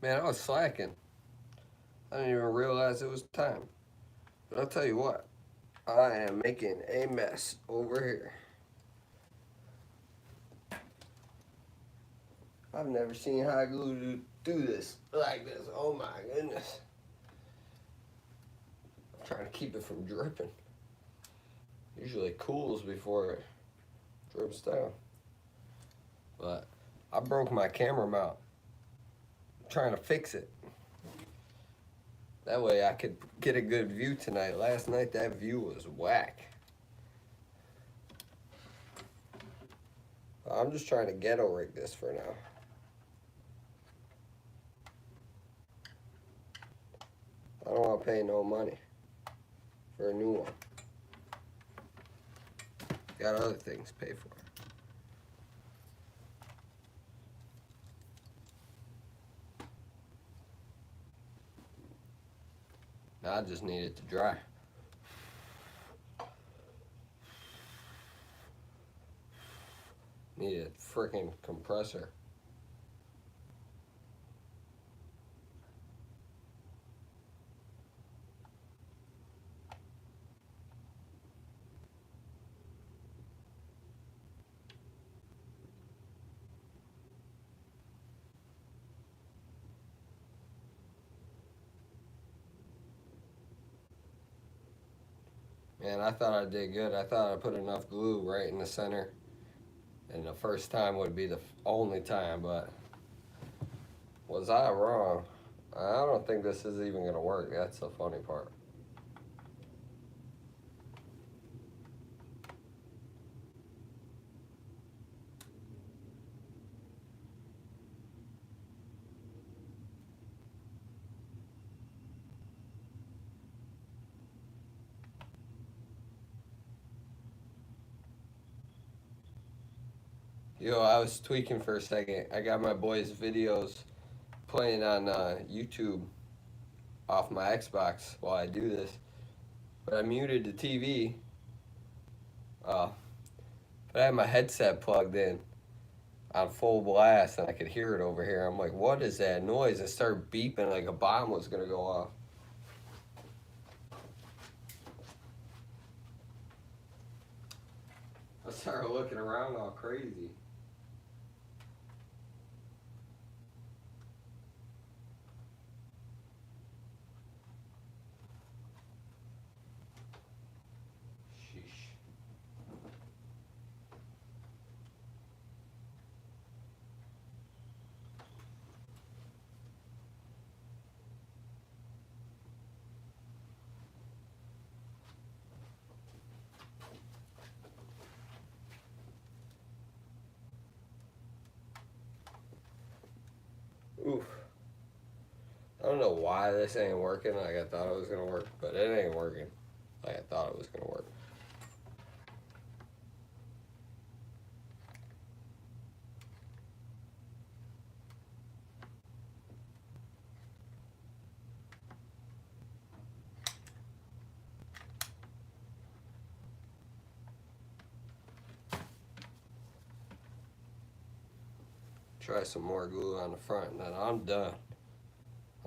Man, I was slacking. I didn't even realize it was time. But I'll tell you what, I am making a mess over here. I've never seen hot glue do this like this. Oh my goodness. I'm trying to keep it from dripping. Usually it cools before it drips down. But I broke my camera mount. I'm trying to fix it. That way I could get a good view tonight. Last night that view was whack. I'm just trying to ghetto rig this for now. I don't want to pay no money for a new one. Got other things to pay for. Now I just need it to dry. Need a freaking compressor. Man, I thought I did good. I thought I put enough glue right in the center. And the first time would be the only time, but was I wrong? I don't think this is even gonna work. That's the funny part. Yo, I was tweaking for a second. I got my boys' videos playing on YouTube off my Xbox while I do this. But I muted the TV. Uh, but I had my headset plugged in on full blast and I could hear it over here. I'm like, what is that noise? It started beeping like a bomb was gonna go off. I started looking around all crazy. Sheesh. Oof. I don't know why this ain't working like I thought it was gonna work, but it ain't working like I thought it was gonna work. Try some more glue on the front and then I'm done.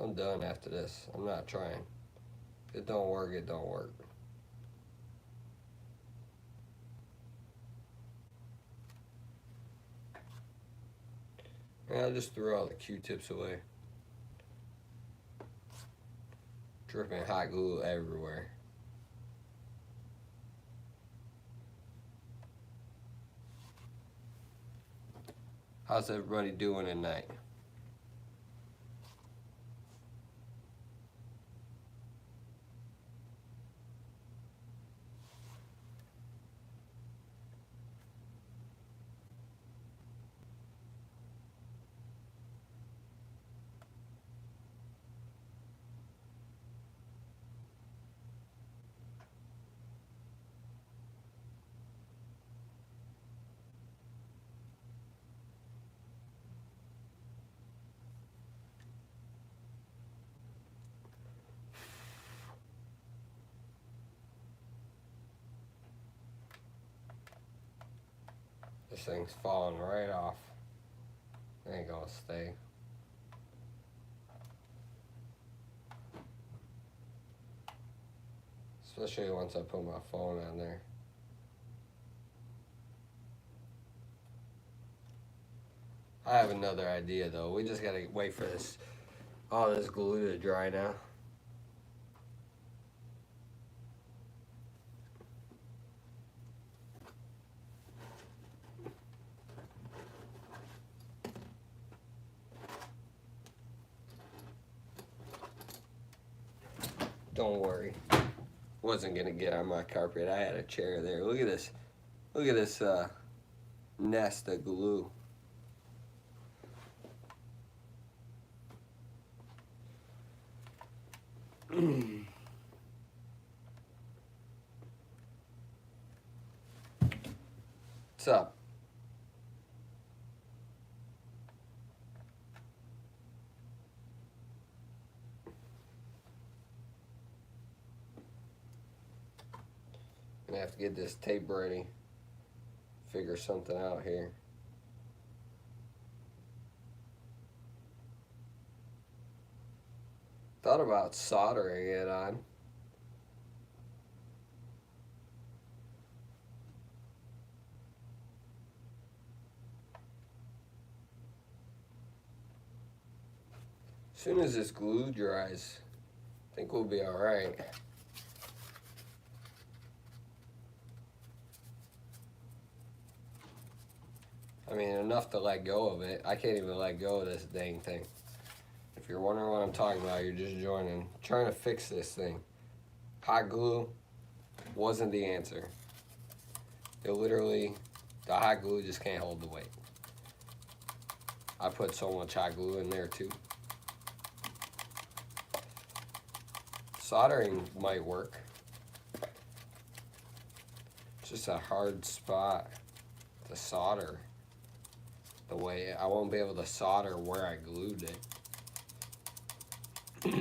I'm done after this. I'm not trying. If it don't work, it don't work. And I just threw all the Q-tips away. Dripping hot glue everywhere. How's everybody doing tonight? This thing's falling right off. It ain't gonna stay. especially once I put my phone on there. I have another idea though. We just gotta wait for this, all this glue to dry now. Don't worry. Wasn't gonna get on my carpet. I had a chair there. Look at this. Look at this nest of glue. What's up? Gonna have to get this tape ready. Figure something out here. Thought about soldering it on. As soon as this glue dries, I think we'll be all right. I mean, enough to let go of it. I can't even let go of this dang thing. If you're wondering what I'm talking about, you're just joining. I'm trying to fix this thing. Hot glue wasn't the answer. It literally, the hot glue just can't hold the weight. I put so much hot glue in there too. Soldering might work. It's just a hard spot to solder. The way I won't be able to solder where I glued it. If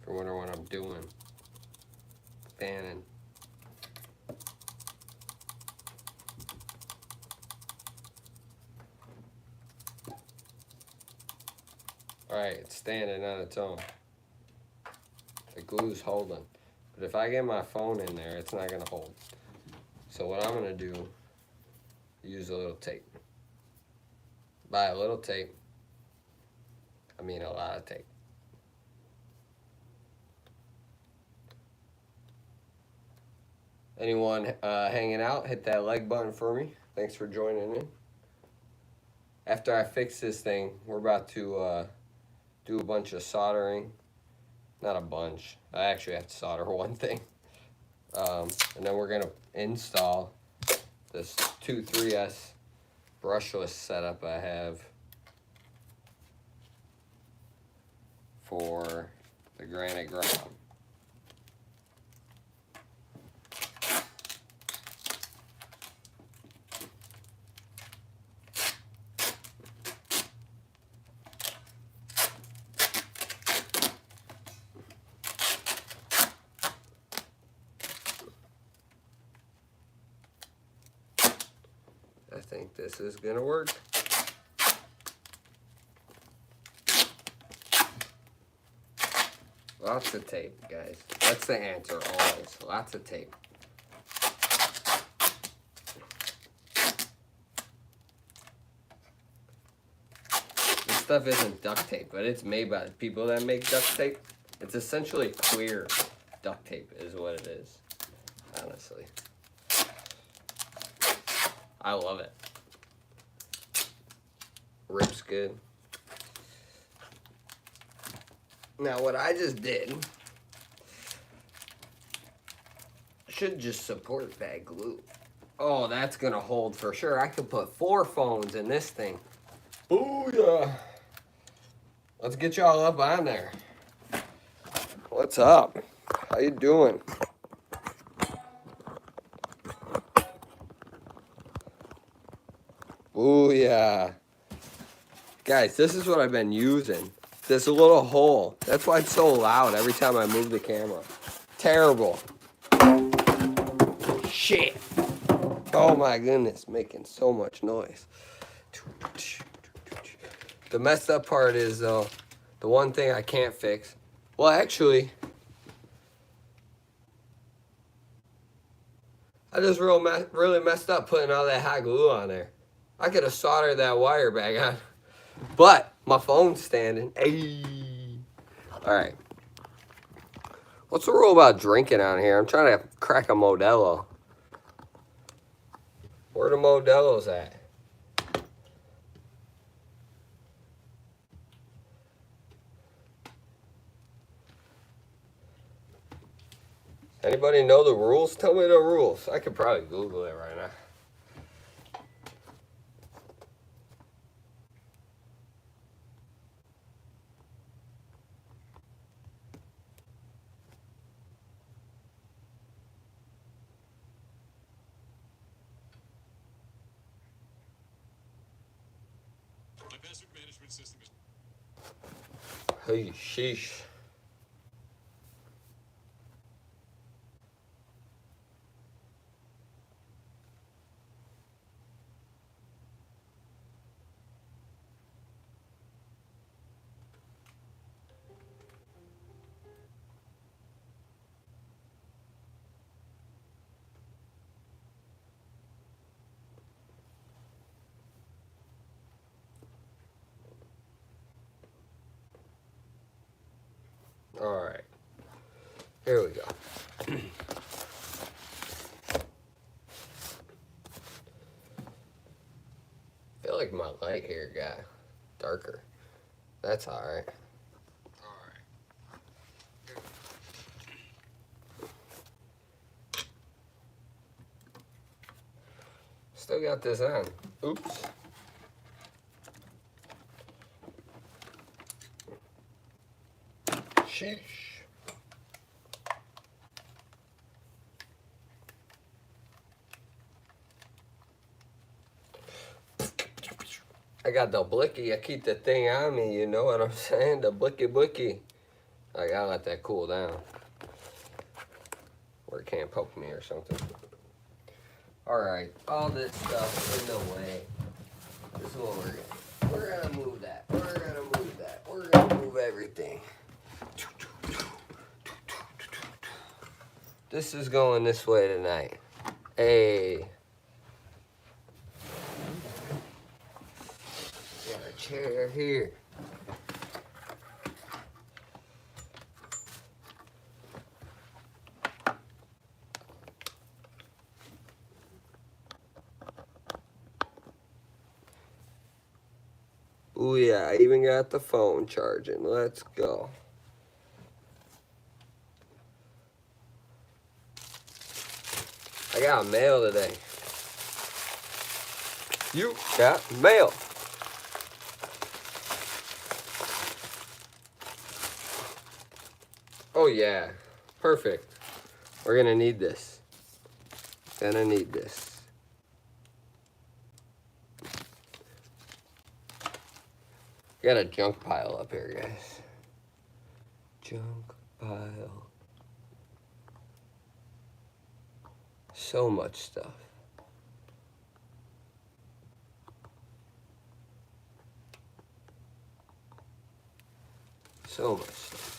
you're wondering what I'm doing, fanning. Alright, it's standing on its own. The glue's holding. But if I get my phone in there, it's not gonna hold. So what I'm gonna do, use a little tape. By a little tape, I mean a lot of tape. Anyone hanging out, hit that like button for me. Thanks for joining in. After I fix this thing, we're about to do a bunch of soldering. Not a bunch. I actually have to solder one thing. And then we're gonna install this 2-3S brushless setup I have for the Granite Grom. I think this is gonna work. Lots of tape, guys. That's the answer always. Lots of tape. This stuff isn't duct tape, but it's made by the people that make duct tape. It's essentially clear duct tape is what it is, honestly. I love it. Rips good. Now what I just did should just support that glue. Oh, that's gonna hold for sure. I could put 4 phones in this thing. Oh yeah. Let's get y'all up on there. What's up? How you doing? Oh yeah. Guys, this is what I've been using. This little hole. That's why it's so loud every time I move the camera. Terrible. Shit. Oh my goodness, making so much noise. The messed up part is, though, the one thing I can't fix. Well, actually, I just really messed up putting all that hot glue on there. I could have soldered that wire back on. But my phone's standing. Hey. All right. What's the rule about drinking on here? I'm trying to crack a Modelo. Where the Modelo's at? Anybody know the rules? Tell me the rules. I could probably Google it right now. My password management system is... Hey, sheesh. All right. Here we go. I feel like my light here got darker. That's all right. Still got this on. Oops. Sheesh. I got the blicky. I keep the thing on me, you know what I'm saying? The blicky. I gotta let that cool down. Or it can't poke me or something. Alright, all this stuff in the way. This is what we're gonna move that. We're gonna move that. We're gonna move everything. This is going this way tonight. Hey. Got a chair here. Ooh yeah, I even got the phone charging. Let's go. I got mail today. You got mail. Oh yeah, perfect. We're gonna need this. Gonna need this. Got a junk pile up here, guys. Junk pile. So much stuff. So much stuff.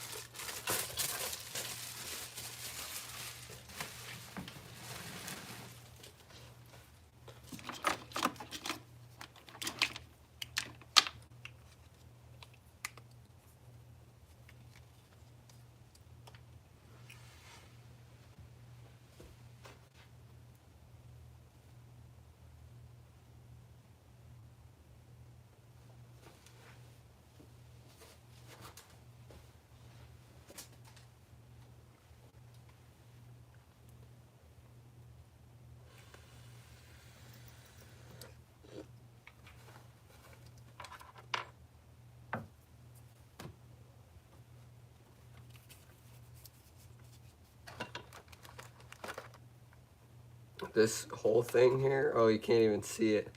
This whole thing here, oh, you can't even see it.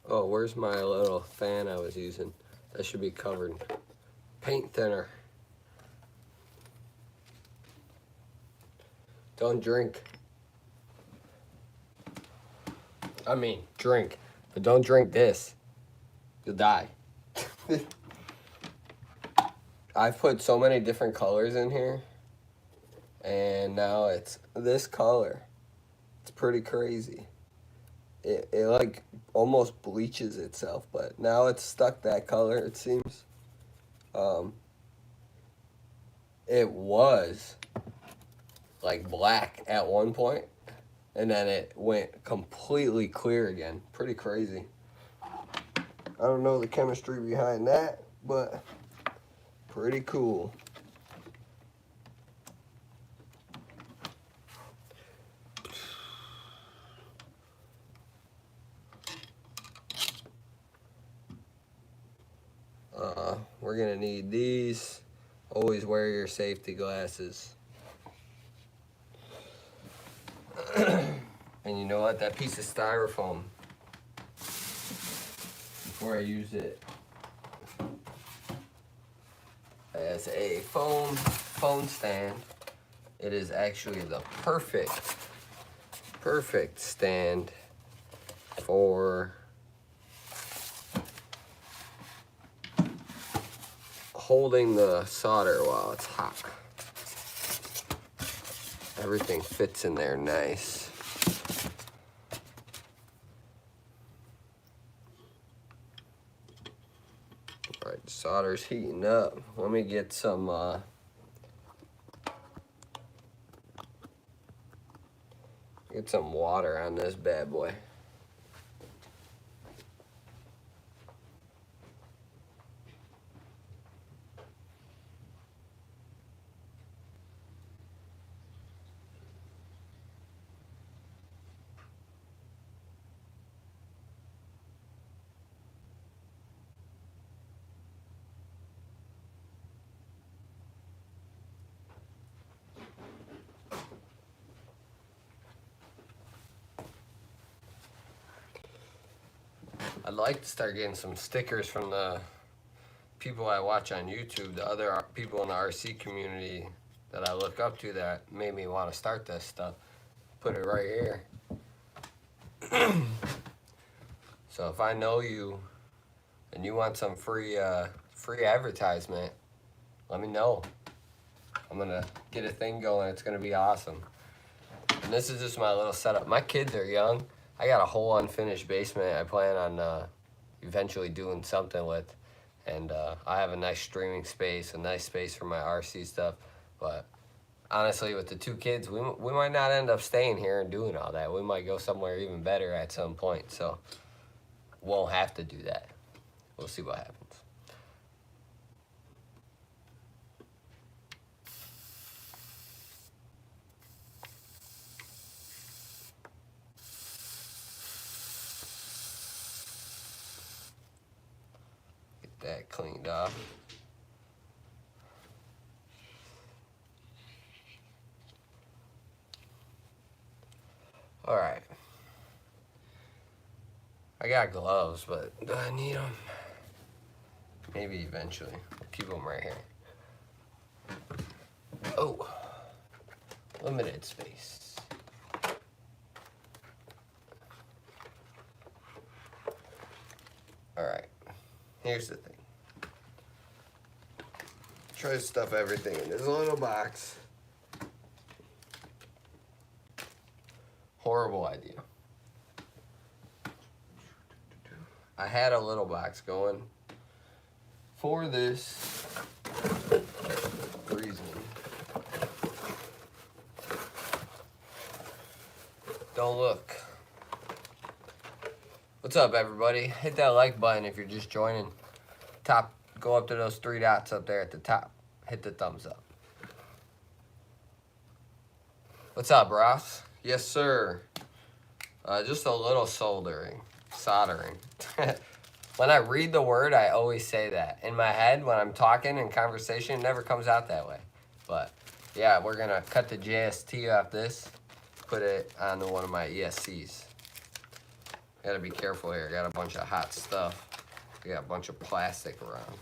Oh, where's my little fan I was using? That should be covered. Paint thinner. Don't drink. I mean, drink. But don't drink this. You'll die. I've put so many different colors in here, and now it's this color. It's pretty crazy. It like almost bleaches itself, but now it's stuck that color, it seems. It was like black at one point, and then it went completely clear again. Pretty crazy. I don't know the chemistry behind that, but pretty cool. We're gonna need these. Always wear your safety glasses. And you know what? That piece of styrofoam, before I use it as a phone stand, it is actually the perfect stand for holding the solder while it's hot. Everything fits in there nice. All right, the solder's heating up. Let me get some water on this bad boy. I'd like to start getting some stickers from the people I watch on YouTube, the other people in the RC community that I look up to that made me want to start this stuff. Put it right here. So if I know you and you want some free advertisement, let me know. I'm gonna get a thing going. It's gonna be awesome. And this is just my little setup. My kids are young. I got a whole unfinished basement I plan on eventually doing something with. And I have a nice streaming space, a nice space for my RC stuff. But honestly, with the 2 kids, we might not end up staying here and doing all that. We might go somewhere even better at some point. So won't have to do that. We'll see what happens. That cleaned off. All right. I got gloves, but do I need them? Maybe eventually. I'll keep them right here. Oh, limited space. All right. Here's the thing. Try to stuff everything in this little box. Horrible idea. I had a little box going for this reason. Don't look. What's up, everybody? Hit that like button if you're just joining. Go up to those 3 dots up there at the top. Hit the thumbs up. What's up, Ross? Yes, sir. Just a little soldering. When I read the word, I always say that. In my head, when I'm talking in conversation, it never comes out that way. But, yeah, we're going to cut the JST off this. Put it onto one of my ESCs. Gotta be careful here. Got a bunch of hot stuff. We got a bunch of plastic around.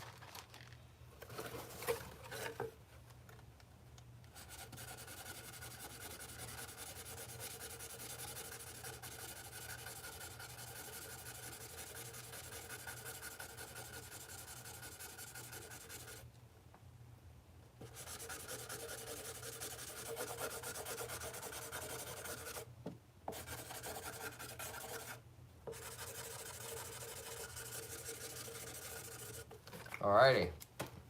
Alrighty.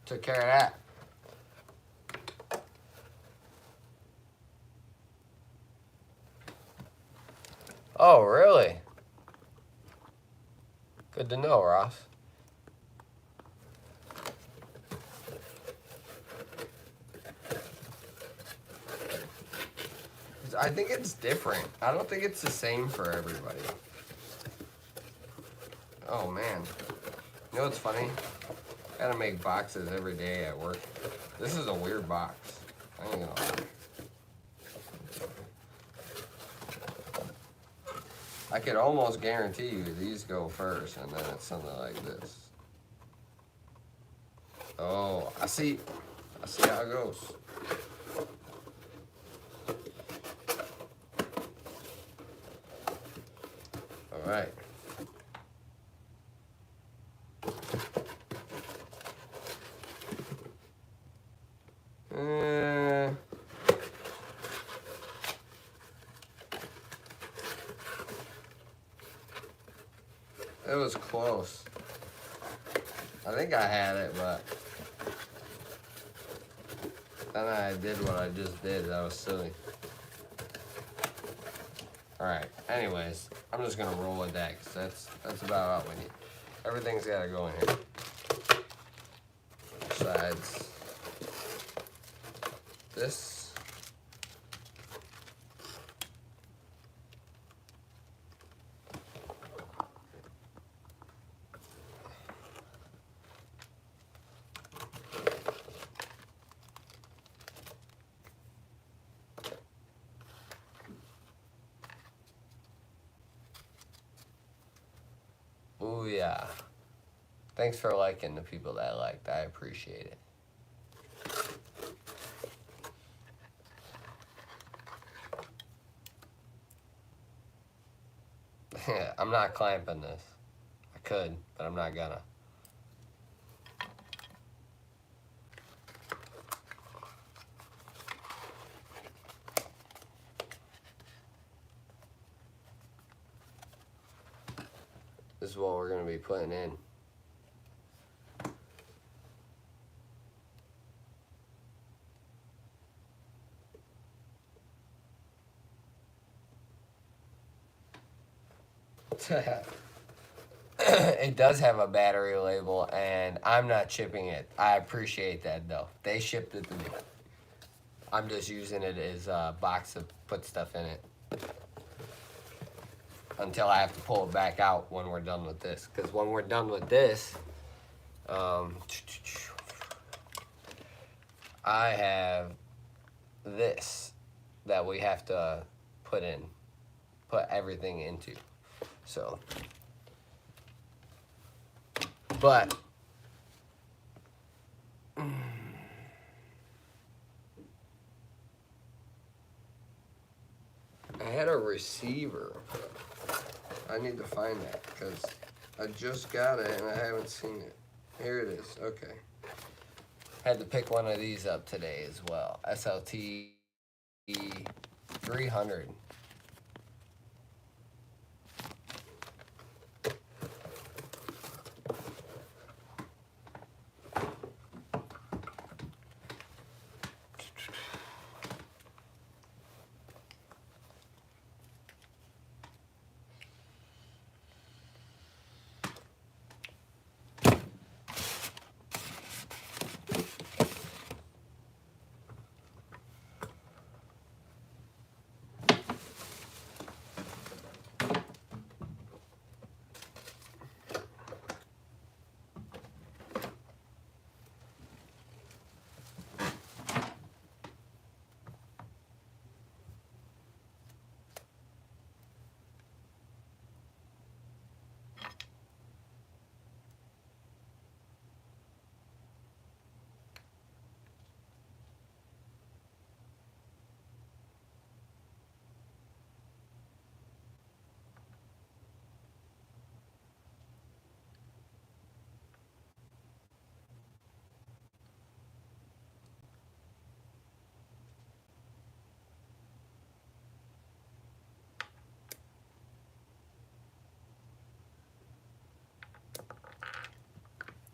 Took care of that. Oh, really? Good to know, Ross. I think it's different. I don't think it's the same for everybody. Oh, man. You know what's funny? I gotta make boxes every day at work. This is a weird box. I ain't gonna lie. I could almost guarantee you these go first, and then it's something like this. Oh, I see how it goes. All right. It was close. I think I had it, but then I did what I just did. That was silly. Alright, anyways, I'm just gonna roll with that because that's about all we need. Everything's gotta go in here. Besides this. Oh yeah. Thanks for liking the people that liked. I appreciate it. I'm not clamping this. I could, but I'm not gonna. This is what we're gonna be putting in. It does have a battery label, and I'm not shipping it. I appreciate that, though. They shipped it to me. I'm just using it as a box to put stuff in it until I have to pull it back out when we're done with this. Because when we're done with this, I have this that we have to put everything into. So, but I had a receiver. I need to find that because I just got it and I haven't seen it. Here it is. Okay. Had to pick one of these up today as well. SLT 300.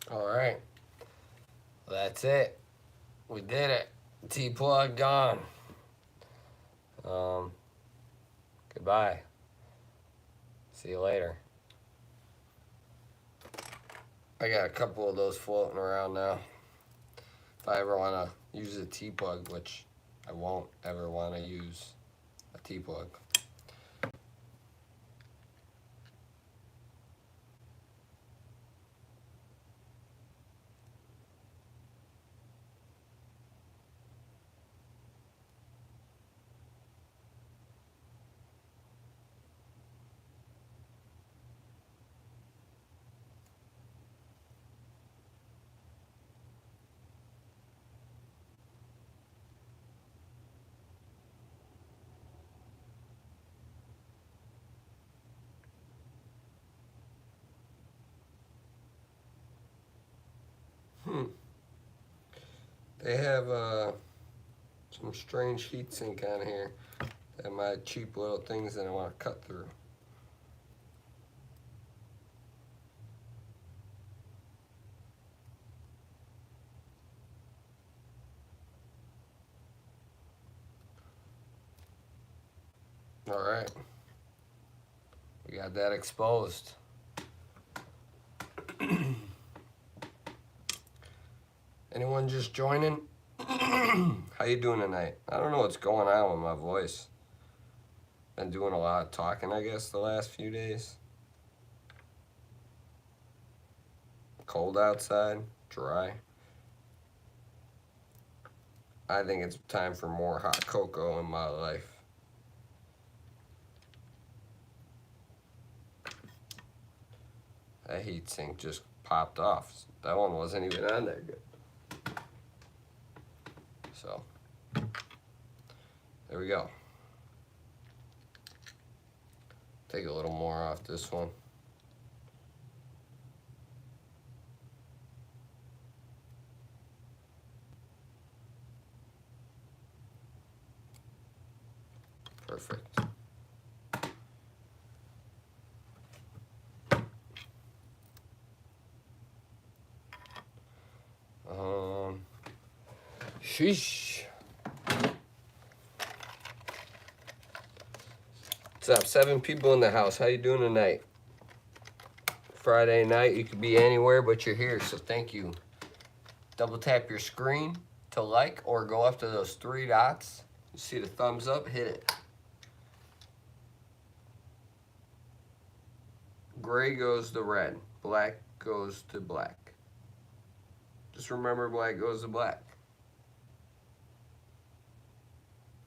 All right. That's it. We did it. T-plug gone. Goodbye. See you later. I got a couple of those floating around now. If I ever want to use a T-plug, which I won't ever want to use a T-plug. They have some strange heatsink on here and my cheap little things that I want to cut through. All right, we got that exposed. Anyone just joining? How you doing tonight? I don't know what's going on with my voice. Been doing a lot of talking, I guess, the last few days. Cold outside, dry. I think it's time for more hot cocoa in my life. That heatsink just popped off. That one wasn't even on there good. So, there we go. Take a little more off this one. Perfect. Sheesh. What's up? 7 people in the house. How you doing tonight? Friday night. You could be anywhere, but you're here, so thank you. Double tap your screen to like or go up to those 3 dots. You see the thumbs up? Hit it. Gray goes to red. Black goes to black. Just remember, black goes to black.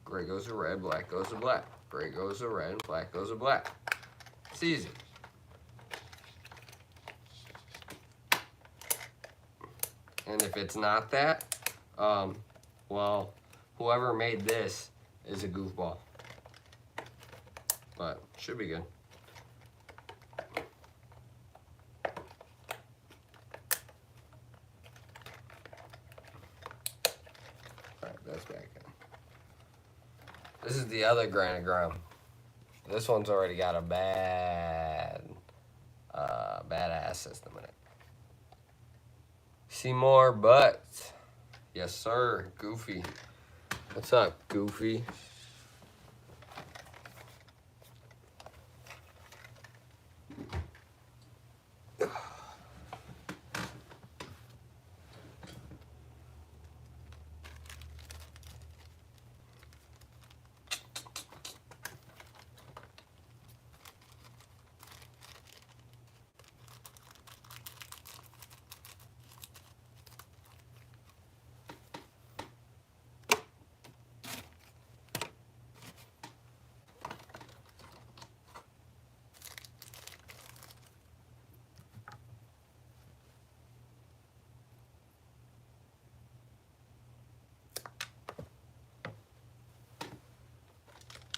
Gray goes to red, black goes to black. Gray goes to red, black goes to black. It's easy. And if it's not that, well, whoever made this is a goofball. But should be good. Alright, that's back in. This is the other Granite Grom. This one's already got a badass system in it. See more butts. Yes, sir. Goofy. What's up, Goofy?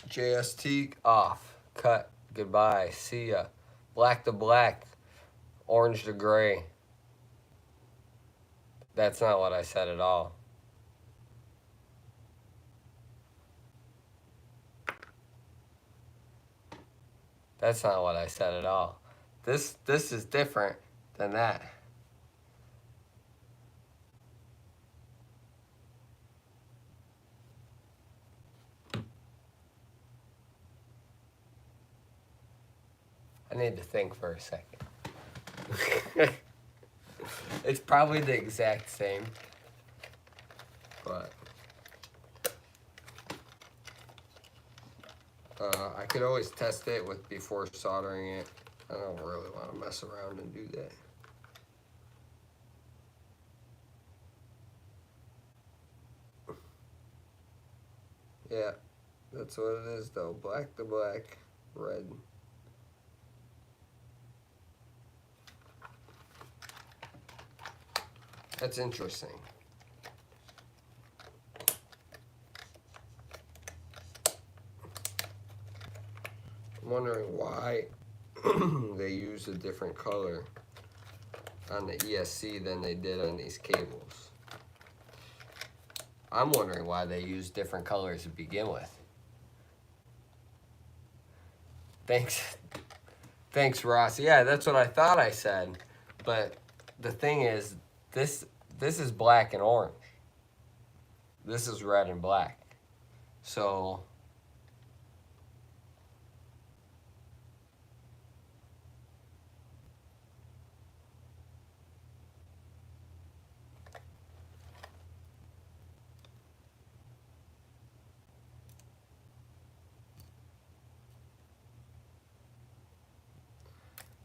JST off. Cut. Goodbye. See ya. Black to black. Orange to gray. That's not what I said at all. That's not what I said at all. This is different than that. I need to think for a second. It's probably the exact same, but I could always test it with before soldering it. I don't really want to mess around and do that. Yeah, that's what it is though. Black to black, red. That's interesting. I'm wondering why they use a different color on the ESC than they did on these cables. I'm wondering why they use different colors to begin with. Thanks, Ross. Yeah, that's what I thought I said. But the thing is, this is black and orange. This is red and black. So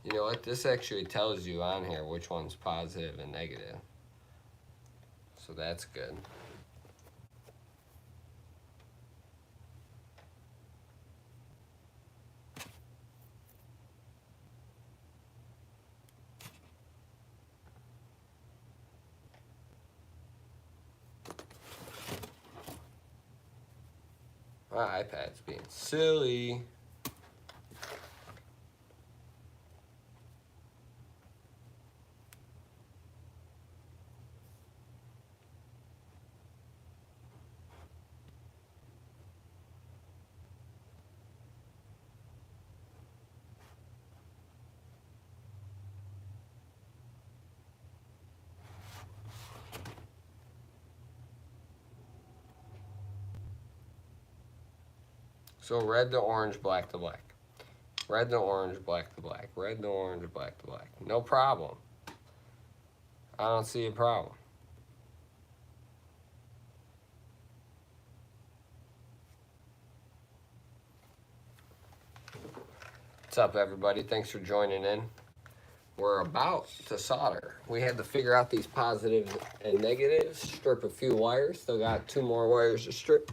you know what? This actually tells you on here which one's positive and negative. So that's good. My iPad's being silly. So red to orange, black to black. Red to orange, black to black. Red to orange, black to black. No problem. I don't see a problem. What's up, everybody? Thanks for joining in. We're about to solder. We had to figure out these positives and negatives, strip a few wires. Still got 2 more wires to strip.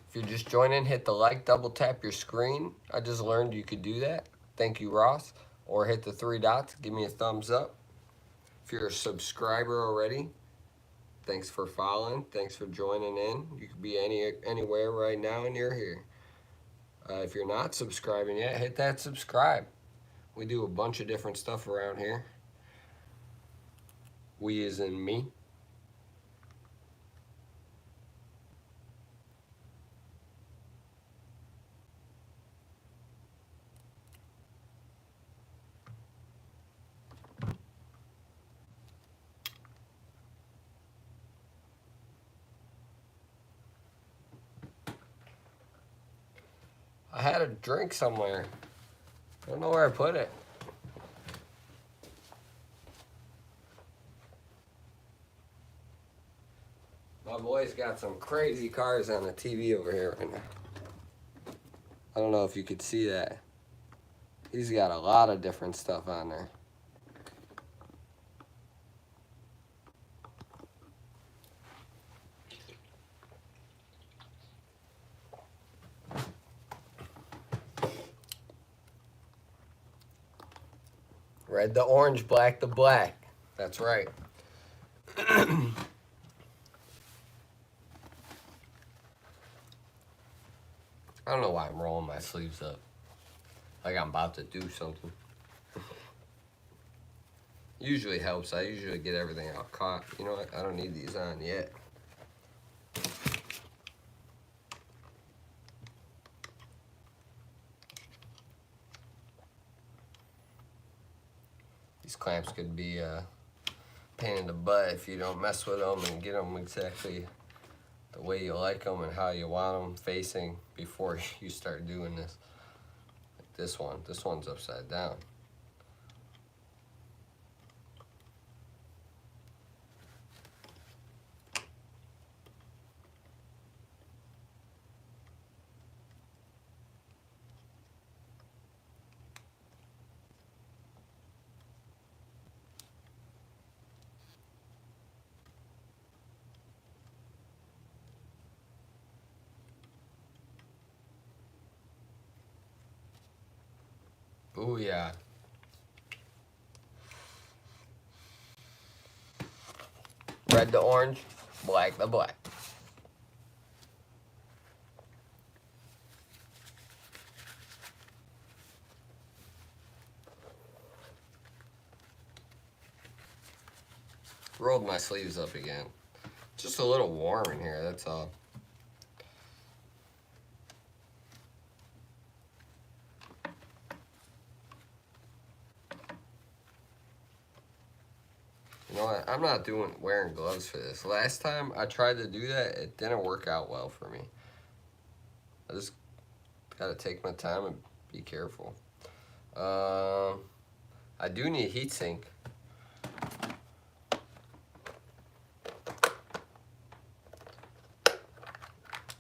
If you're just joining, hit the like, double tap your screen. I just learned you could do that. Thank you, Ross. Or hit the 3 dots, give me a thumbs up. If you're a subscriber already, thanks for following. Thanks for joining in. You could be anywhere right now and you're here. If you're not subscribing yet, hit that subscribe. We do a bunch of different stuff around here. We as in me. I had a drink somewhere. I don't know where I put it. My boy's got some crazy cars on the TV over here right now. I don't know if you could see that. He's got a lot of different stuff on there. Red to orange, black to black. That's right. I don't know why I'm rolling my sleeves up. Like I'm about to do something. Usually helps. I usually get everything out caught. You know what? I don't need these on yet. These clamps could be a pain in the butt if you don't mess with them and get them exactly the way you like them and how you want them facing before you start doing this. Like this one's upside down. Booyah. Red to orange, black to black. Rolled my sleeves up again. Just a little warm in here, that's all. You know what? I'm not wearing gloves for this. Last time I tried to do that, it didn't work out well for me. I just gotta take my time and be careful. I do need heat sink.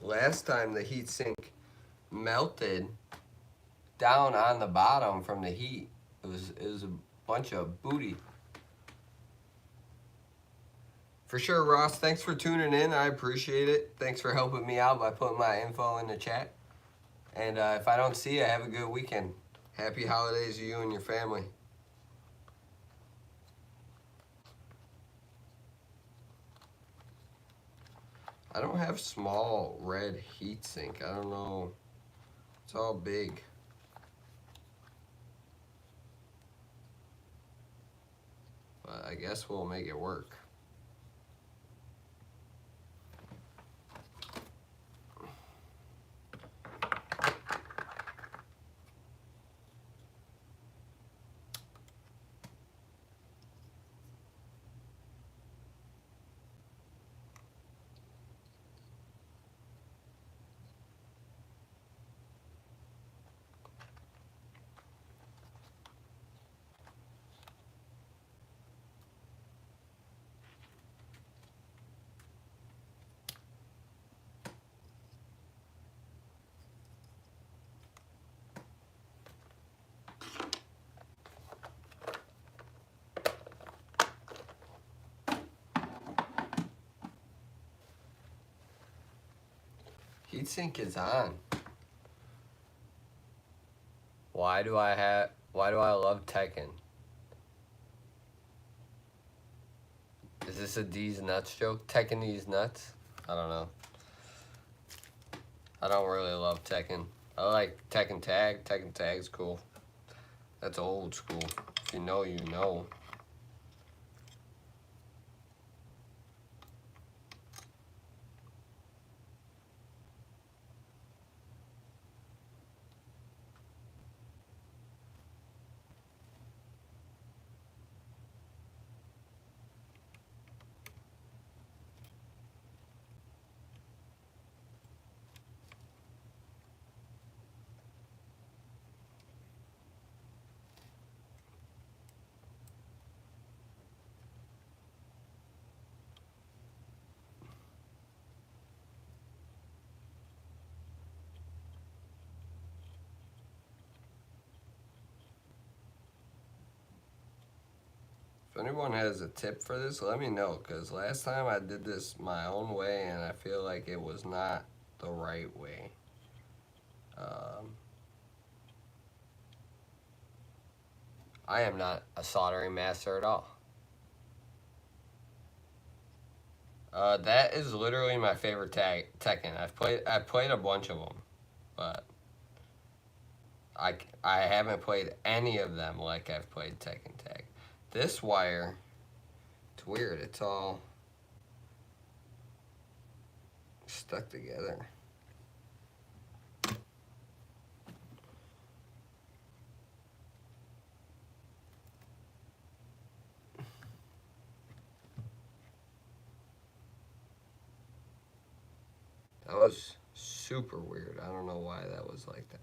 Last time the heat sink melted down on the bottom from the heat. It was a bunch of booty. For sure, Ross, thanks for tuning in. I appreciate it. Thanks for helping me out by putting my info in the chat. And if I don't see you, have a good weekend. Happy holidays to you and your family. I don't have small red heat sink. I don't know. It's all big. But I guess we'll make it work. Heatsink is on. Why do I love Tekken? Is this a D's nuts joke? Tekken D's nuts? I don't know. I don't really love Tekken. I like Tekken Tag. Tekken Tag's cool. That's old school. If you know, you know. If anyone has a tip for this, let me know, because last time I did this my own way and I feel like it was not the right way. I am not a soldering master at all. That is literally my favorite Tekken. I've played a bunch of them, but I haven't played any of them like I've played Tekken Tag. This wire, it's weird. It's all stuck together. was super weird. I don't know why that was like that.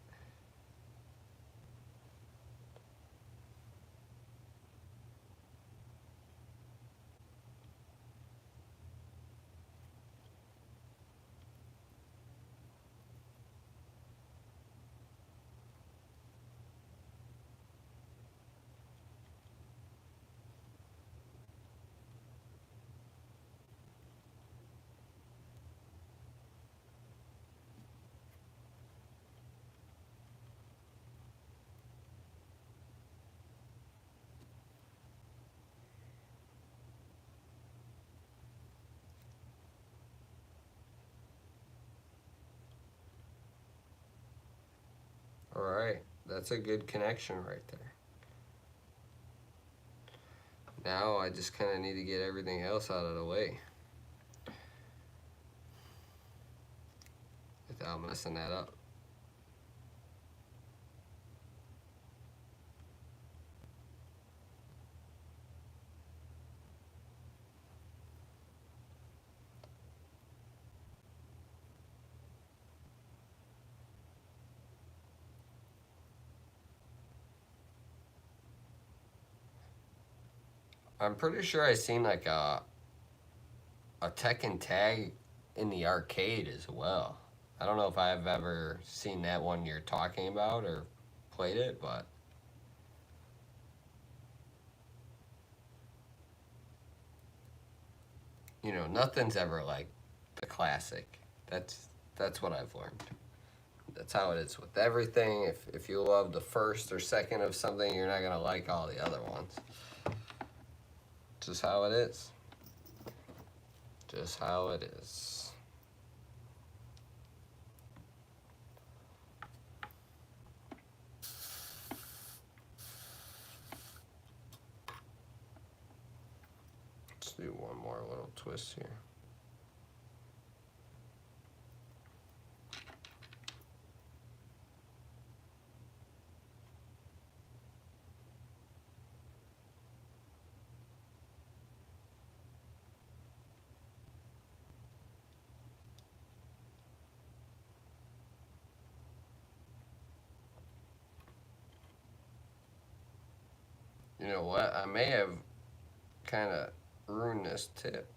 All right, that's a good connection right there. Now I just kind of need to get everything else out of the way without messing that up. I'm pretty sure I seen like a Tekken tag in the arcade as well. I don't know if I've ever seen that one you're talking about or played it, but you know, nothing's ever like the classic. That's what I've learned. That's how it is with everything. If you love the first or second of something, you're not gonna like all the other ones. Just how it is. Just how it is. Let's do one more little twist here. You know what? I may have kind of ruined this tip.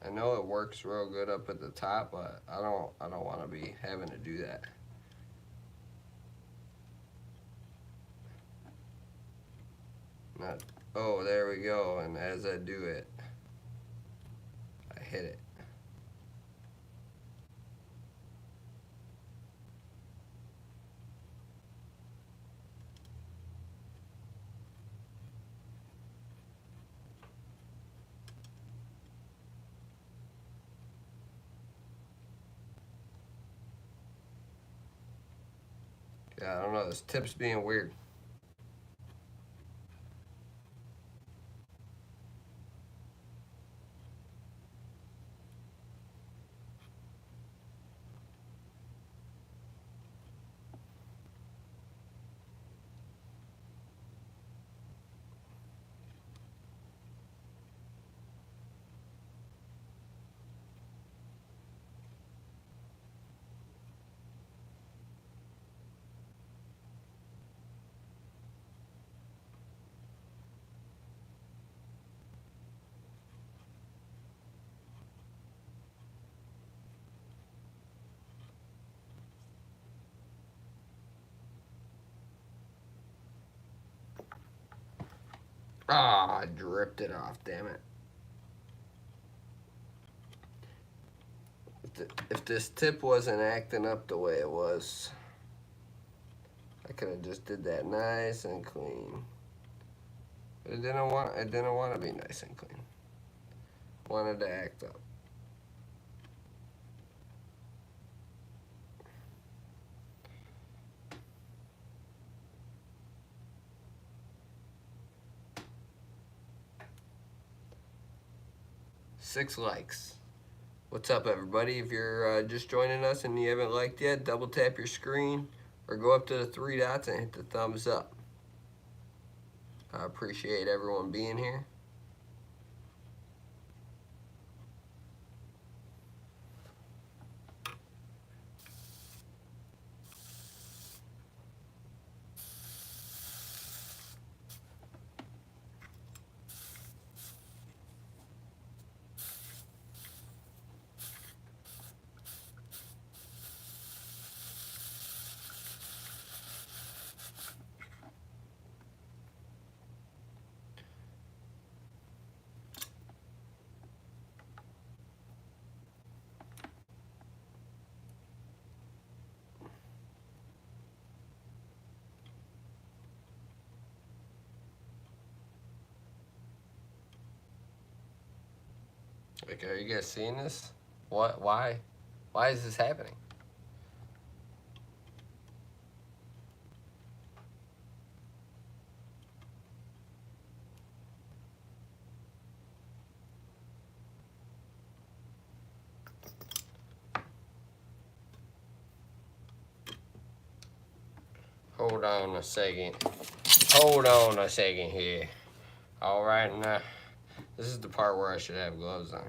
I know it works real good up at the top, but I don't want to be having to do that. Not, oh, there we go. And as I do it, I hit it. Yeah, I don't know. This tip's being weird. Ah, I dripped it off, damn it. If this tip wasn't acting up the way it was, I could have just did that nice and clean. But it didn't want to be nice and clean. Wanted to act up. Six likes. What's up, everybody? If you're just joining us and you haven't liked yet, double tap your screen or go up to the three dots and hit the thumbs up. I appreciate everyone being here. Like, are you guys seeing this? What? Why? Why is this happening? Hold on a second. Hold on a second here. All right, now this is the part where I should have gloves on.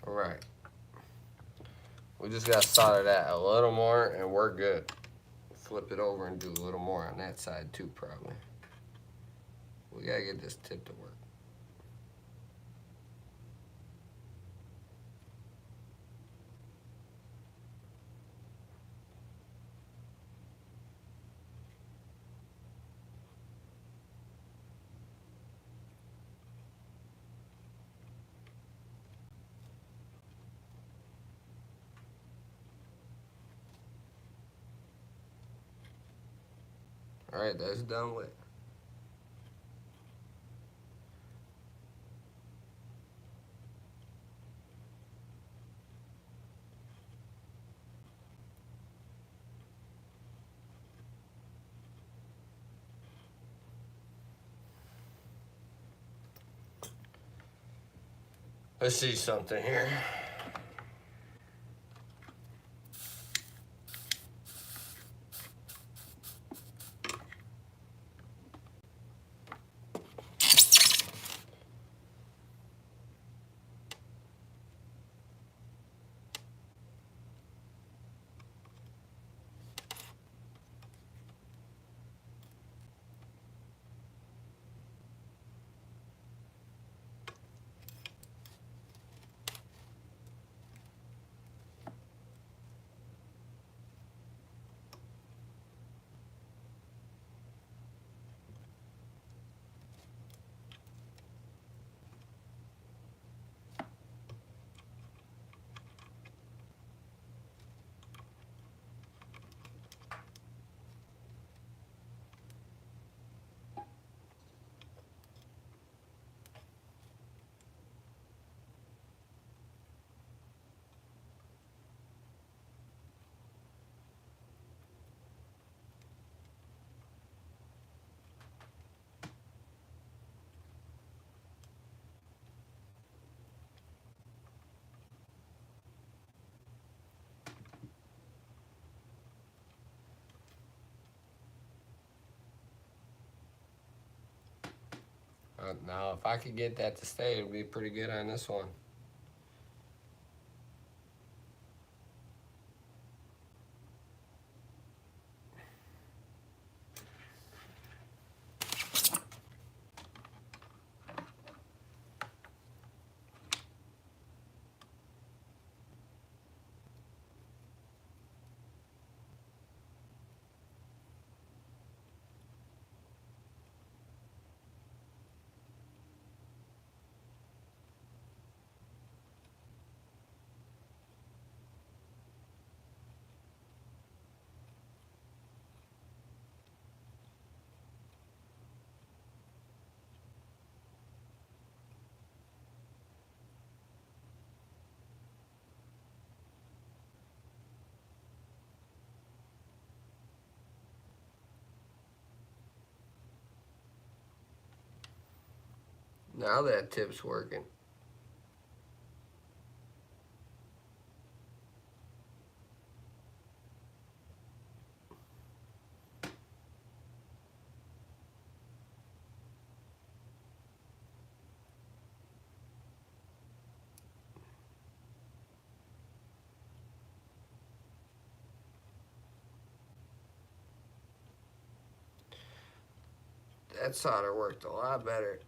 All right. We just got to solder that a little more and we're good. Flip it over and do a little more on that side too, probably. We got to get this tip to work. All right, that's done with. Let's see something here. Now, if I could get that to stay, it would be pretty good on this one. Now that tip's working. That solder worked a lot better.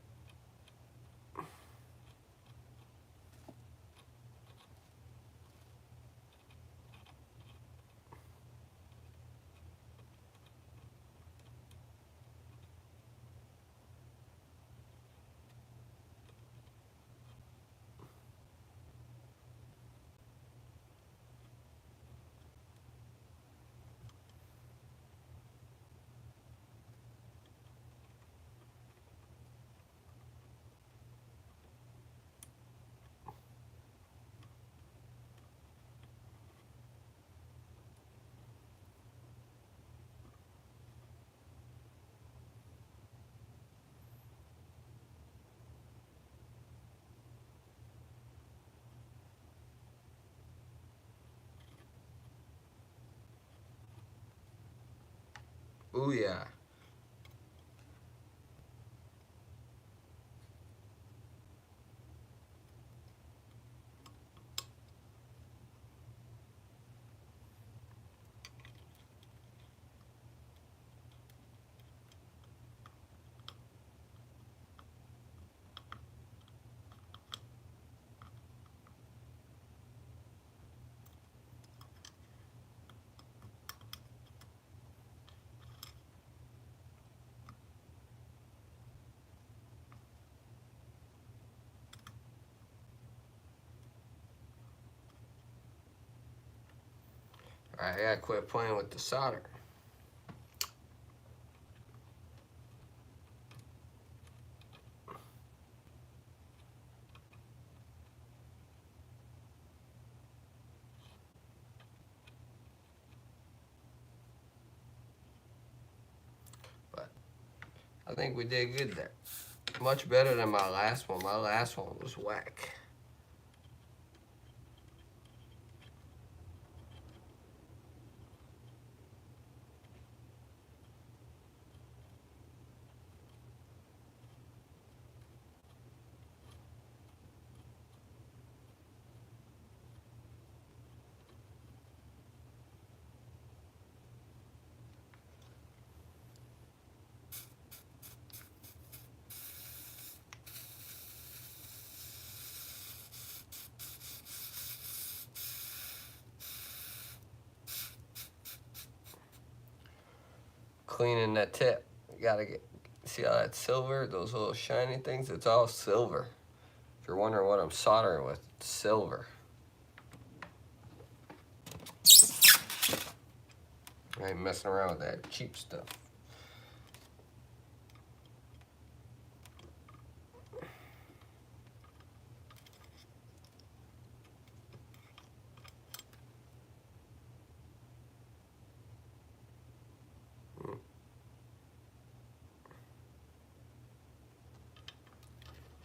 Ooh yeah. Alright, I gotta quit playing with the solder. But I think we did good there. Much better than my last one. My last one was whack. Cleaning that tip. You gotta get, see how that's silver? Those little shiny things? It's all silver. If you're wondering what I'm soldering with, it's silver. I ain't messing around with that cheap stuff.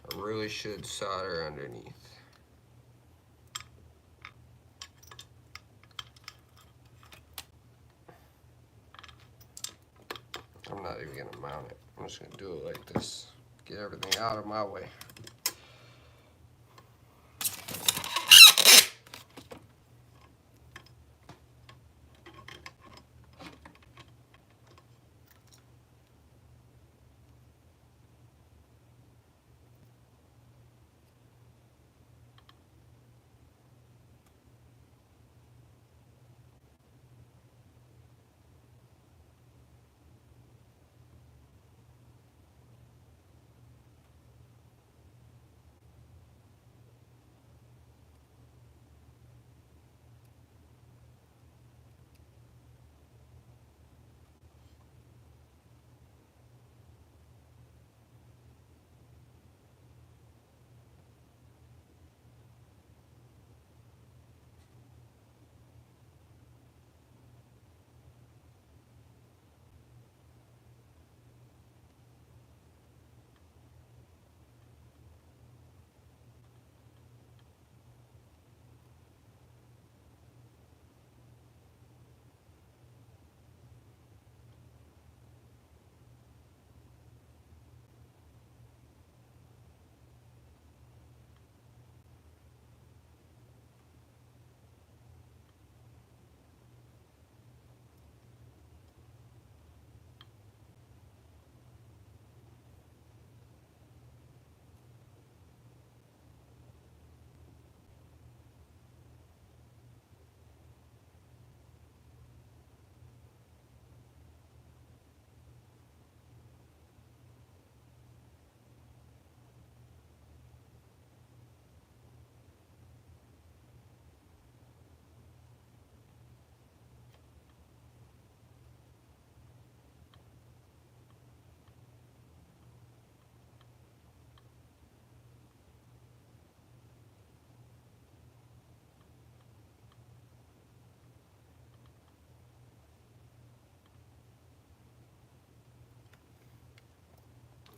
I really should solder underneath. I'm not even gonna mount it. I'm just gonna do it like this. Get everything out of my way.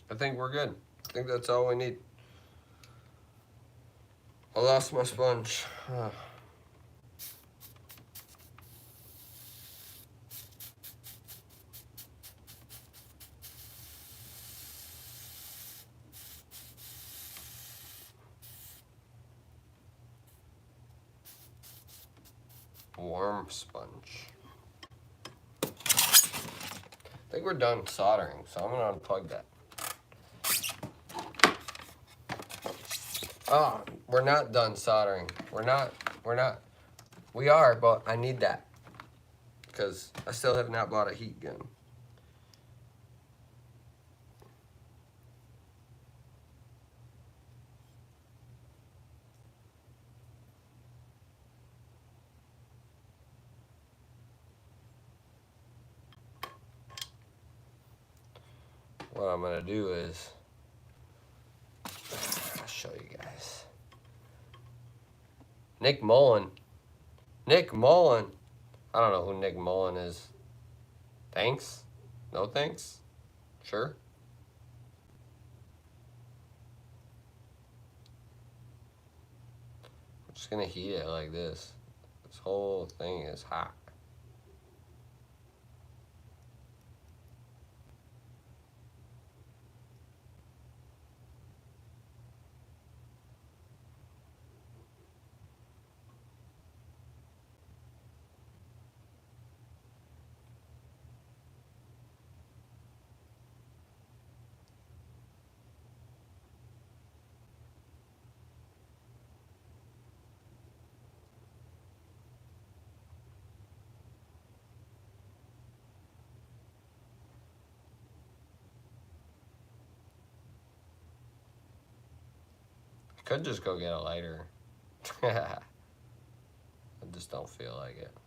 I think we're good. I think that's all we need. I lost my sponge. Warm sponge. I think we're done soldering, so I'm gonna unplug that. Oh, we're not done soldering. We're not. We are, but I need that because I still have not bought a heat gun. What I'm gonna do is, I'll show you guys. Nick Mullen. Nick Mullen. I don't know who Nick Mullen is. Thanks? No thanks? Sure. I'm just gonna heat it like this. This whole thing is hot. Could just go get a lighter. I just don't feel like it.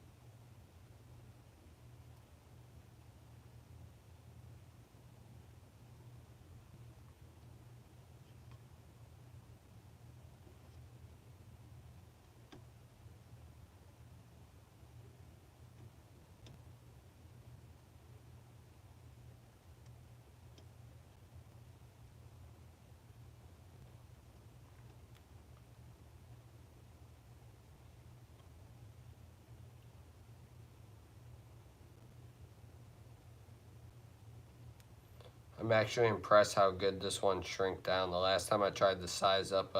I'm actually impressed how good this one shrink down. The last time I tried to size up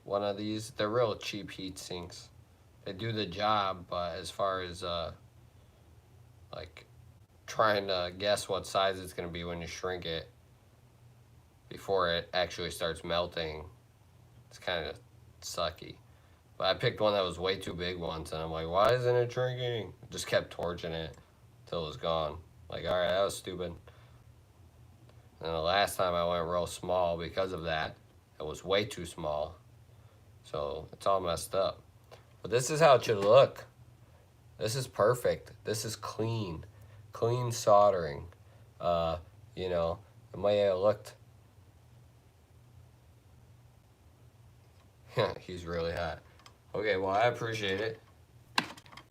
one of these, they're real cheap heat sinks. They do the job, but as far as like trying to guess what size it's gonna be when you shrink it before it actually starts melting, it's kind of sucky. But I picked one that was way too big once, and I'm like, why isn't it shrinking? Just kept torching it till it was gone. Like, all right, that was stupid. And the last time I went real small because of that, it was way too small. So it's all messed up. But this is how it should look. This is perfect. This is clean. Clean soldering. You know, it might have looked... He's really hot. Okay, well, I appreciate it.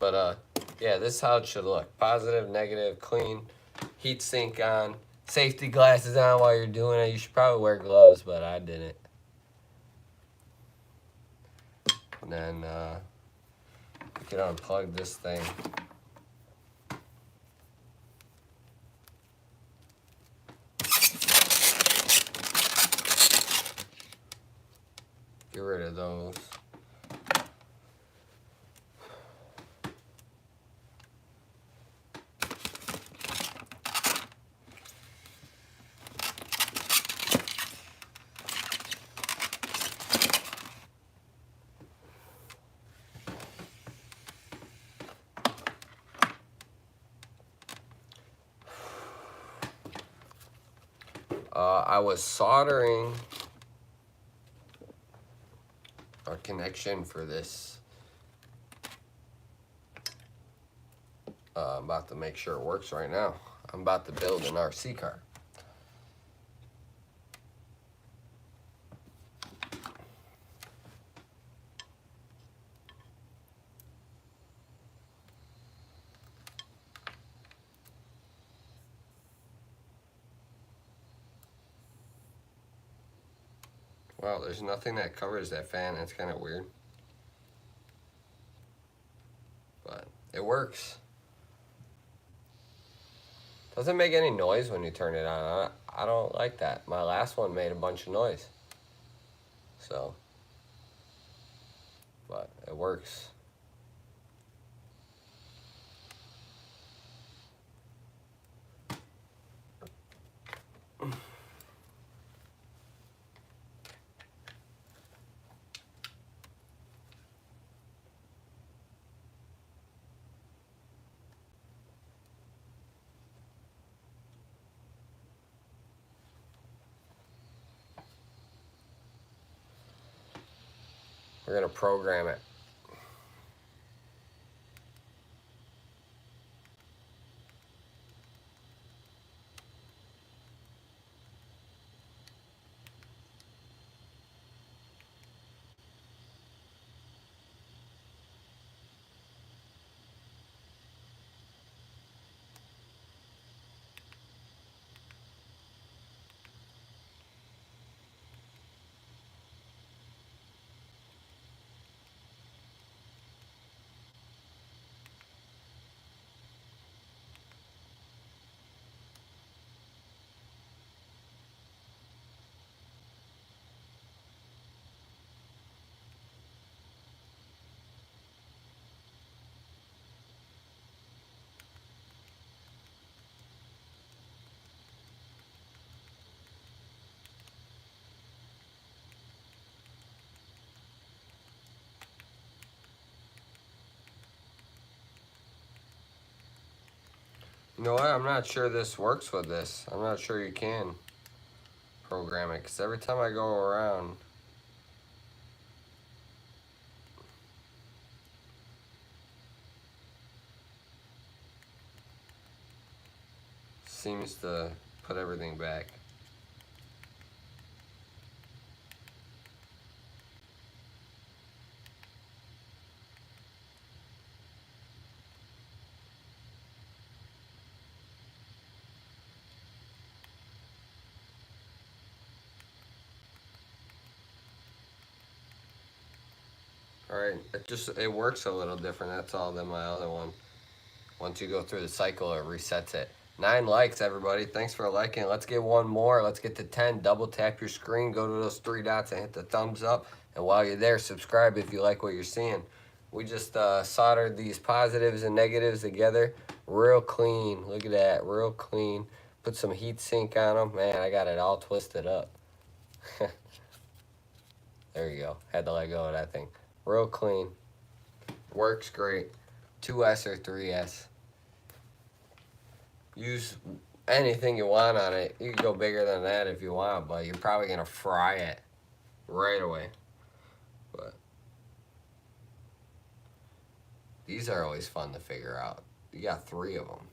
But, yeah, this is how it should look. Positive, negative, clean. Heat sink on. Safety glasses on while you're doing it. You should probably wear gloves, but I didn't. And then we can unplug this thing. Get rid of those. I was soldering a connection for this. I'm about to make sure it works right now. I'm about to build an RC car. Wow, there's nothing that covers that fan. That's kind of weird. But it works. Doesn't make any noise when you turn it on. I don't like that. My last one made a bunch of noise. So, but it works. We're gonna program it. You know what? I'm not sure this works with this. I'm not sure you can program it, because every time I go around, seems to put everything back. Alright, it works a little different, that's all, than my other one. Once you go through the cycle, it resets it. 9 likes, everybody. Thanks for liking. Let's get one more. Let's get to 10. Double tap your screen, go to those 3 dots and hit the thumbs up. And while you're there, subscribe if you like what you're seeing. We just soldered these positives and negatives together. Real clean. Look at that. Real clean. Put some heat sink on them. Man, I got it all twisted up. There you go. Had to let go of that thing. Real clean. Works great. 2S or 3S. Use anything you want on it. You can go bigger than that if you want, but you're probably going to fry it right away. But these are always fun to figure out. You got 3 of them.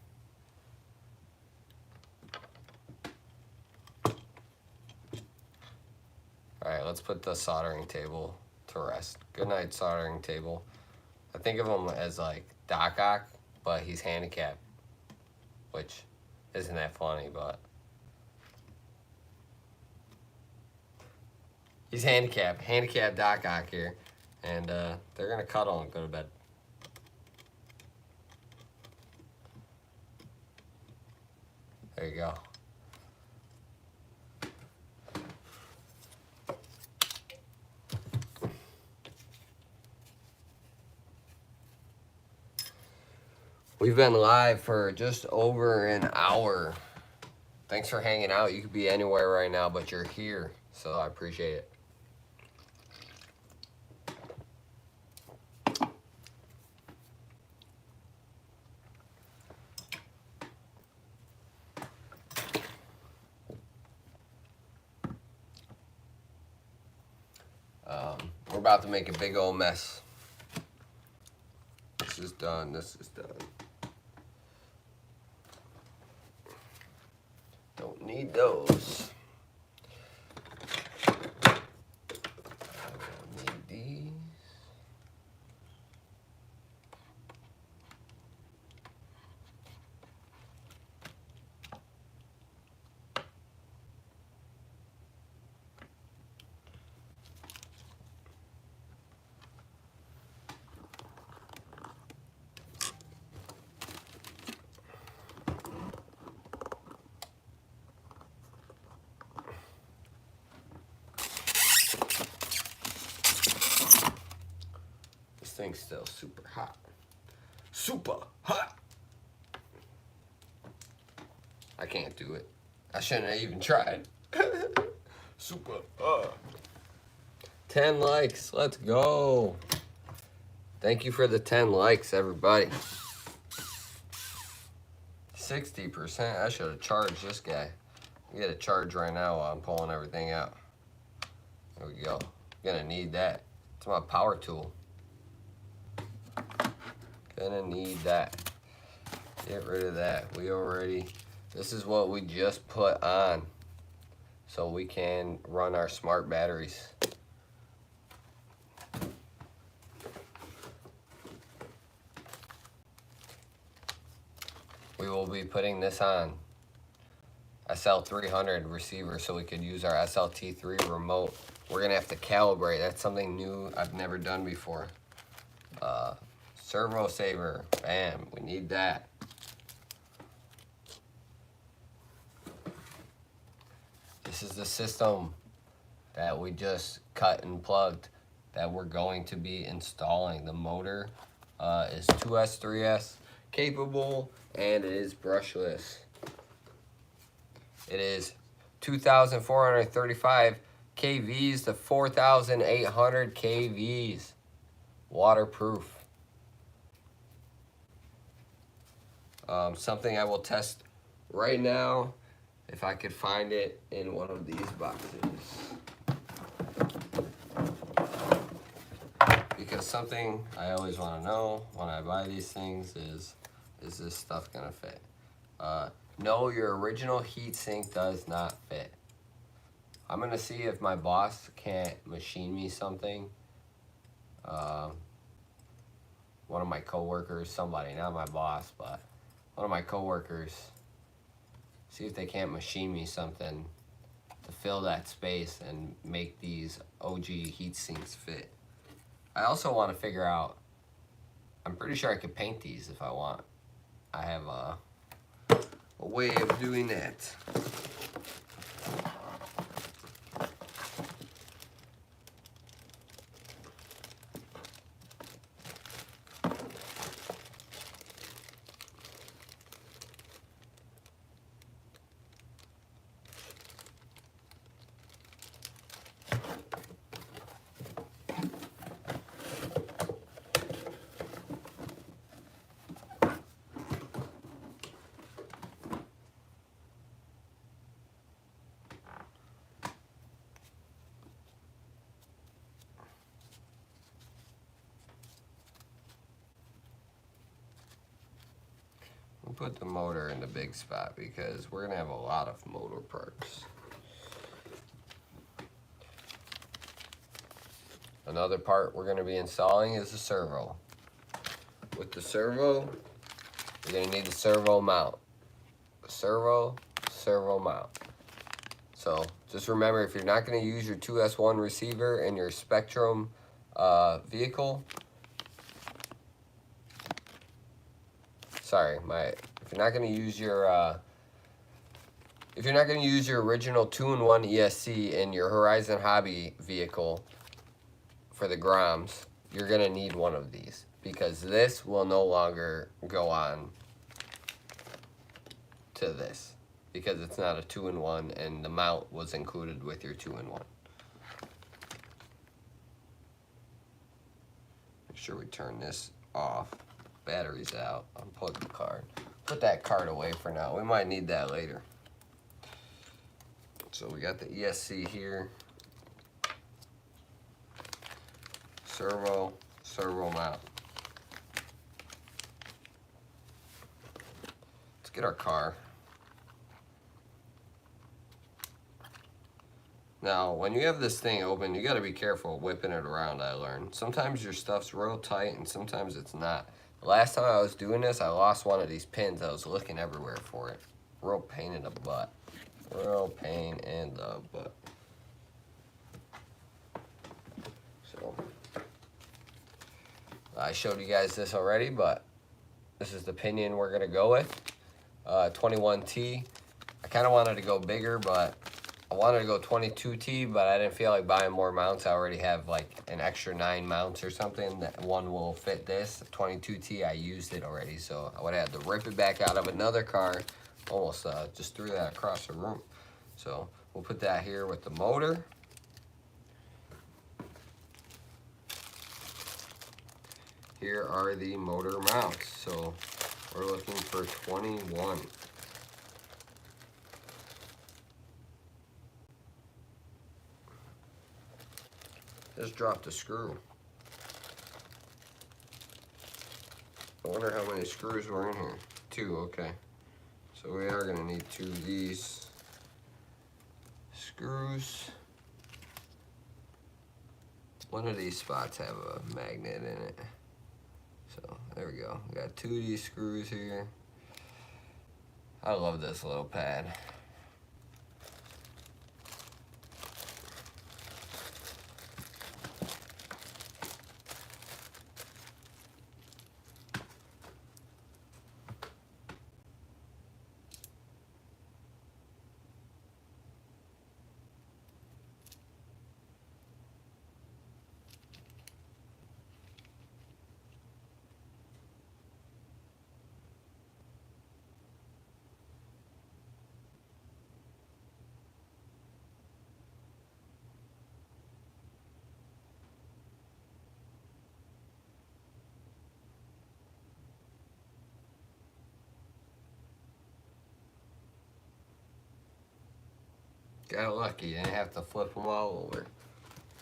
Alright, let's put the soldering table to rest. Good night, soldering table. I think of him as like Doc Ock, but he's handicapped. Which isn't that funny, but he's handicapped. Handicapped Doc Ock here. And they're going to cuddle and go to bed. There you go. We've been live for just over an hour. Thanks for hanging out. You could be anywhere right now, but you're here, so I appreciate it. We're about to make a big old mess. This is done. This is done. Don't need those. I don't need these. thing's still super hot. Super hot. I can't do it. I shouldn't have even tried. Super. 10 likes. Let's go. Thank you for the 10 likes, everybody. 60%. I should have charged this guy. I get a charge right now while I'm pulling everything out. There we go. Gonna need that. It's my power tool. Gonna need that. Get rid of that. This is what we just put on so we can run our smart batteries. We will be putting this on SL300 receiver so we could use our SLT3 remote. We're gonna have to calibrate. That's something new I've never done before. Servo saver, bam, we need that. This is the system that we just cut and plugged that we're going to be installing. The motor is 2S, 3S capable, and it is brushless. It is 2,435 kVs to 4,800 kVs. Waterproof. Something I will test right now, if I could find it in one of these boxes. Because something I always want to know when I buy these things is this stuff gonna fit? No, your original heatsink does not fit. I'm gonna see if my boss can't machine me something. One of my coworkers, somebody, not my boss, but one of my coworkers, see if they can't machine me something to fill that space and make these OG heat sinks fit. I also want to figure out, I'm pretty sure I could paint these if I want. I have a way of doing that. We'll put the motor in the big spot because we're gonna have a lot of motor parts. Another part we're gonna be installing is the servo. With the servo, you're gonna need the servo mount. Servo mount. So just remember, if you're not gonna use your 2S1 receiver in your SPEKTRUM vehicle, sorry, if you're not gonna use your original 2-in-1 ESC in your Horizon Hobby vehicle for the Groms, you're gonna need one of these because this will no longer go on to this because it's not a 2-in-1 and the mount was included with your 2-in-1. Make sure we turn this off. Batteries out. Unplug the card. Put that card away for now. We might need that later. So we got the ESC here. Servo mount. Let's get our car. Now, when you have this thing open, you gotta be careful whipping it around, I learned. Sometimes your stuff's real tight and sometimes it's not. The last time I was doing this, I lost one of these pins. I was looking everywhere for it. Real pain in the butt. Real pain in the butt. So, I showed you guys this already, but this is the pinion we're gonna go with. 21T. I kind of wanted to go bigger, but I wanted to go 22T, but I didn't feel like buying more mounts. I already have like an extra 9 mounts or something. That one will fit this. 22T, I used it already, so I would have had to rip it back out of another car. Almost just threw that across the room. So we'll put that here with the motor. Here are the motor mounts. So we're looking for 21. Just dropped a screw. I wonder how many screws were in here. 2, okay. So we are gonna need 2 of these screws. One of these spots have a magnet in it. So there we go. We got 2 of these screws here. I love this little pad. Got lucky, you didn't have to flip them all over.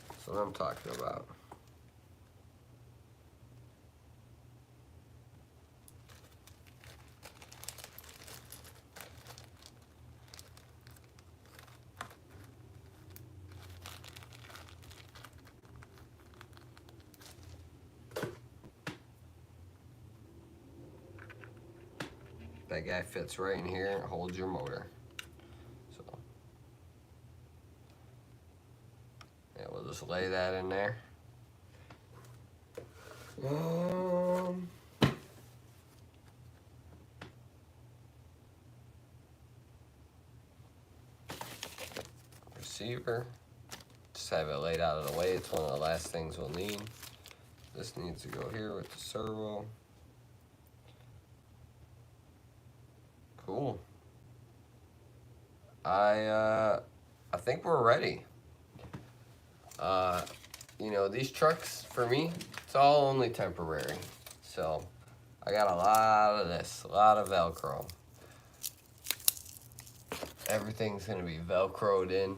That's what I'm talking about. That guy fits right in here and holds your motor. So yeah, we'll just lay that in there. Receiver. Just have it laid out of the way. It's one of the last things we'll need. This needs to go here with the servo. Cool. I think we're ready. You know, these trucks, for me, it's all only temporary. So, I got a lot of this, a lot of Velcro. Everything's gonna be Velcroed in.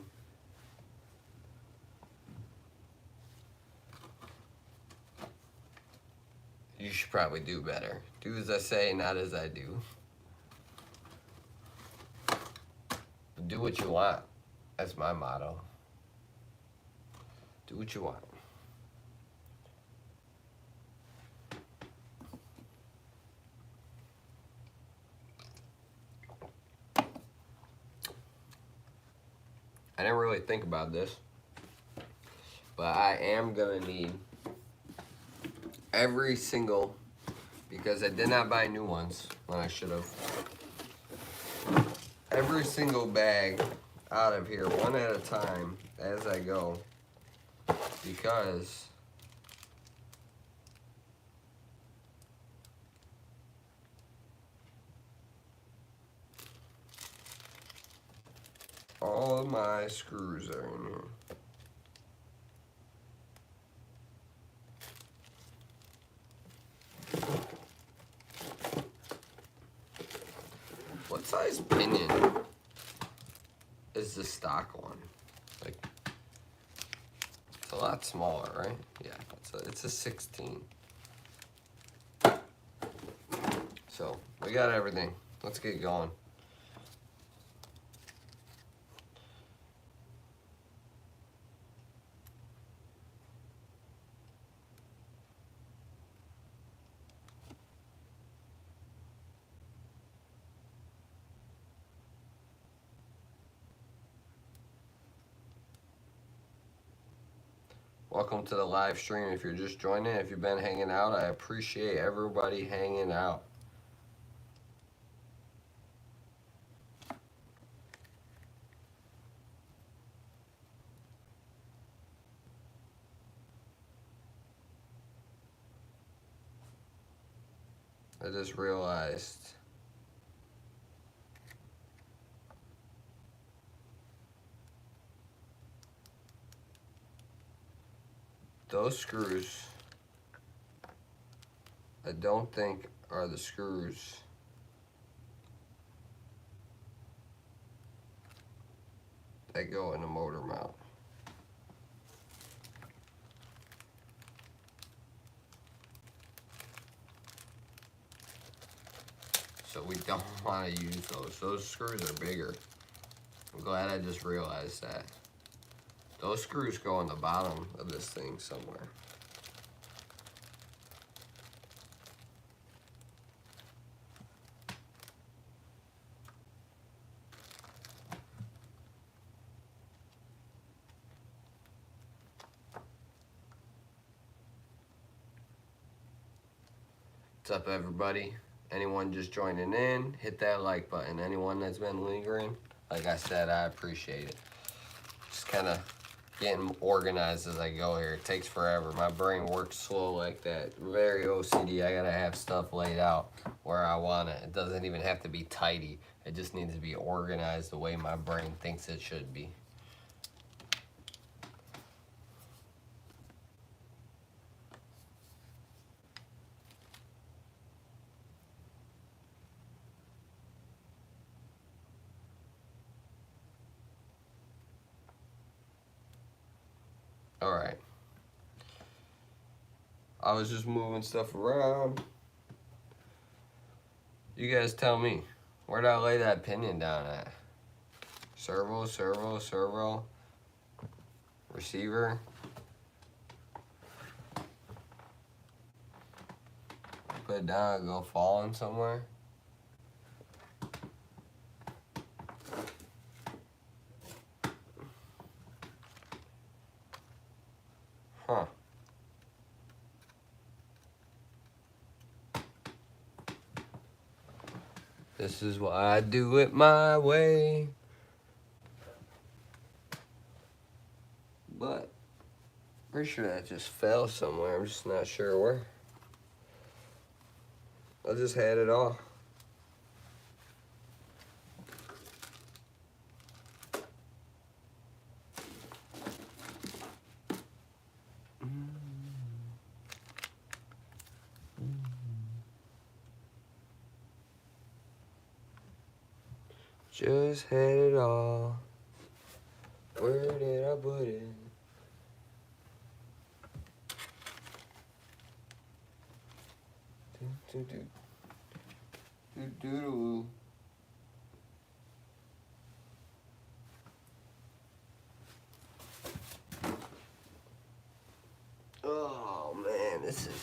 You should probably do better. Do as I say, not as I do. Do what you want. That's my motto. Do what you want. I didn't really think about this, but I am gonna need every single, because I did not buy new ones when I should have. Every single bag out of here, one at a time, as I go, because all of my screws are in here. What size pinion is the stock one? Like, it's a lot smaller, right? Yeah, it's a 16. So we got everything. Let's get going. Welcome to the live stream. If you're just joining, if you've been hanging out, I appreciate everybody hanging out. I just realized those screws, I don't think are the screws that go in the motor mount. So we don't want to use those. Those screws are bigger. I'm glad I just realized that. Those screws go on the bottom of this thing somewhere. What's up, everybody? Anyone just joining in, hit that like button. Anyone that's been lingering, like I said, I appreciate it. Just kind of getting organized as I go here. It takes forever. My brain works slow like that. Very OCD. I gotta have stuff laid out where I want it. It doesn't even have to be tidy. It just needs to be organized the way my brain thinks it should be. All right. I was just moving stuff around. You guys tell me, where'd I lay that pinion down at? Servo, servo, servo, receiver. Put it down and go falling somewhere. Huh. This is why I do it my way. But pretty sure that just fell somewhere. I'm just not sure where. I just had it all. Just had it all. Where did I put it? Do. Oh man, this is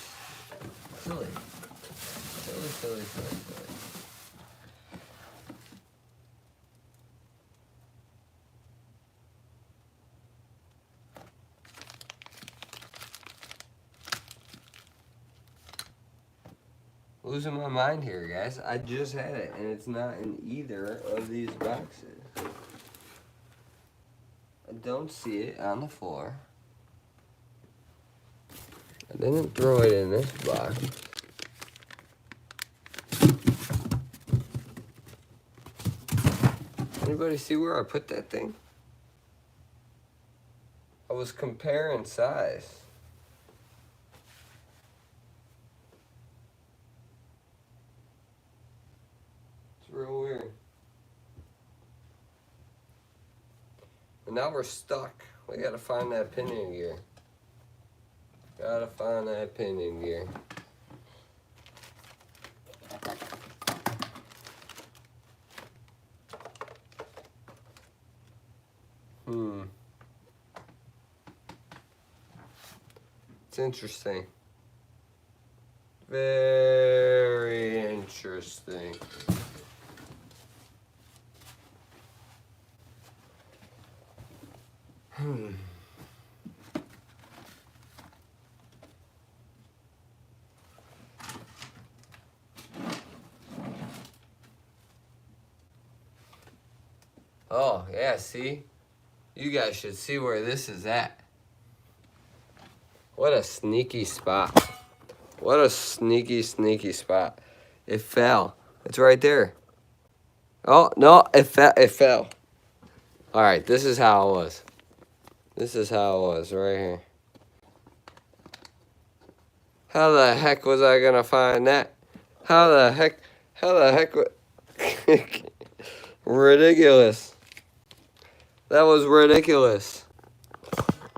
silly. Silly. Losing my mind here, guys. I just had it, and it's not in either of these boxes. I don't see it on the floor. I didn't throw it in this box. Anybody see where I put that thing? I was comparing size. Real weird. And now we're stuck. We gotta find that pinion gear. Gotta find that pinion gear. It's interesting. Very interesting. Oh, yeah, see? You guys should see where this is at. What a sneaky spot. What a sneaky spot. It fell. It's right there. Oh, no, it fell. All right, this is how it was. This is how it was right here. How the heck was I gonna find that? How the heck ridiculous. That was ridiculous.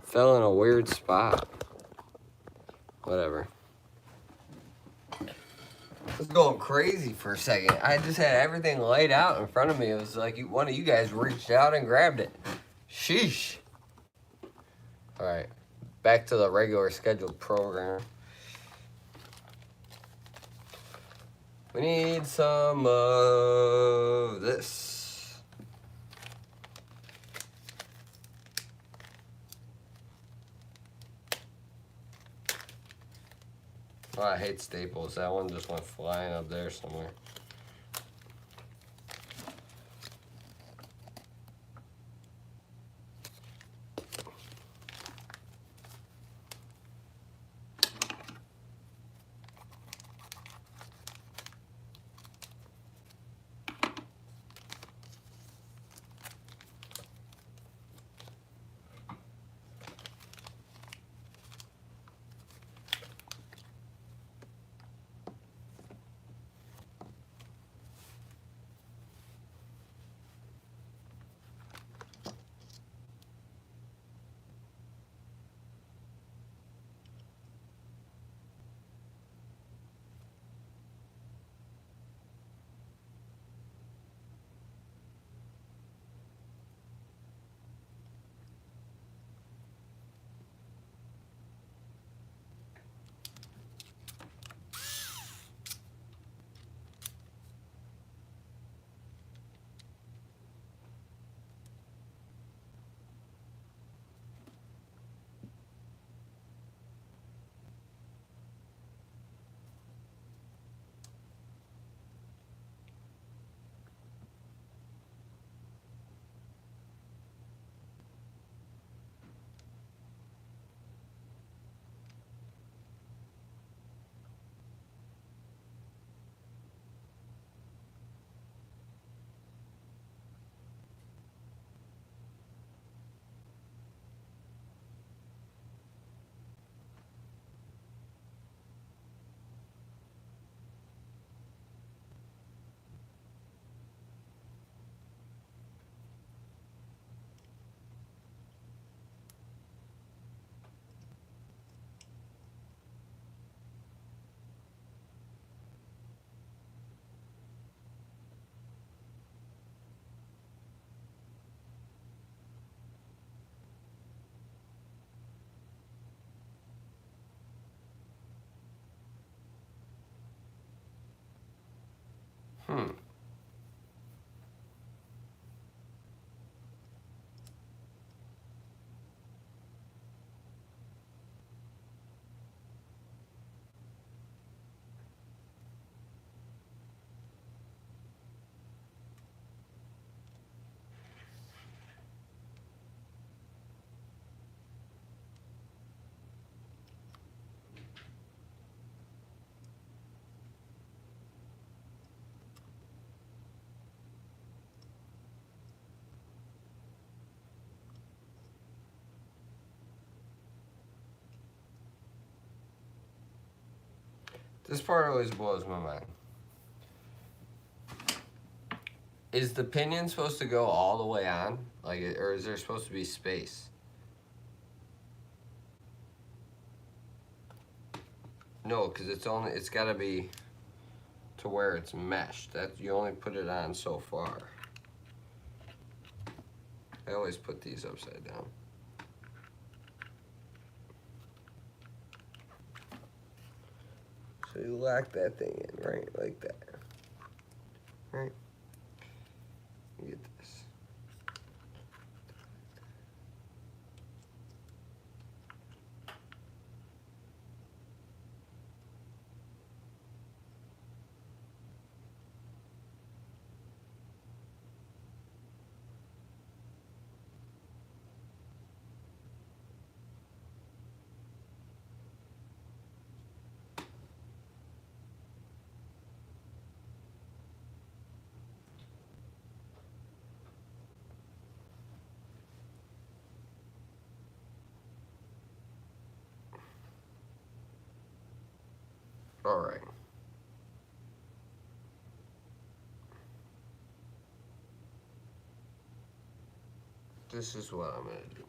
Fell in a weird spot. Whatever. I was going crazy for a second. I just had everything laid out in front of me. It was like one of you guys reached out and grabbed it. Sheesh. Alright. Back to the regular scheduled program. We need some of this. Oh, I hate staples. That one just went flying up there somewhere. This part always blows my mind. Is the pinion supposed to go all the way on? Like, or is there supposed to be space? No, because it's gotta be to where it's meshed. That you only put it on so far. I always put these upside down. So you lock that thing in, right? Like that. Right? You get this. All right. This is what I'm gonna do.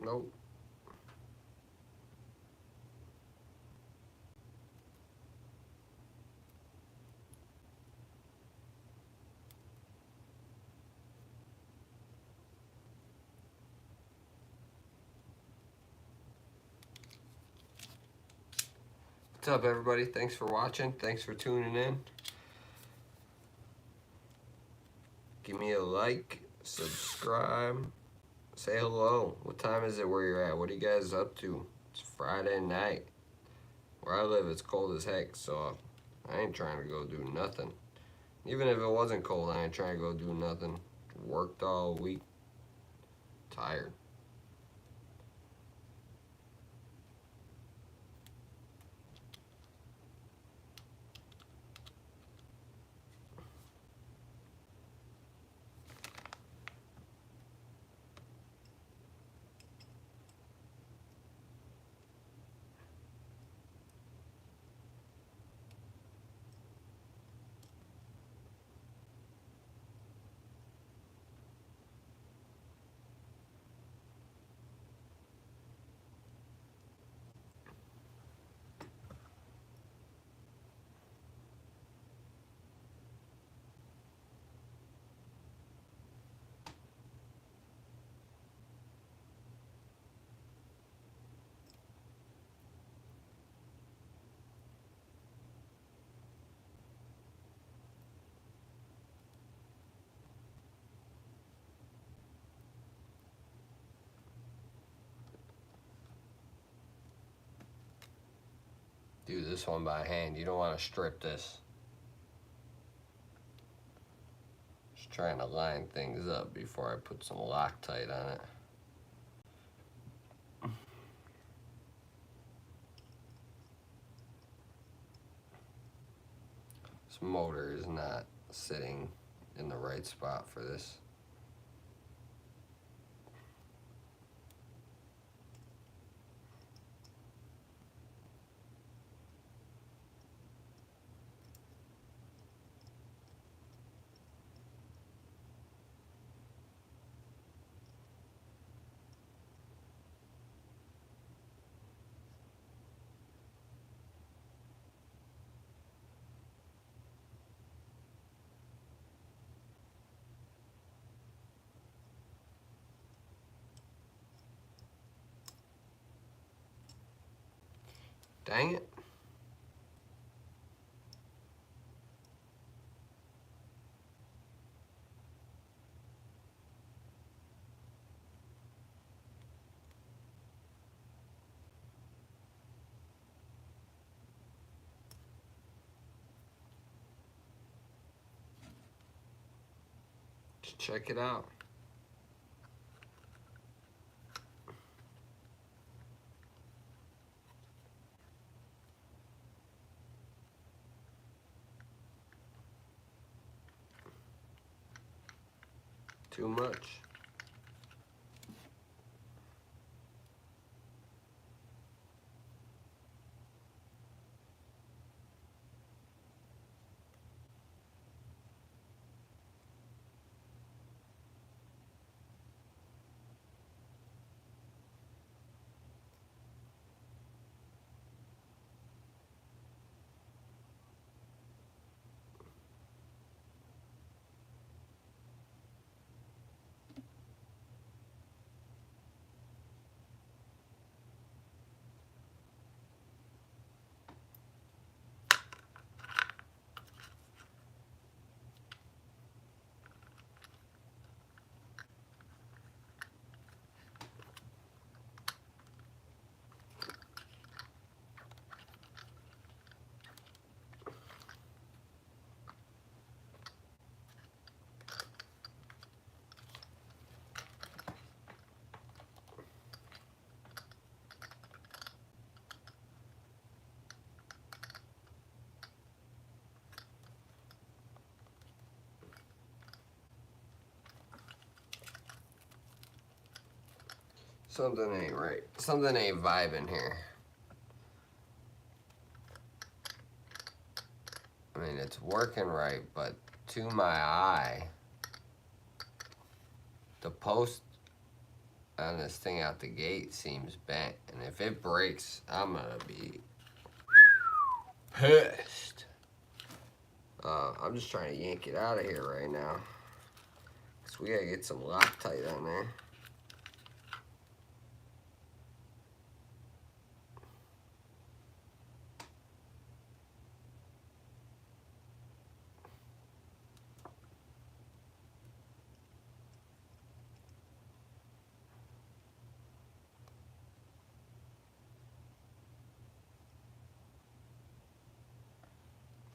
Nope. What's up, everybody? Thanks for watching. Thanks for tuning in. Give me a like, subscribe, say hello. What time is it where you're at? What are you guys up to? It's Friday night. Where I live, it's cold as heck, so I ain't trying to go do nothing. Even if it wasn't cold, I ain't trying to go do nothing. Worked all week. Tired. Do this one by hand. You don't want to strip this. Just trying to line things up before I put some Loctite on it. This motor is not sitting in the right spot for this. Dang it. Just check it out. Too much. Something ain't right. Something ain't vibing here. I mean, it's working right, but to my eye, the post on this thing out the gate seems bent. And if it breaks, I'm gonna be pissed. I'm just trying to yank it out of here right now. Because we gotta get some Loctite on there.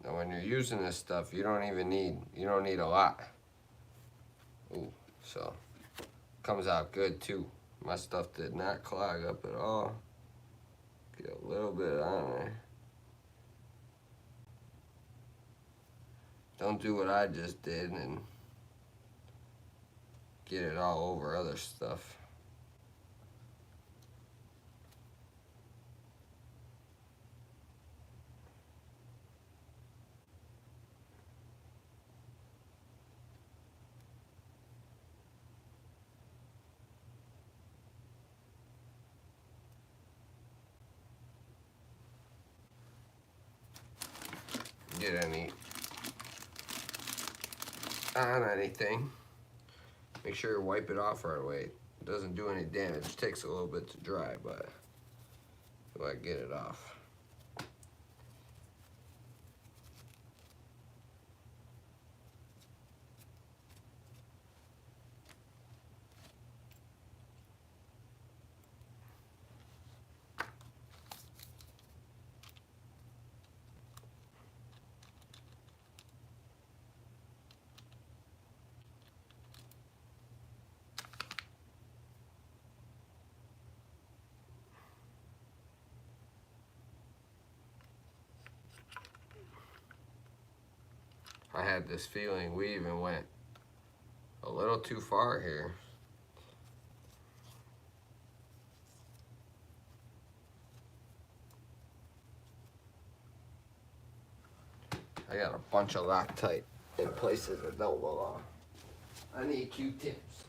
And when you're using this stuff, you don't need a lot. Ooh, so comes out good too. My stuff did not clog up at all. Get a little bit on there. Don't do what I just did and get it all over other stuff. Get any on anything, make sure you wipe it off right away. It doesn't do any damage. It takes a little bit to dry, but if I get it off. I had this feeling we even went a little too far here. I got a bunch of Loctite in places that don't belong. I need Q-tips.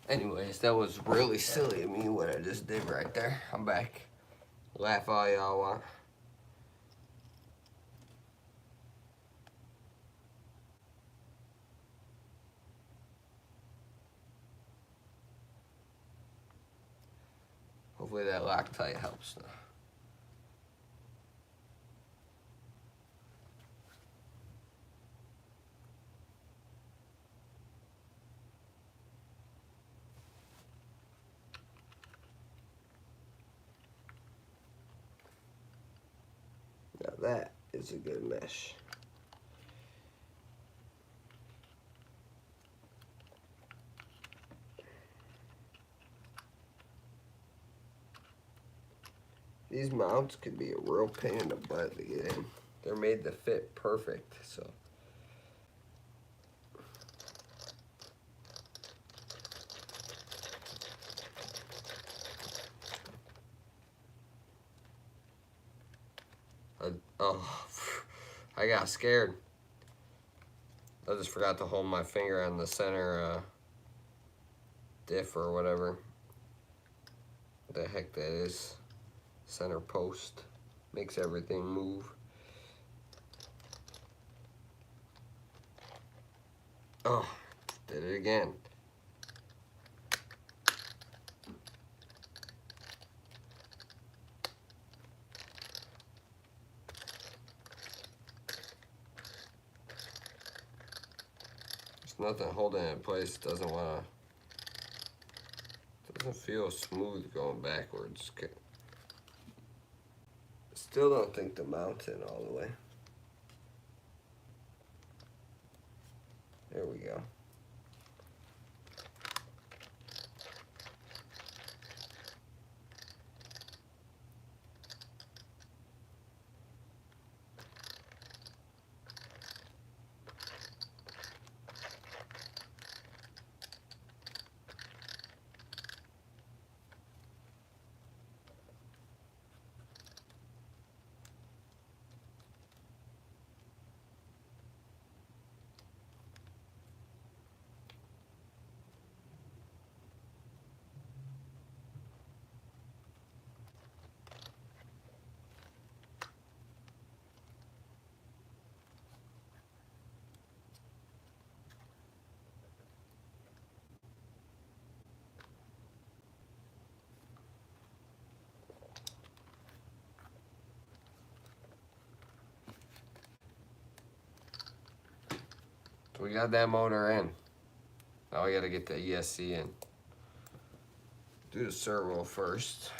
Anyways, that was really silly of me what I just did right there. I'm back. Laugh all y'all want. Hopefully that Loctite helps now. Now that is a good mesh. These mounts could be a real pain in the butt to get in. They're made to fit perfect, so. Oh, I got scared. I just forgot to hold my finger on the center diff or whatever the heck that is. Center post. Makes everything move. Oh, did it again. There's nothing holding it in place. Doesn't feel smooth going backwards. Still don't think the mount's in all the way. There we go. We got that motor in. Now we gotta get the ESC in. Do the servo first.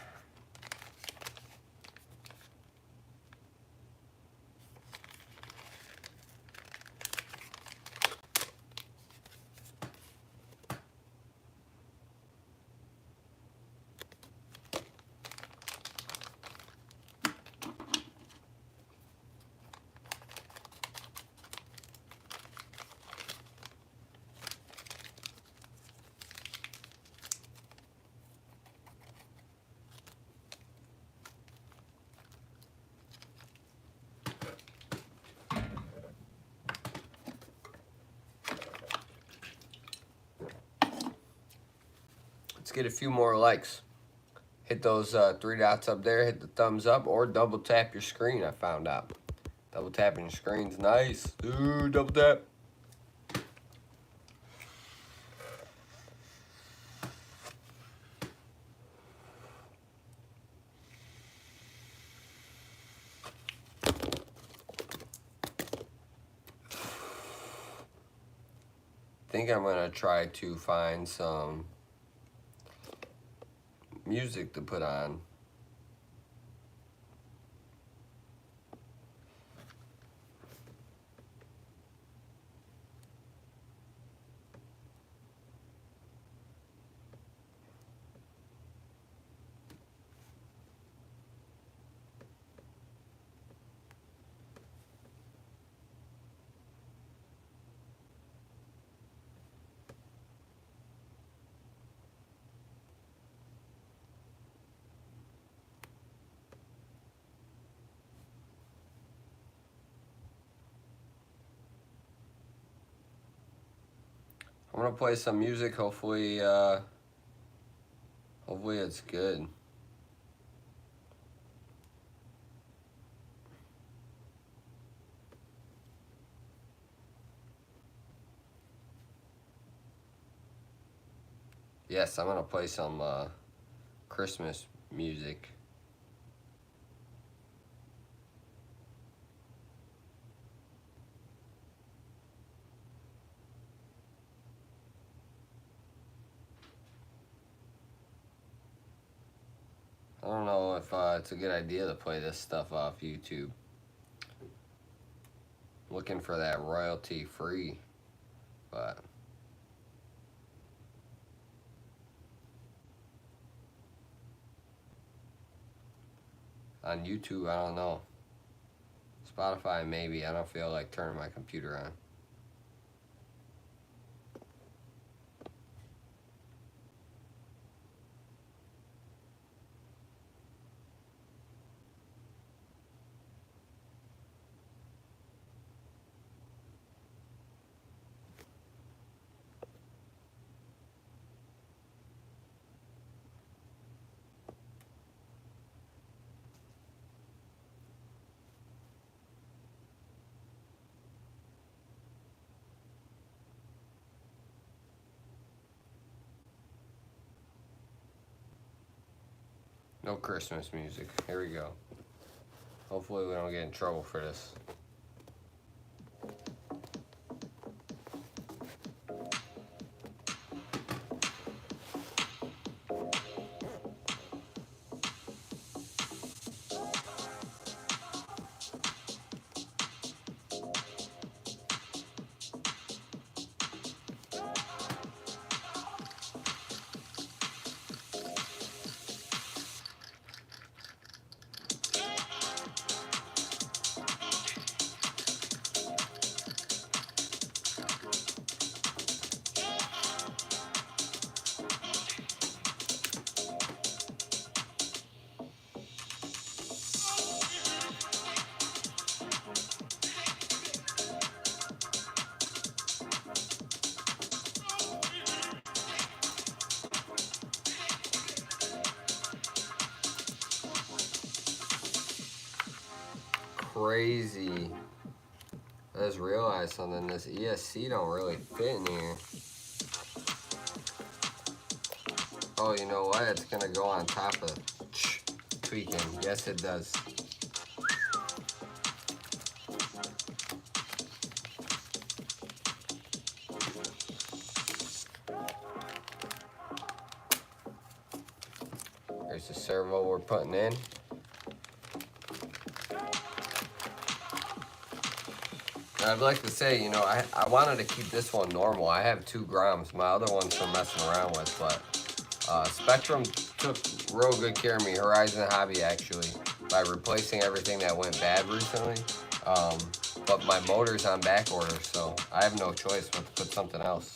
Let's get a few more likes. Hit those 3 dots up there, hit the thumbs up, or double tap your screen, I found out. Double tapping your screen's nice. Ooh, double tap. I think I'm gonna try to find some music to put on. I'm gonna play some music. Hopefully it's good. Yes, I'm gonna play some Christmas music. I don't know if it's a good idea to play this stuff off YouTube. Looking for that royalty free, but On YouTube, I don't know. Spotify, maybe. I don't feel like turning my computer on. No Christmas music. Here we go. Hopefully we don't get in trouble for this. Crazy. I just realized something. This ESC don't really fit in here. Oh, you know what? It's gonna go on top of tweaking. Yes, it does. Here's the servo we're putting in. I'd like to say, you know, I wanted to keep this one normal. I have 2 Groms. My other one's for messing around with, but SPEKTRUM took real good care of me. Horizon Hobby, actually, by replacing everything that went bad recently. But my motor's on back order, so I have no choice but to put something else.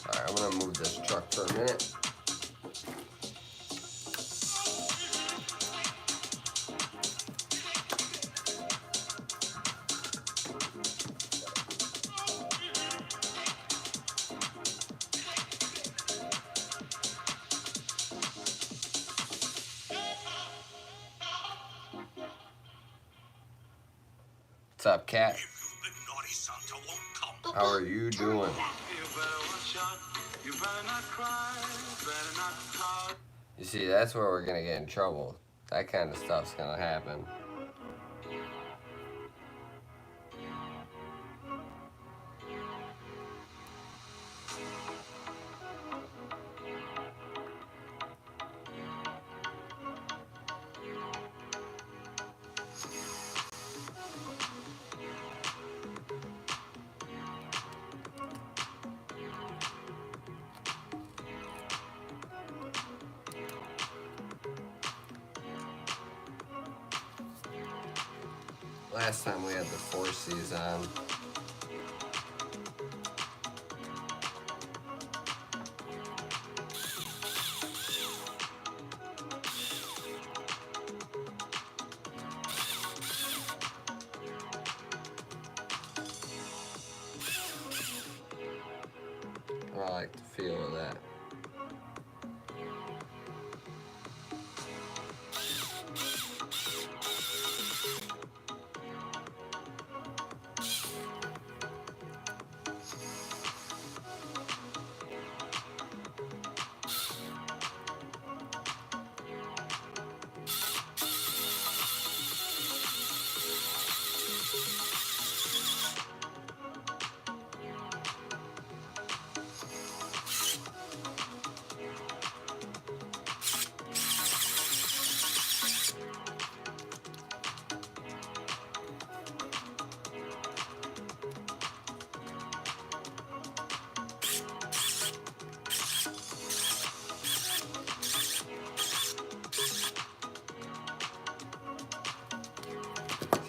Alright, I'm gonna move this truck for a minute. What's up, Cat? How are you doing? You see, that's where we're gonna get in trouble. That kind of stuff's gonna happen. Last time we had the 4Cs on. I like the feel of that.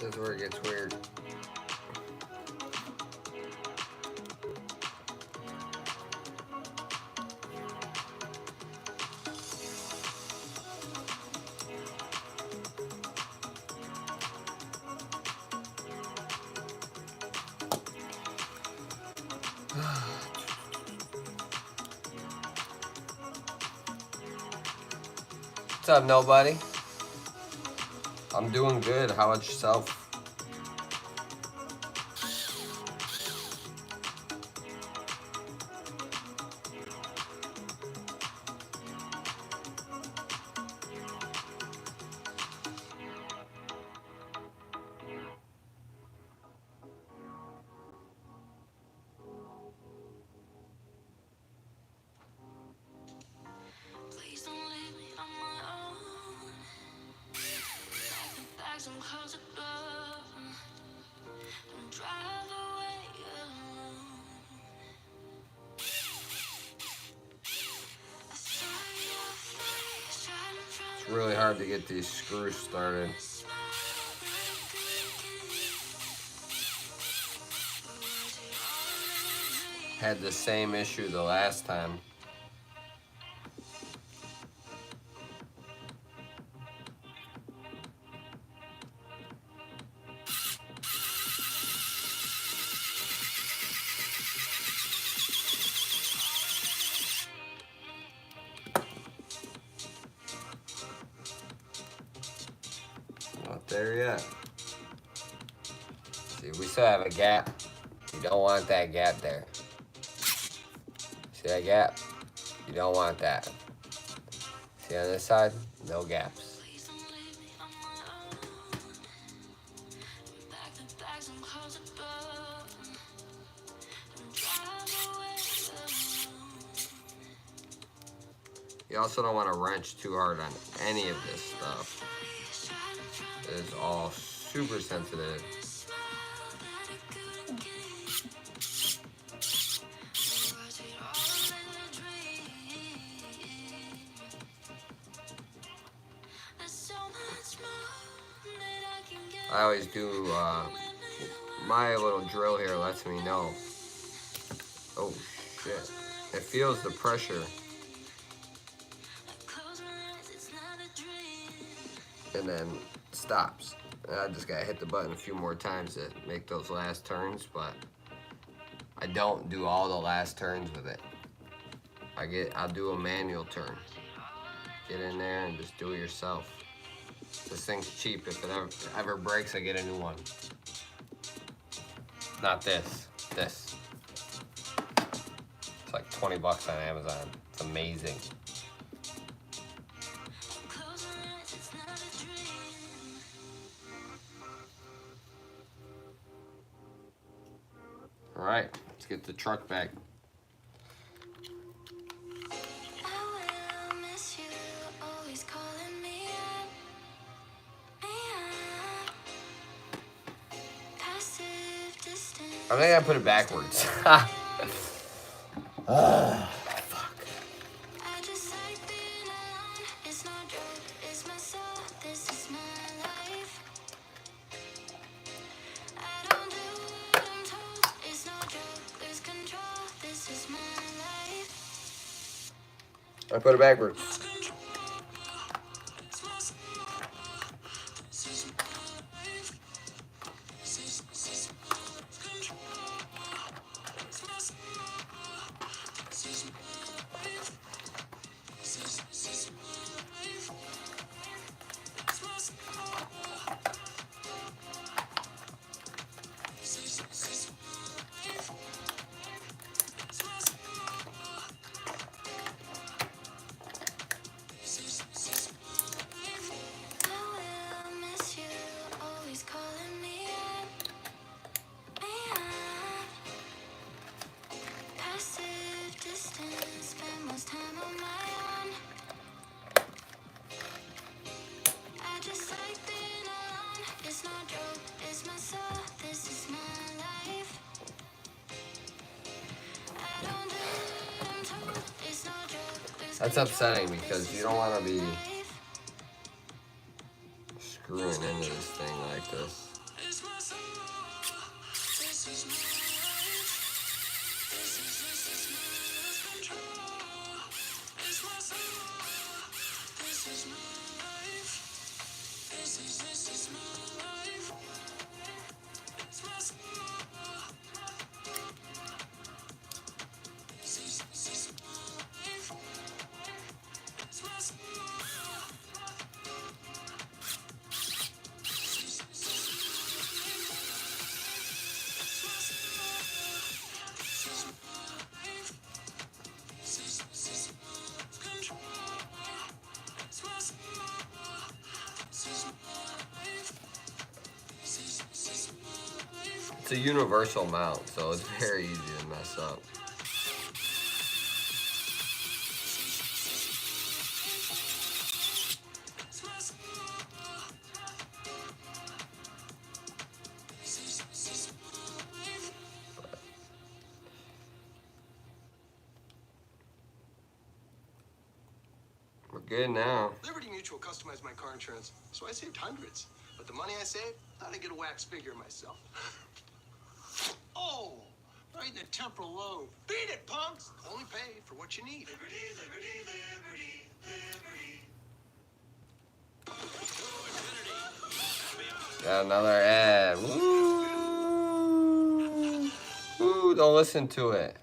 This is where it gets weird. What's up, nobody? I'm doing good. How about yourself? It's really hard to get these screws started. Had the same issue the last time. Not there yet. See, we still have a gap. You don't want that gap there. See that gap? You don't want that. See on this side? No gaps. You also don't want to wrench too hard on any of this stuff. It is all super sensitive. I always do, my little drill here lets me know. Oh shit. It feels the pressure. And then stops. And I just gotta hit the button a few more times to make those last turns, but I don't do all the last turns with it. I'll do a manual turn. Get in there and just do it yourself. This thing's cheap. If it ever breaks, I get a new one. Not this. This. It's like 20 bucks on Amazon. It's amazing. All right, let's get the truck back. I think I put it backwards. Fuck. I put it backwards. That's upsetting because you don't want to be screwing into this thing like this. It's a universal mount, so it's very easy to mess up. We're good now. Liberty Mutual customized my car insurance, so I saved hundreds. But the money I saved, I thought I'd get a wax figure myself. Oh, right in the temporal lobe. Beat it, punks! Only pay for what you need. Liberty, liberty, liberty, liberty. Got another ad. Woo! Woo, don't listen to it.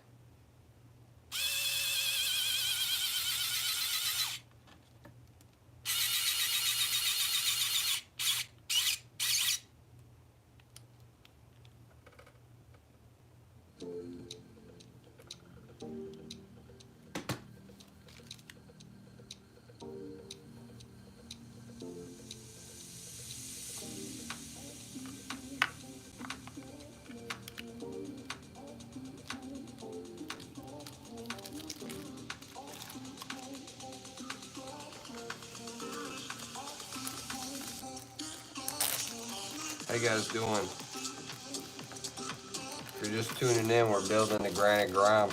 How you guys doing? If you're just tuning in, we're building the Granite Grom.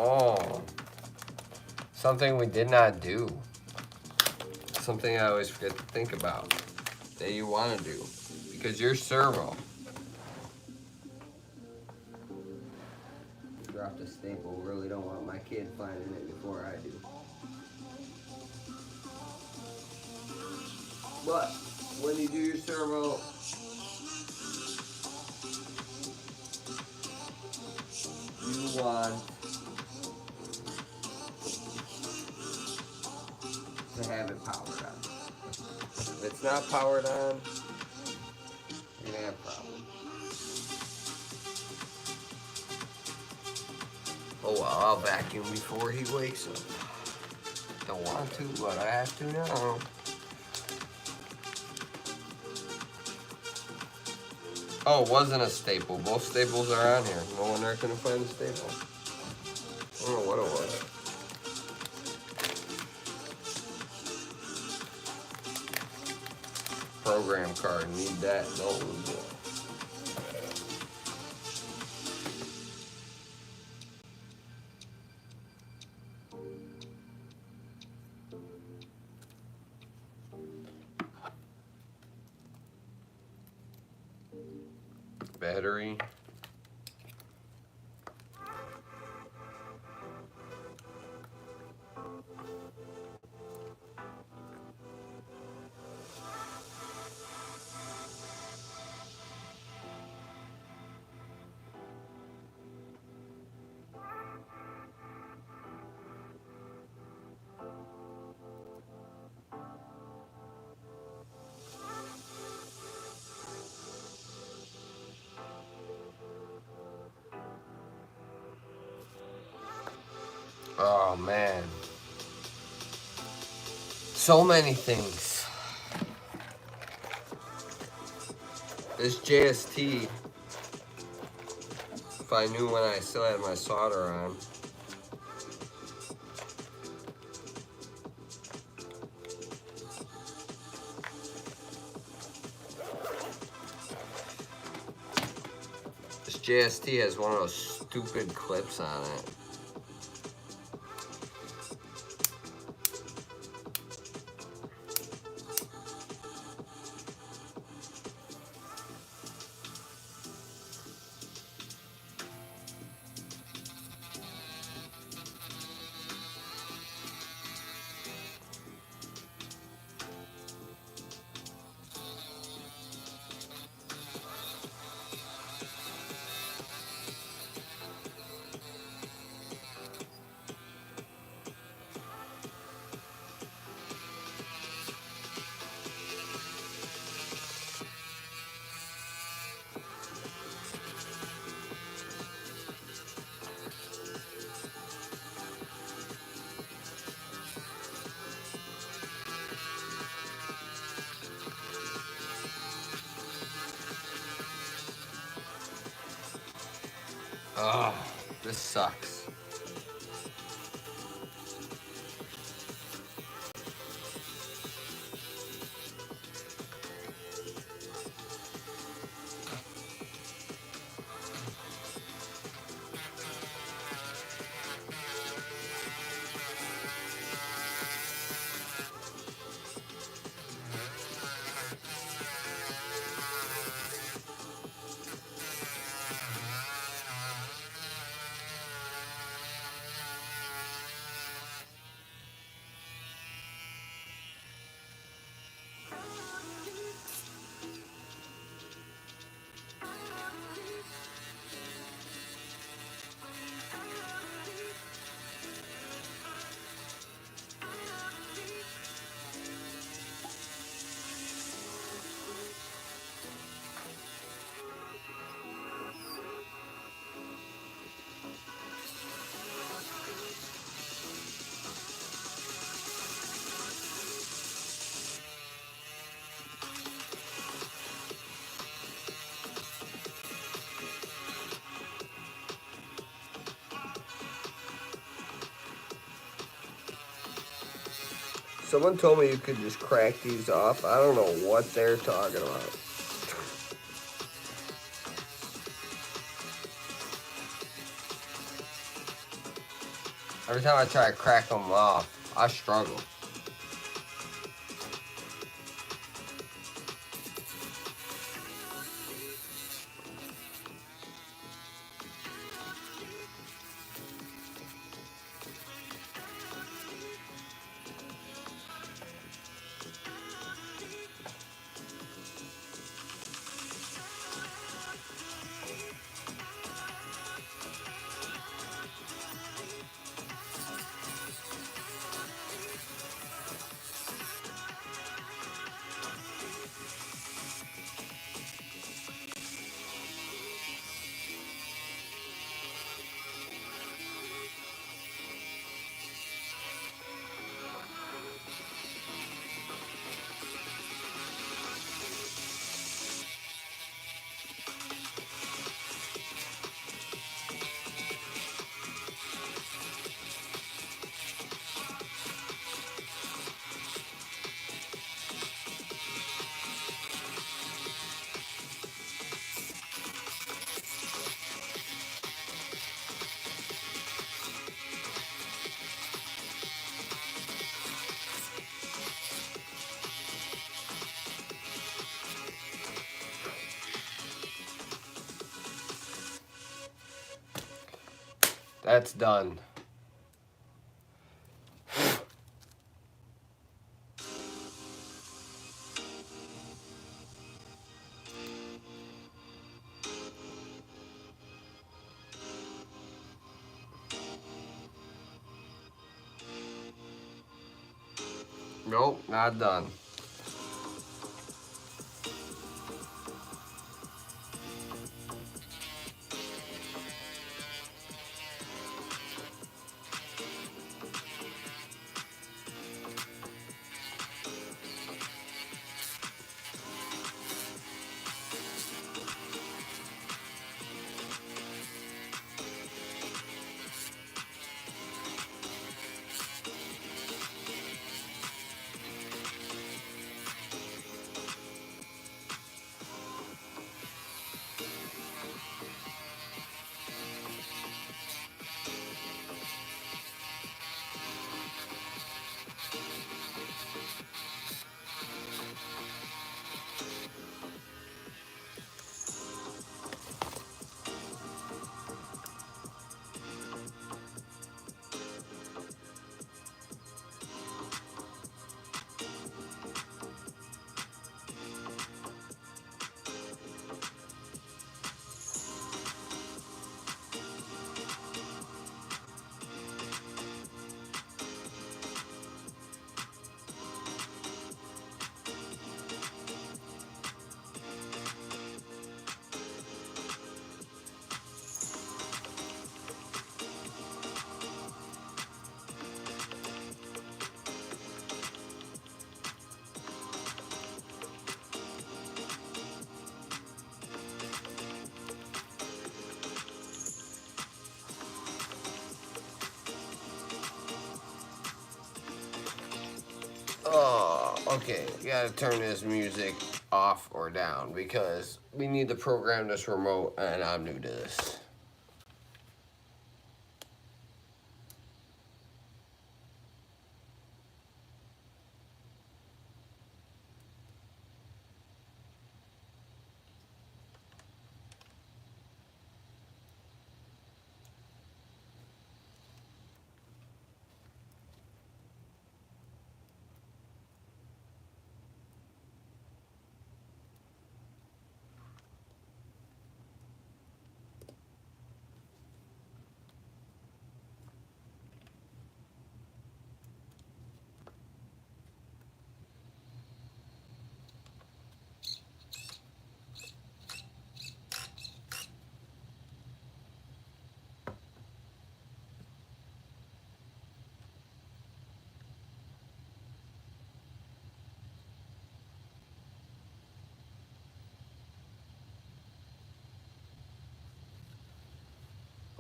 Oh, something we did not do. Something I always forget to think about that you want to do because you're servo. Dropped a staple. Really don't want my kid finding it before I do. But when you do your servo, you want to have it powered on. If it's not powered on, You're gonna have problems. oh well, I'll vacuum before he wakes up. Don't want to, but I have to now. Oh, it wasn't a staple. Both staples are on here. No wonder I couldn't find the staple. I don't know what it was. Program card, need that. No. Battery. Oh man. So many things. This JST, if I knew when I still had my solder on. This JST has one of those stupid clips on it. Oh, this sucks. Someone told me you could just crack these off. I don't know what they're talking about. Every time I try to crack them off, I struggle. That's done. Nope, not done. Okay, gotta turn this music off or down because we need to program this remote and I'm new to this.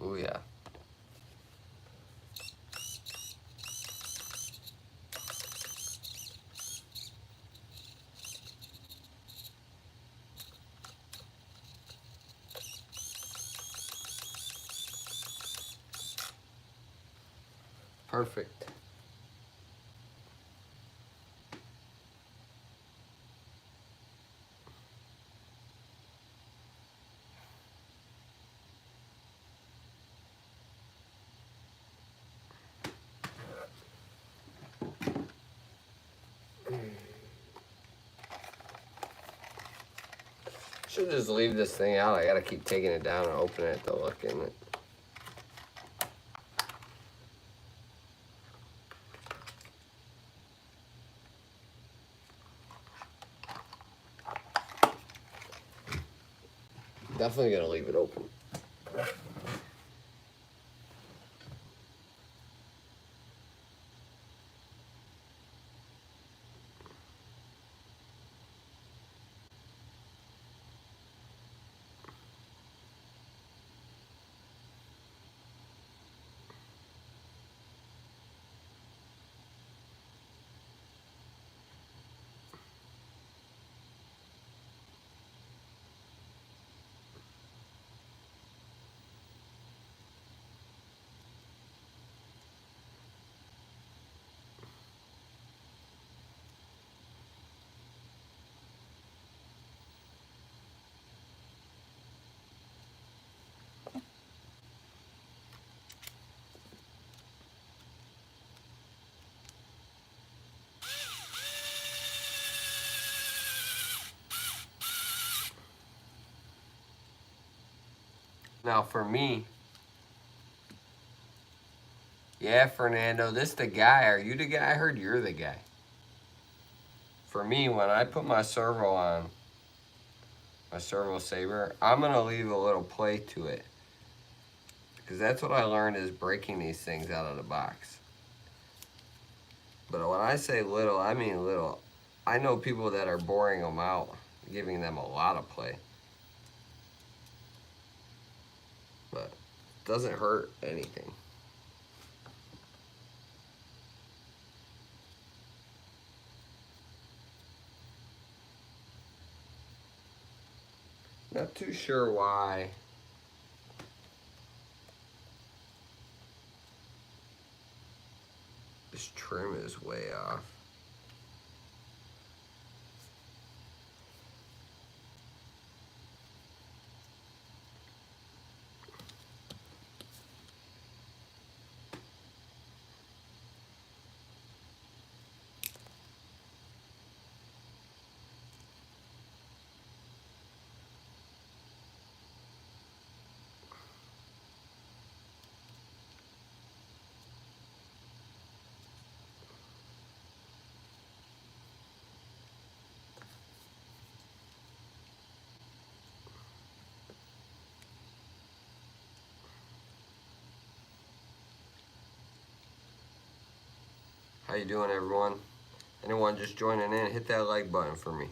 Oh yeah. Perfect. Should just leave this thing out. I gotta keep taking it down and opening it to look in it. Definitely gonna leave it open. Now for me, yeah, Fernando, this the guy. Are you the guy? I heard you're the guy. For me, when I put my servo on, my servo saber, I'm gonna leave a little play to it. Because that's what I learned is breaking these things out of the box. But when I say little, I mean little. I know people that are boring them out, giving them a lot of play. But it doesn't hurt anything. Not too sure why. This trim is way off. How you doing, everyone? Anyone just joining in, hit that like button for me.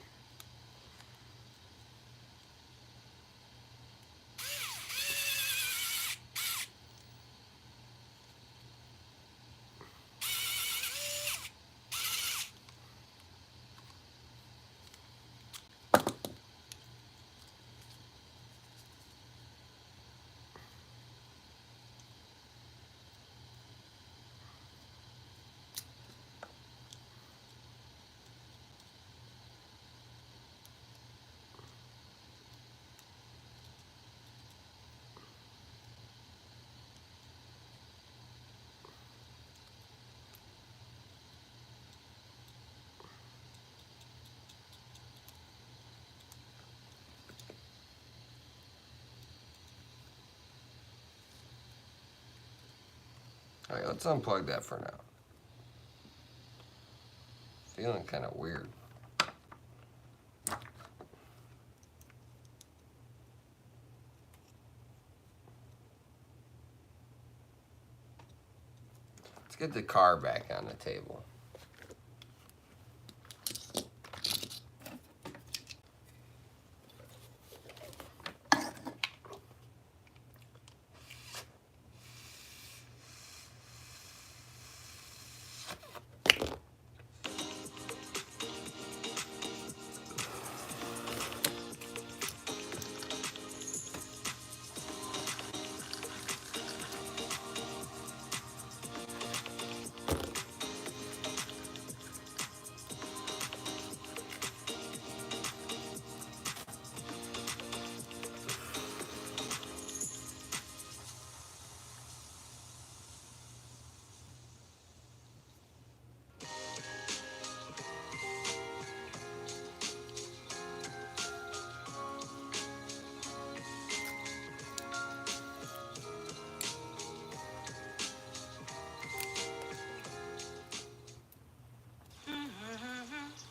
Alright, let's unplug that for now. Feeling kind of weird. Let's get the car back on the table.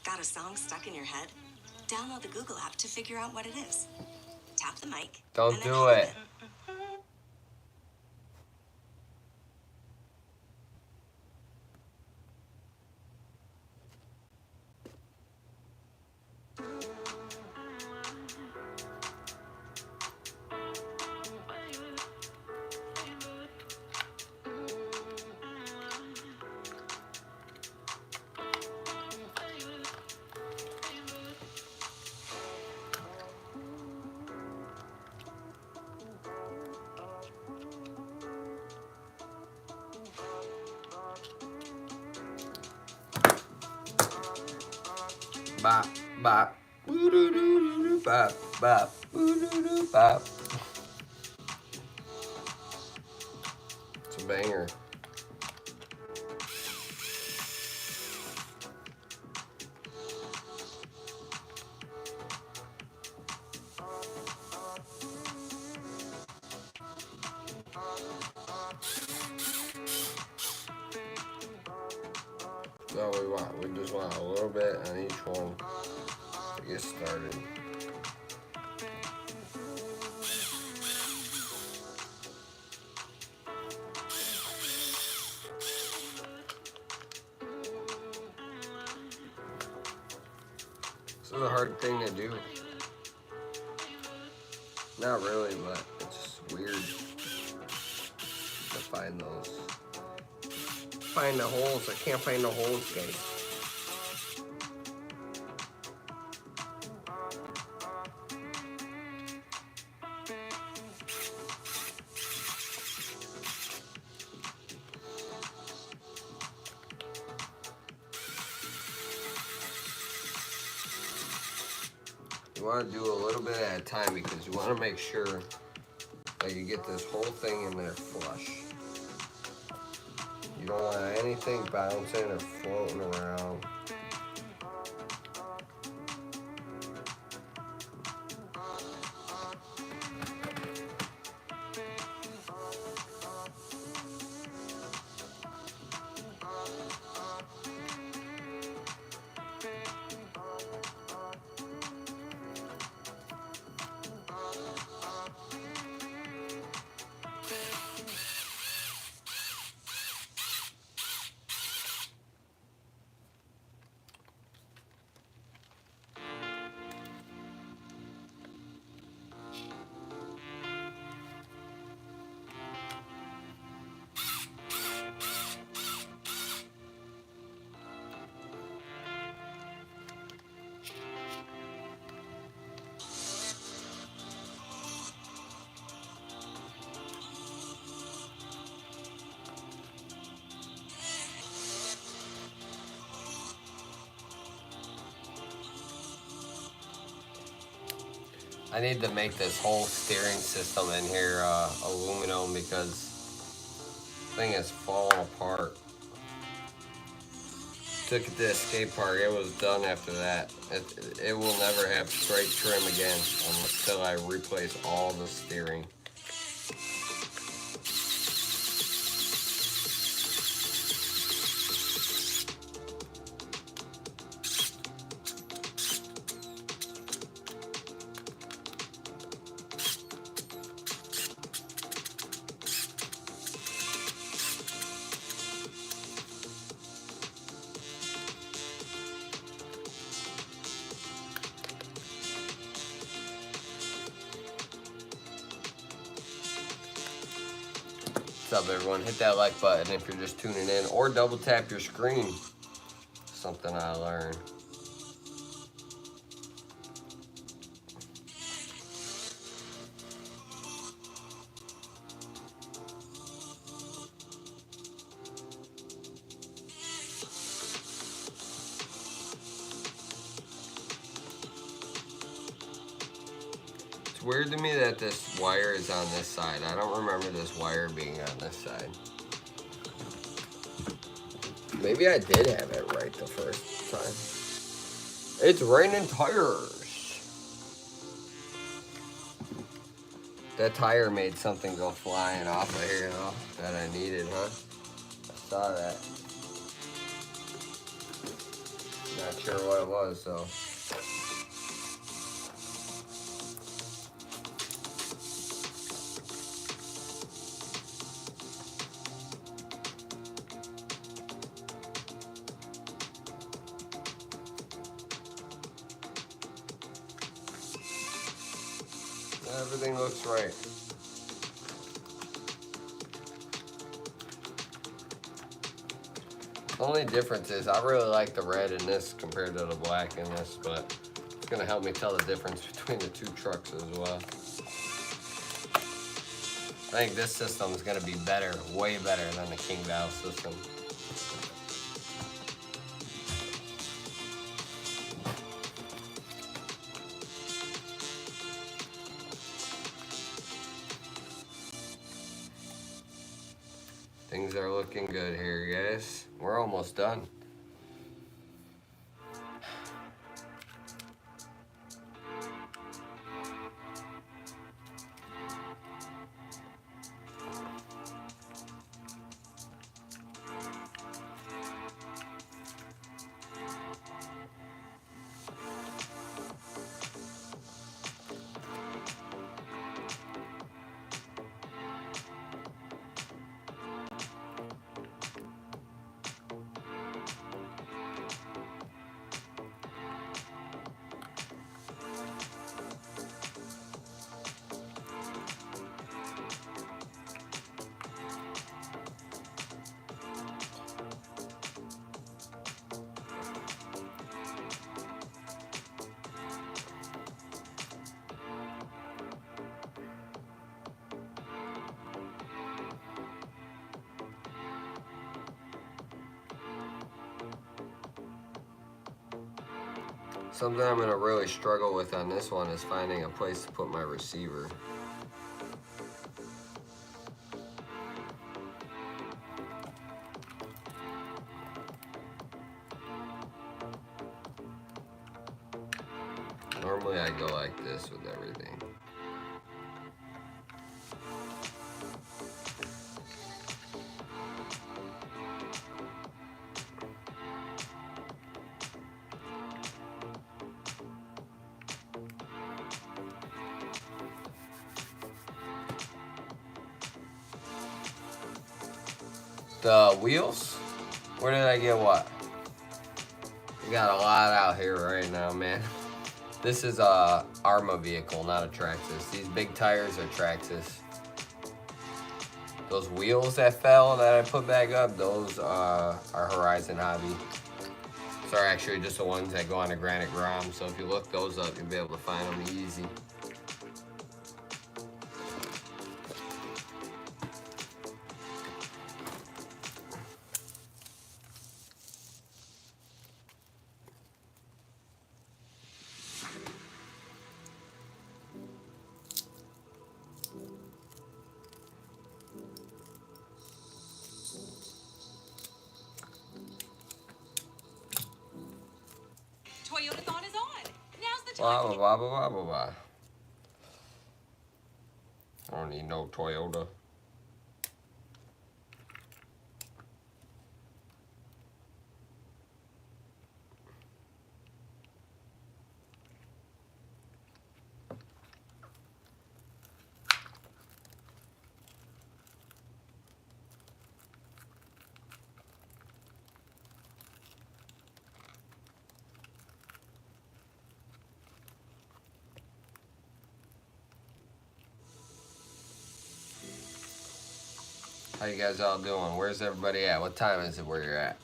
Got a song stuck in your head? Download the Google app to figure out what it is. Tap the mic. Don't and then do hum it. Bop, bop. Boo-doo-doo-doo-doo, bop, bop. Boo-doo-doo, bop. It's a banger. So we just want a little bit on each one to get started. This is a hard thing to do. Not really, but it's weird to find those. Find the holes. I can't find the holes, guys. You want to do a little bit at a time because you want to make sure that you get this whole thing in there flush. You don't want anything bouncing or floating around. I need to make this whole steering system in here aluminum because this thing is falling apart. Took it to the skate park, it was done after that. It will never have straight trim again until I replace all the steering. What's up, everyone? Hit that like button if you're just tuning in, or double tap your screen. Something I learned. It's weird to me that this wire is on this side. I don't remember this wire being on this side. Maybe I did have it right the first time. It's raining tires. That tire made something go flying off of here, though, that I needed, huh? I saw that. Not sure what it was, though. Everything looks right. The only difference is I really like the red in this compared to the black in this, but it's gonna help me tell the difference between the two trucks as well. I think this system is gonna be better, way better than the King valve system. Things are looking good here, guys. We're almost done. Something I'm gonna really struggle with on this one is finding a place to put my receiver. Normally I go like this with everything. The wheels? Where did I get what? We got a lot out here right now, man. This is a Arma vehicle, not a Traxxas. These big tires are Traxxas. Those wheels that fell that I put back up, those are Horizon Hobby. These are actually just the ones that go on a Granite Grom, so if you look those up, you'll be able to find them easy. Toyotathon is on. Now's the Blah, time. blah, blah, blah, blah, blah. I don't need no Toyota. How you guys all doing? Where's everybody at? What time is it where you're at?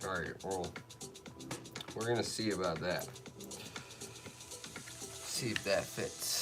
Alright, well, we're gonna see about that. See if that fits.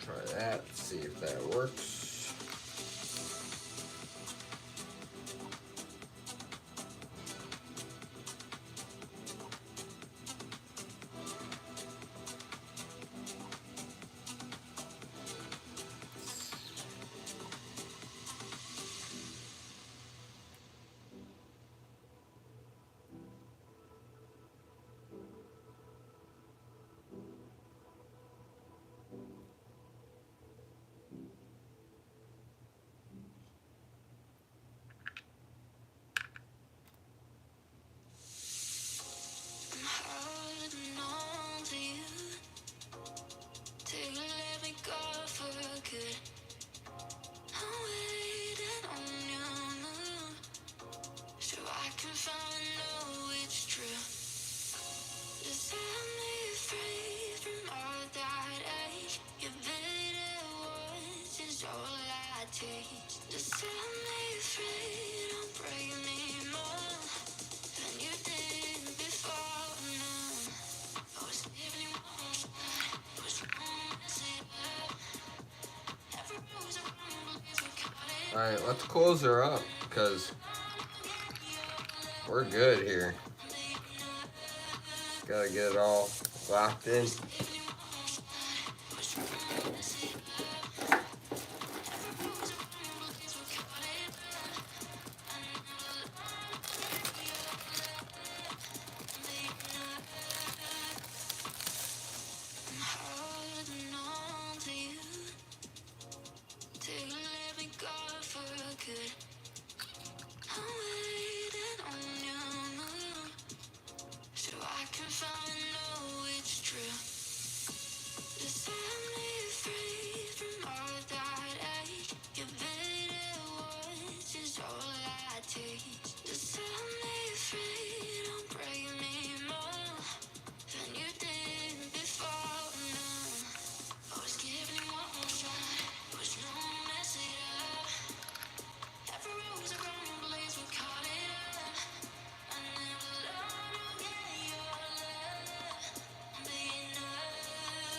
Try that, see if that works. Alright, let's close her up, because we're good here. Gotta get it all locked in.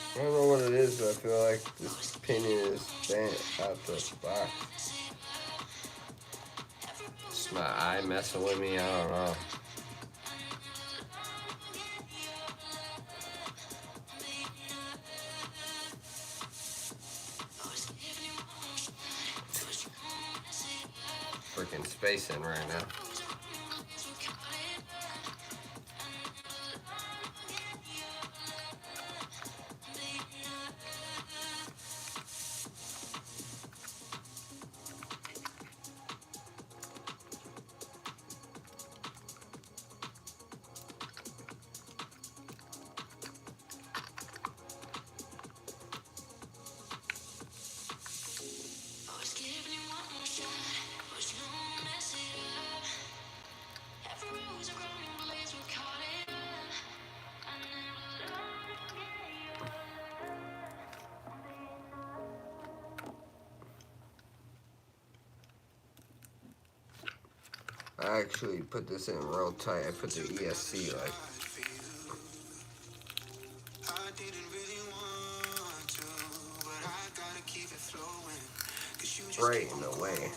I don't know what it is, but I feel like this pinion is bent out the box. It's my eye messing with me, I don't know. Freaking spacing right now. I actually put this in real tight. I put the ESC like right in the way.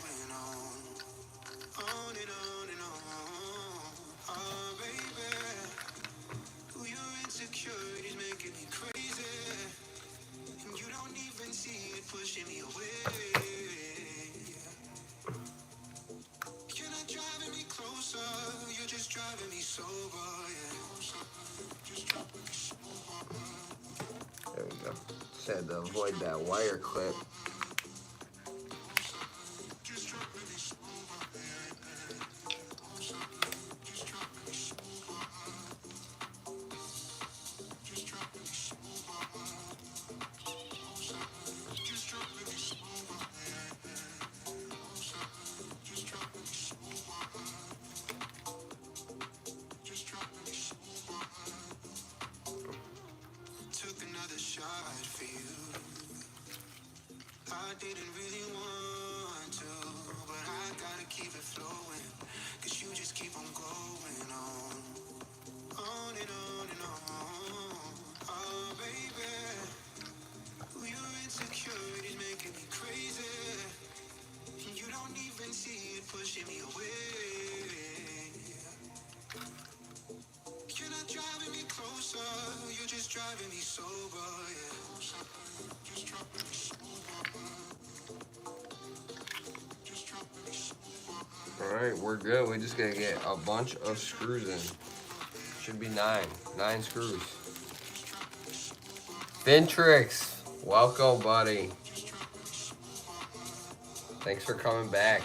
There we go. Just had to avoid that wire clip. I didn't really want to, but I gotta keep it flowing, 'cause you just keep on going on and on and on. Oh, baby, your insecurities making me crazy, and you don't even see it pushing me away. You're not driving me closer, you're just driving me sober, yeah. Just driving me sober. Alright, we're good. We just gotta get a bunch of screws in. Should be 9 screws. Vintrix, welcome, buddy. Thanks for coming back.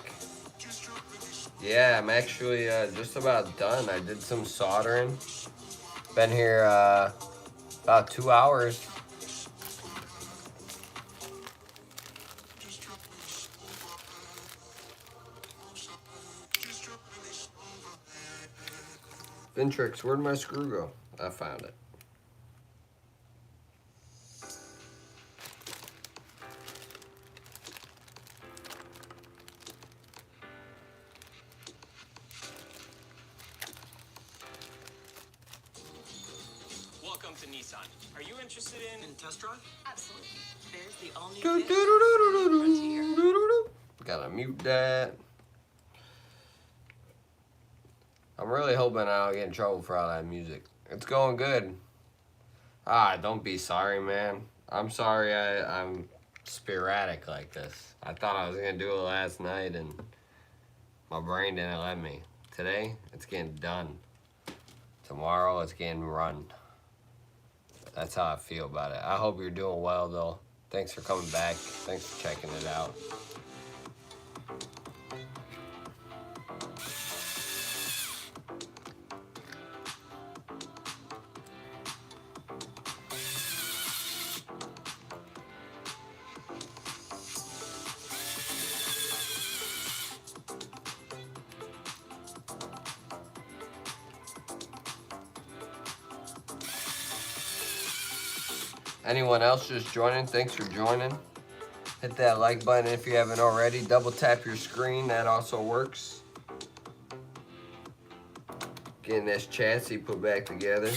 Yeah, I'm actually just about done. I did some soldering. Been here about 2 hours. Vintrix, where'd my screw go? I found it. Welcome to Nissan. Are you interested in Test drive? Absolutely. There's the all-new Frontier. Gotta mute that. I'm really hoping I don't get in trouble for all that music. It's going good. Don't be sorry, man. I'm sorry I'm sporadic like this. I thought I was gonna do it last night and my brain didn't let me. Today, it's getting done. Tomorrow, it's getting run. That's how I feel about it. I hope you're doing well, though. Thanks for coming back. Thanks for checking it out. Anyone else just joining, thanks for joining. Hit that like button if you haven't already. Double tap your screen, that also works. Getting this chassis put back together.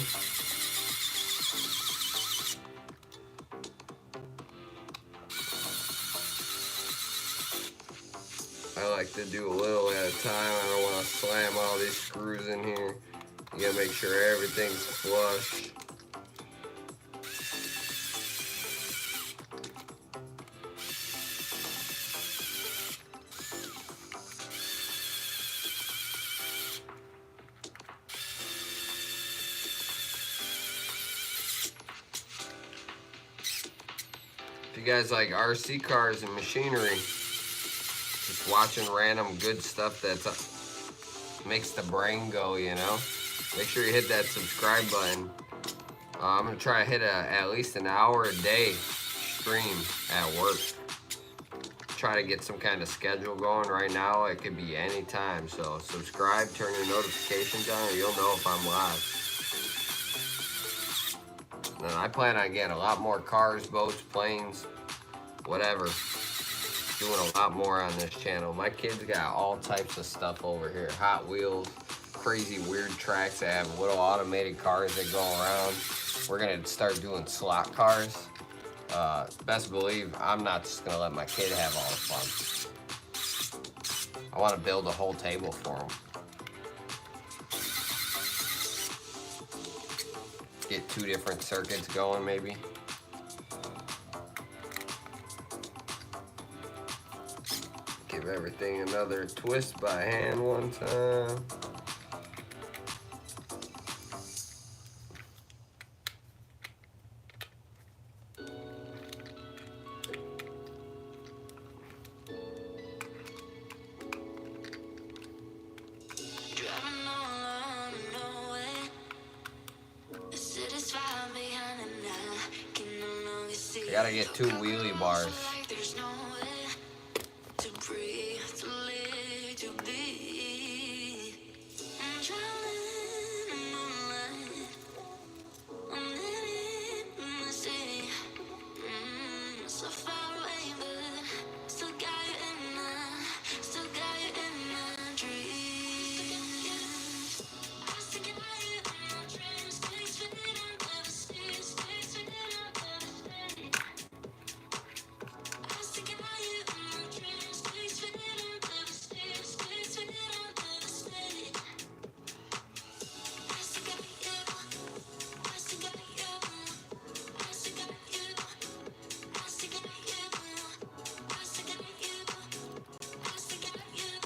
I like to do a little at a time. I don't want to slam all these screws in here. You gotta make sure everything's flush. If you guys like RC cars and machinery, just watching random good stuff that makes the brain go, you know, make sure you hit that subscribe button. I'm gonna try to hit at least an hour a day stream at work. Try to get some kind of schedule going. Right now it could be any time, so subscribe, turn your notifications on, or you'll know if I'm live. And I plan on getting a lot more cars, boats, planes, whatever. doing a lot more on this channel. My kids got all types of stuff over here. Hot Wheels, crazy weird tracks that have little automated cars that go around. We're gonna start doing slot cars. Best believe I'm not just gonna let my kid have all the fun. I wanna build a whole table for him. Get 2 different circuits going maybe. Give everything another twist by hand one time. Driving all alone and nowhere. The city's far behind and I can no longer see. I gotta get 2 wheelie bars. Like there's nowhere to breathe, to live, to be. I'm drowning in moonlight. I'm living in the city. So far away, but still got you in my, still got you in my dreams. I still got you in my dreams. Stays fading under the sea, stays fading under the sea. I still got you in my dreams. Stays fading under the sea, stays fading under the sea. I still got you. I still got you. I still got you. I still got you. I still got you. I still got you.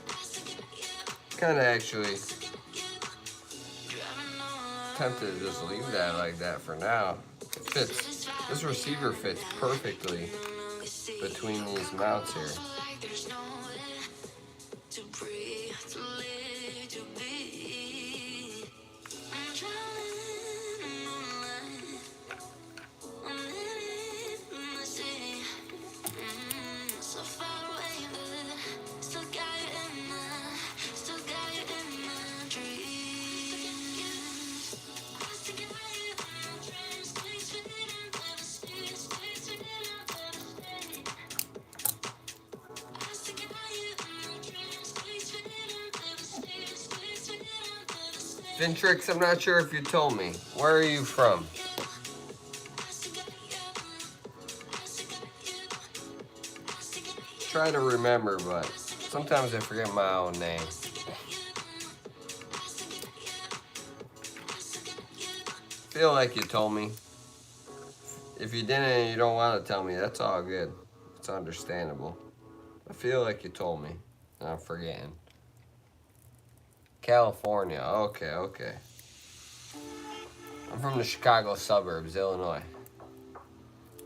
I still got you. Kinda actually I still got you. Driving all tempted to just leave that like that for now. It fits. This receiver fits perfectly between these mounts here. like there's nowhere to breathe, to live, to be. I'm drowning in moonlight. I'm living in the city. So far away, but still got you in my, still got you in my dreams. I still got you in my dreams. Stays fading under the sea, stays fading under the sea. I still got you in my dreams. Stays fading under the sea, stays fading under the sea. Fintrix, I'm not sure if you told me. Where are you from? I still got you. I still got you. I still got you. Try to remember, but sometimes I forget my own name. Feel like you told me. If you didn't and you don't want to tell me, that's all good. It's understandable. I feel like you told me. And I'm forgetting. California. Okay, okay. I'm from the Chicago suburbs, Illinois.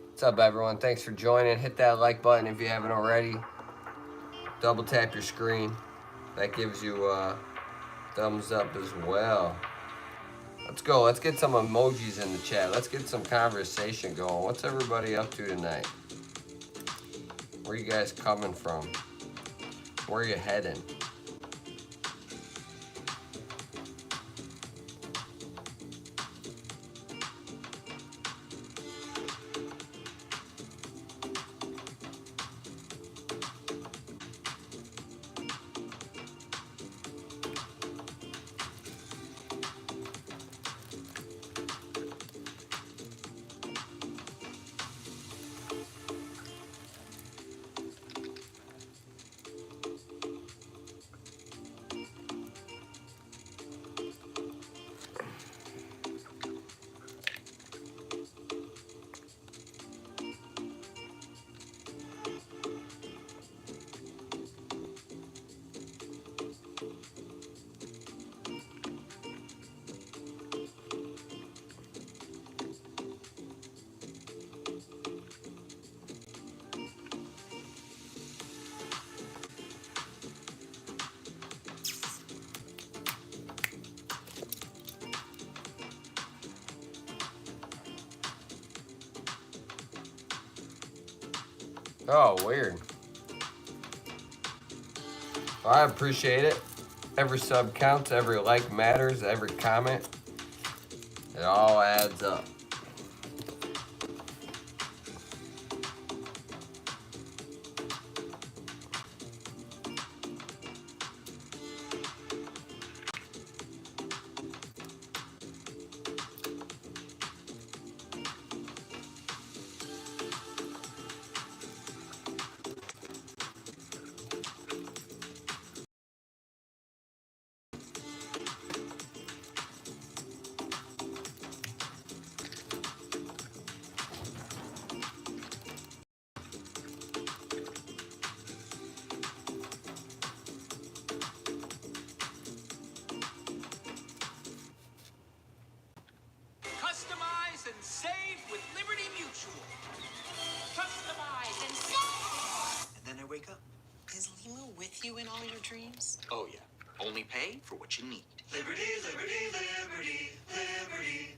What's up, everyone? Thanks for joining. Hit that like button if you haven't already. Double tap your screen. That gives you a thumbs up as well. Let's go. Let's get some emojis in the chat. Let's get some conversation going. What's everybody up to tonight? Where you guys coming from? Where are you heading? Oh, weird. Well, I appreciate it. Every sub counts, every like matters, every comment. It all adds up. he move with you in all your dreams? Oh, yeah. Only pay for what you need. Liberty, liberty, liberty, liberty.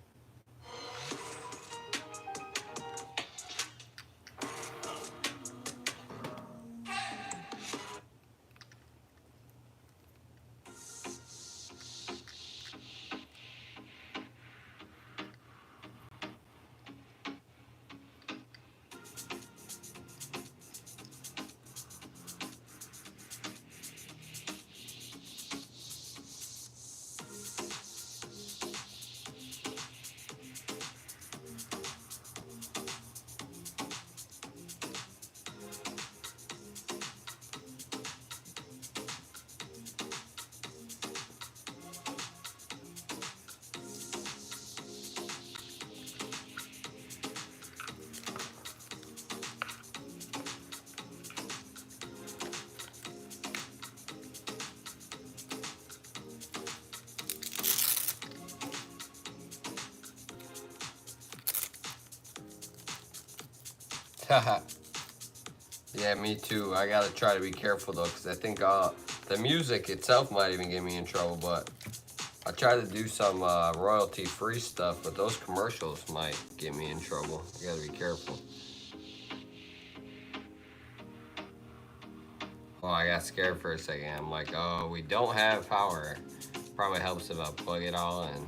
Yeah, me too. I gotta try to be careful though, because I think the music itself might even get me in trouble, but I try to do some royalty-free stuff, but those commercials might get me in trouble. I gotta be careful. Oh, I got scared for a second. I'm like, oh, we don't have power. Probably helps if I plug it all in.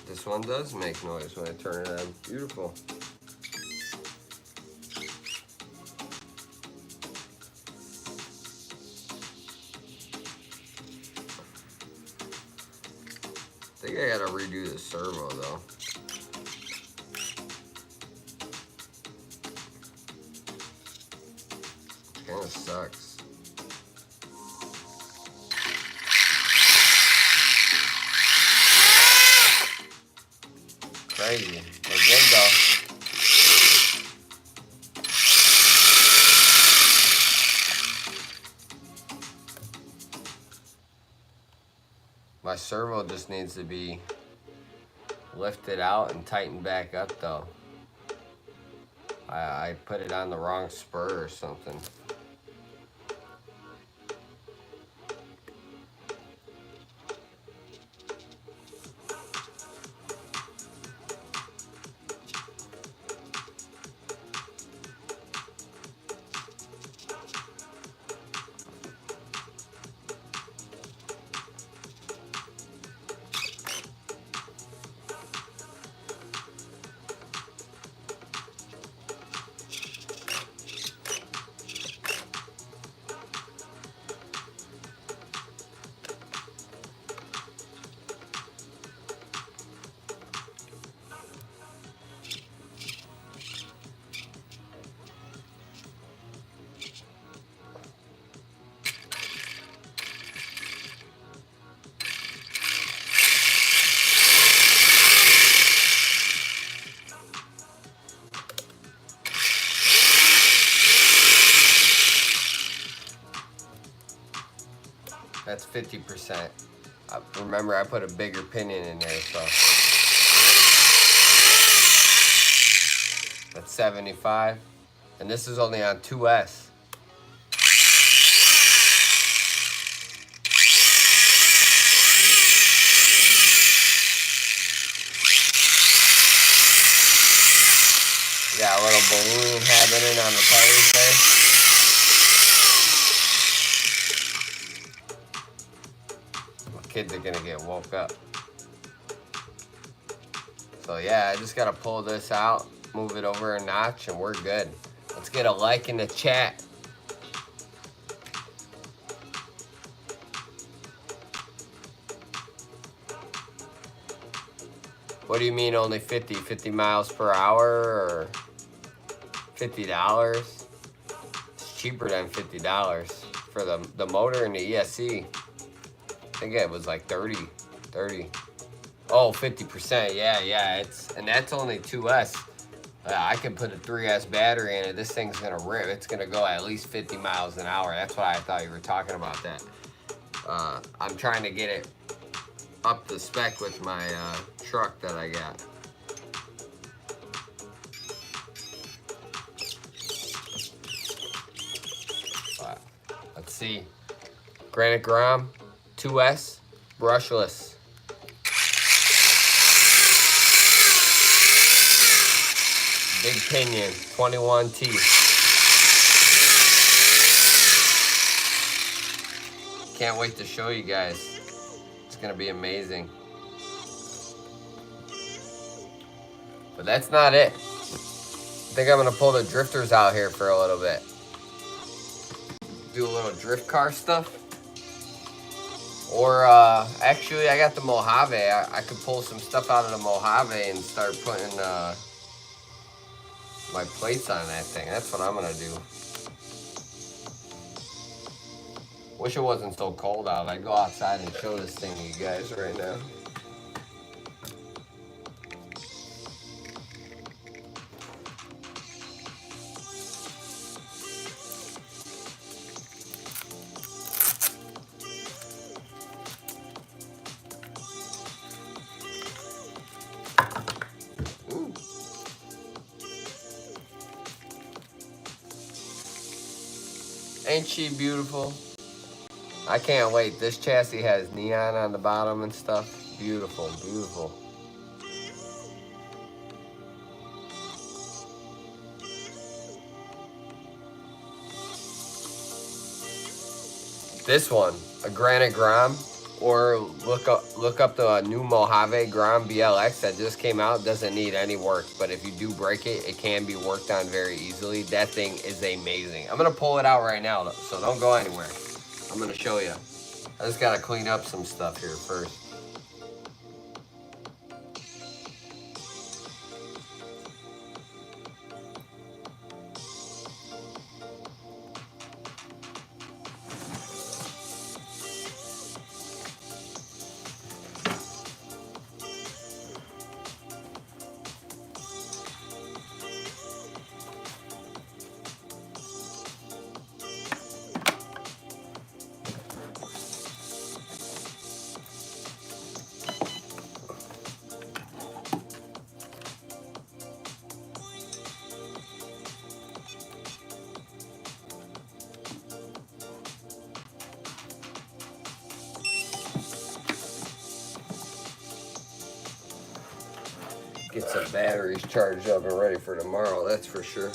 This one does make noise when I turn it on. Beautiful. I think I gotta redo the servo though. Kinda sucks. Crazy. We're good though. My servo just needs to be lifted out and tightened back up though. I put it on the wrong spur or something. That's 50%. Remember, I put a bigger pinion in there, so that's 75. And this is only on 2S. Got a little balloon happening on the tires there. Kids are gonna get woke up. So yeah, I just gotta pull this out, move it over a notch, and we're good. Let's get a like in the chat. What do you mean only 50 miles per hour or $50? It's cheaper than $50 for the motor and the ESC. I think it was like 30. Oh, 50%, yeah, and that's only 2S. I can put a 3S battery in it. This thing's gonna rip. It's gonna go at least 50 miles an hour. That's why I thought you were talking about that. I'm trying to get it up to spec with my truck that I got. But let's see. Granite Grom 2S brushless. Big pinion 21T. Can't wait to show you guys. It's gonna be amazing. But that's not it. I think I'm gonna pull the drifters out here for a little bit. Do a little drift car stuff. Or actually I got the Mojave. I could pull some stuff out of the Mojave and start putting my plates on that thing. That's what I'm gonna do. Wish it wasn't so cold out. I'd go outside and show this thing to you guys right now. Ooh. Ain't she beautiful? I can't wait. This chassis has neon on the bottom and stuff. Beautiful, beautiful. This one, a Granite Grom, or look up the new Mojave Grom BLX that just came out. Doesn't need any work, but if you do break it, it can be worked on very easily. That thing is amazing. I'm gonna pull it out right now, so don't go anywhere. I'm gonna show you. I just gotta clean up some stuff here first. Get some batteries charged up and ready for tomorrow, that's for sure.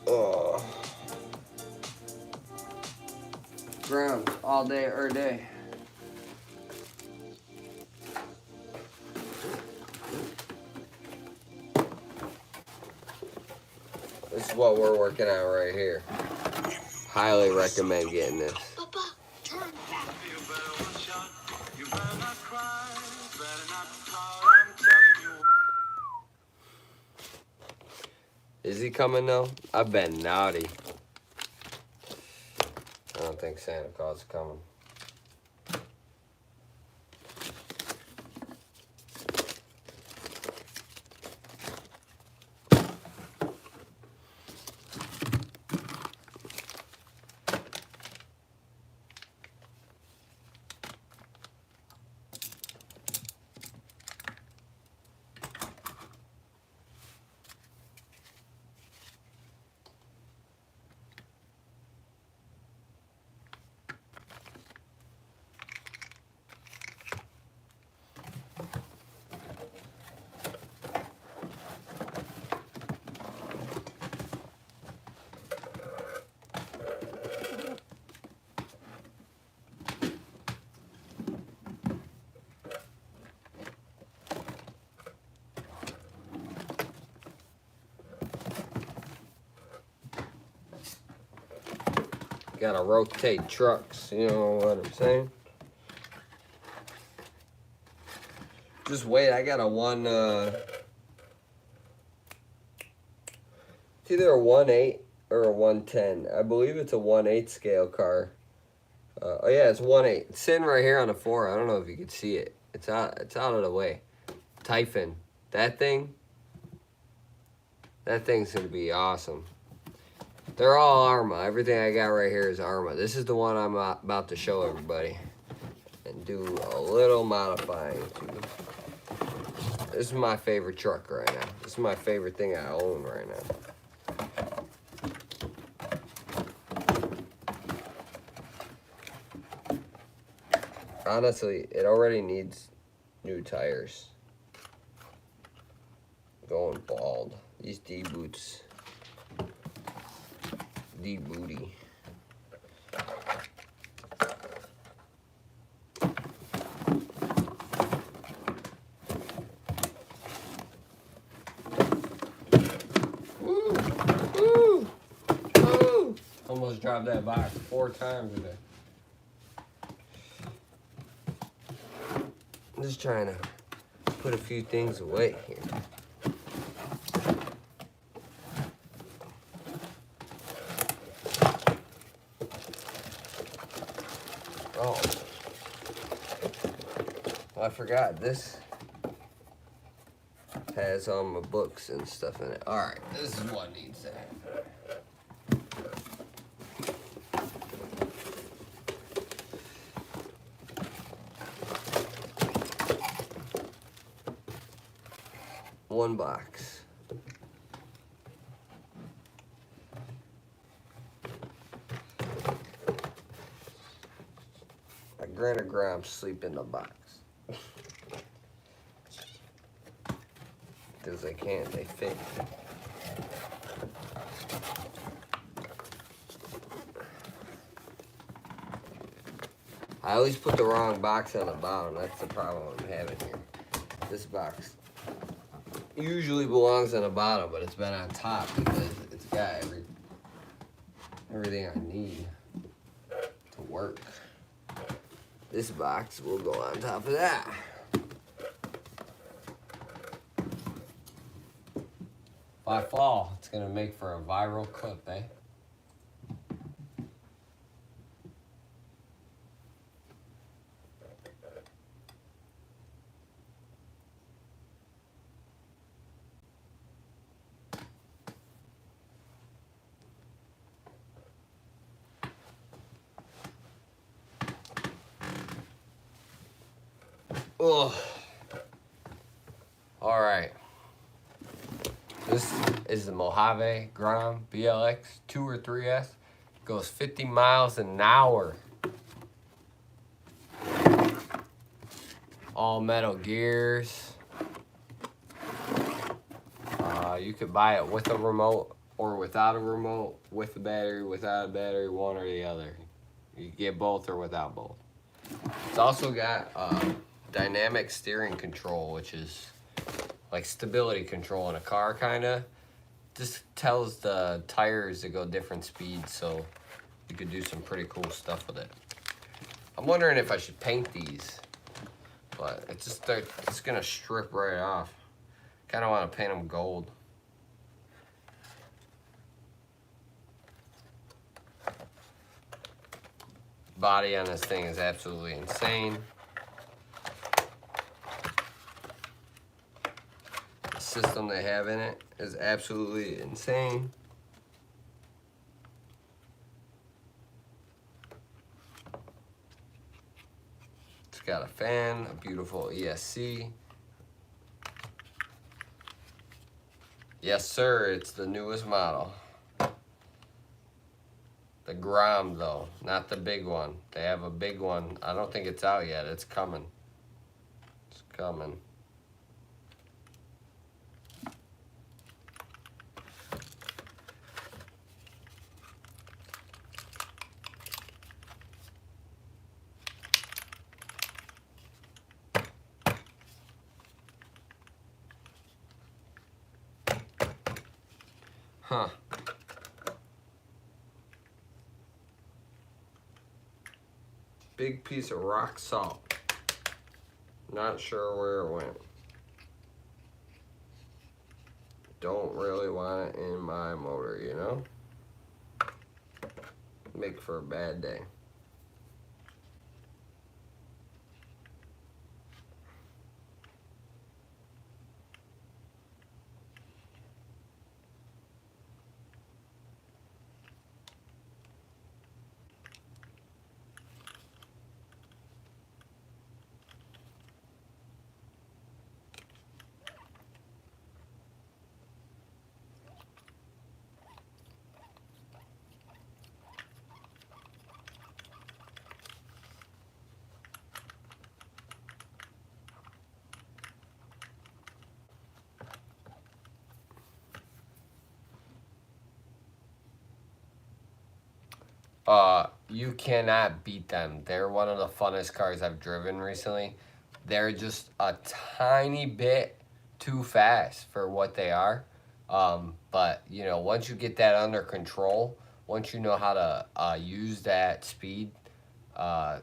Oh. Ground all day, every day. This is what we're working on right here. Highly recommend getting this. Papa, turn back. You better watch out. You better not cry. Better not call. I'm telling you. Is he coming though? I've been naughty. I don't think Santa Claus is coming. Gotta rotate trucks, you know what I'm saying? Just wait, I got a one, it's either a 1/8 or a 110. I believe it's a 1/8 scale car. Oh yeah, it's 1/8. It's sitting right here on the floor. I don't know if you can see it. It's out of the way. Typhon. That thing's gonna be awesome. They're all Arma. Everything I got right here is Arma. This is the one I'm about to show everybody. And do a little modifying to. This is my favorite truck right now. This is my favorite thing I own right now. Honestly, it already needs new tires. Going bald. These D-boots. D-booty. Almost dropped that box 4 times today. I'm just trying to put a few things away here. Oh, I forgot this has all my books and stuff in it. All right, this is what needs to happen. One box. A Granite Grom sleep in the box. Because they can't, they fit. I always put the wrong box on the bottom. That's the problem I'm having here. This box usually belongs on the bottom, but it's been on top because it's got everything I need to work. This box will go on top of that. If I fall, it's gonna make for a viral clip, eh? Oh, all right. This is the Mojave Grom BLX 2 or 3S. Goes 50 miles an hour. All metal gears. You could buy it with a remote or without a remote, with a battery, without a battery, one or the other. You get both or without both. It's also got dynamic steering control, which is like stability control in a car, kinda. Just tells the tires to go different speeds, so you could do some pretty cool stuff with it. I'm wondering if I should paint these, but it's gonna strip right off. Kinda wanna paint them gold. Body on this thing is absolutely insane. The system they have in it is absolutely insane. It's got a fan, a beautiful ESC. Yes, sir, it's the newest model. The Grom, though, not the big one. They have a big one. I don't think it's out yet. It's coming. It's coming. Huh. Big piece of rock salt. Not sure where it went. Don't really want it in my motor, you know? Make for a bad day. You cannot beat them. They're one of the funnest cars I've driven recently. They're just a tiny bit too fast for what they are. But, you know, once you get that under control, once you know how to use that speed to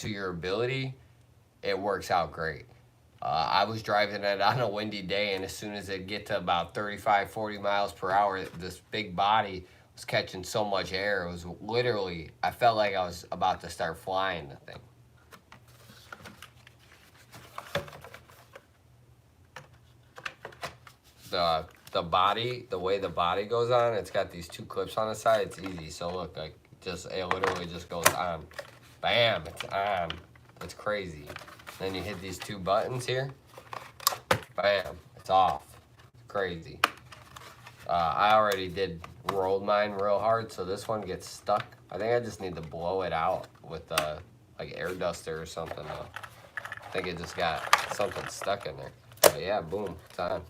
your ability, it works out great. I was driving it on a windy day, and as soon as it get to about 35, 40 miles per hour, this big body was catching so much air. It was literally, I felt like I was about to start flying the thing. The body, the way the body goes on, it's got these two clips on the side. It's easy. So look, like it literally just goes on. Bam, it's on. It's crazy. Then you hit these two buttons here. Bam, it's off. It's crazy. I already did rolled mine real hard, so this one gets stuck. I think I just need to blow it out with like air duster or something. I think it just got something stuck in there. But yeah, boom, it's on.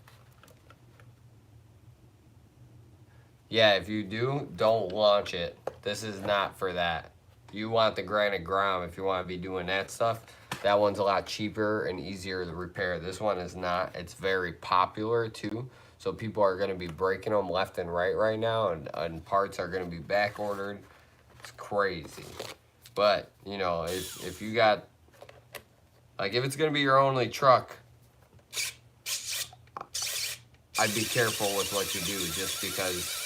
Yeah, if you do, don't launch it. This is not for that. You want the Granite Grom if you want to be doing that stuff. That one's a lot cheaper and easier to repair. This one is not. It's very popular too. So people are going to be breaking them left and right now, and parts are going to be back ordered. It's crazy. But, you know, if you got, like, if it's going to be your only truck, I'd be careful with what you do, just because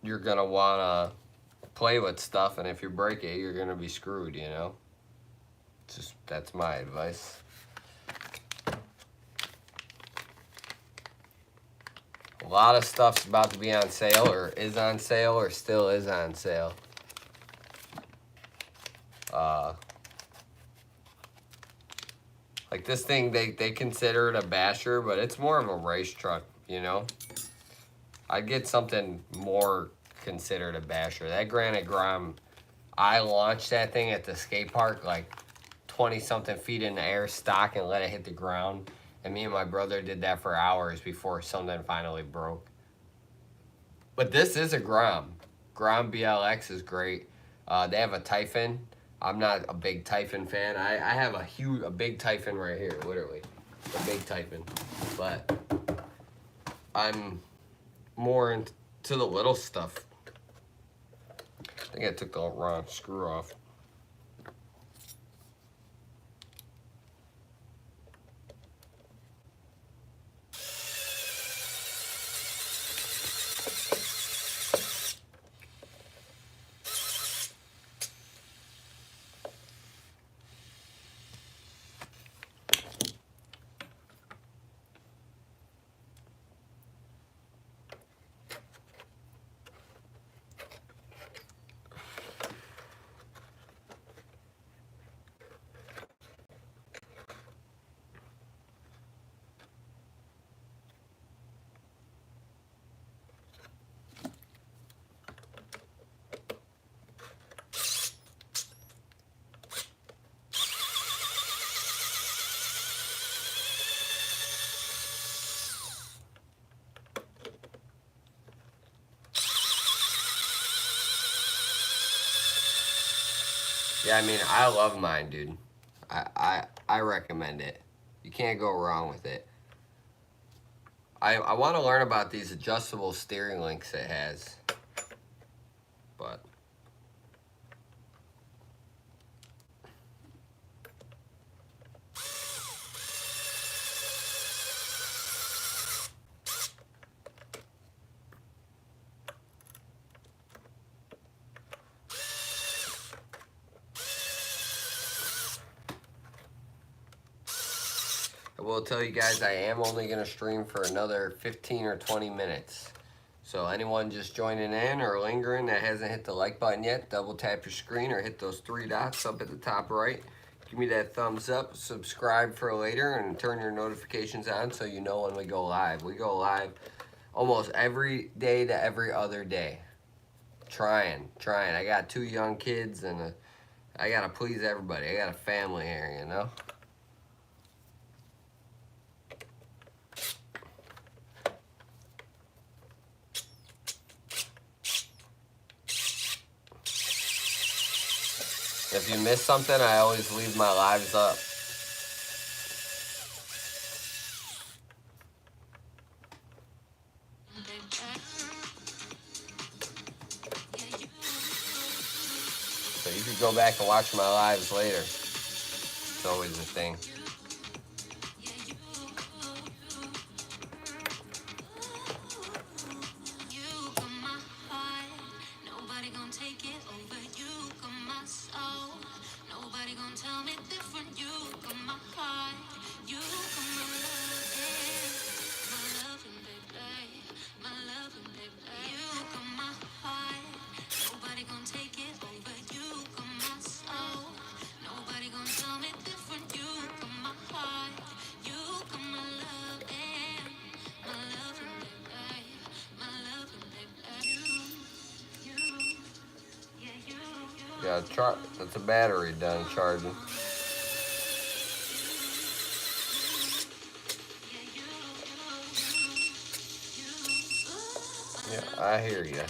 you're going to want to play with stuff, and if you break it, you're going to be screwed, you know? Just, that's my advice. A lot of stuff's about to be on sale, or is on sale, or still is on sale. Like this thing, they consider it a basher, but it's more of a race truck, you know? I'd get something more considered a basher. That Granite Grom, I launched that thing at the skate park like 20-something feet in the air stock and let it hit the ground. And me and my brother did that for hours before something finally broke. But this is a Grom. Grom BLX is great. They have a Typhon. I'm not a big Typhon fan. I have a big Typhon right here, literally. A big Typhon. But I'm more into the little stuff. I think I took the wrong screw off. Yeah, I mean, I love mine, dude. I recommend it. You can't go wrong with it. I want to learn about these adjustable steering links it has. But I will tell you guys, I am only going to stream for another 15 or 20 minutes. So anyone just joining in or lingering that hasn't hit the like button yet, double tap your screen or hit those three dots up at the top right. Give me that thumbs up, subscribe for later, and turn your notifications on so you know when we go live. We go live almost every day to every other day. Trying. I got 2 young kids, and I got to please everybody. I got a family here, you know? If you miss something, I always leave my lives up. So you could go back and watch my lives later. It's always a thing. Yeah, that's a battery done charging. Yeah, I hear you.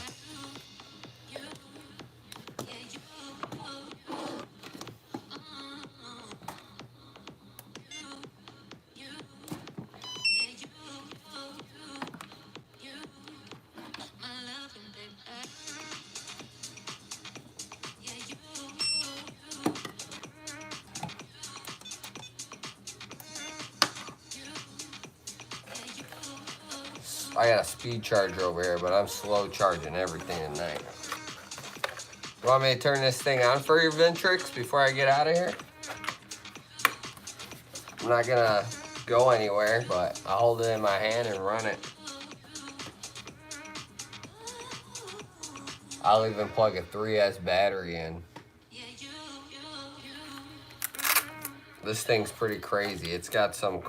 I got a speed charger over here, but I'm slow charging everything tonight. You want me to turn this thing on for you, Ventrix, before I get out of here? I'm not gonna go anywhere, but I'll hold it in my hand and run it. I'll even plug a 3S battery in. This thing's pretty crazy. It's got some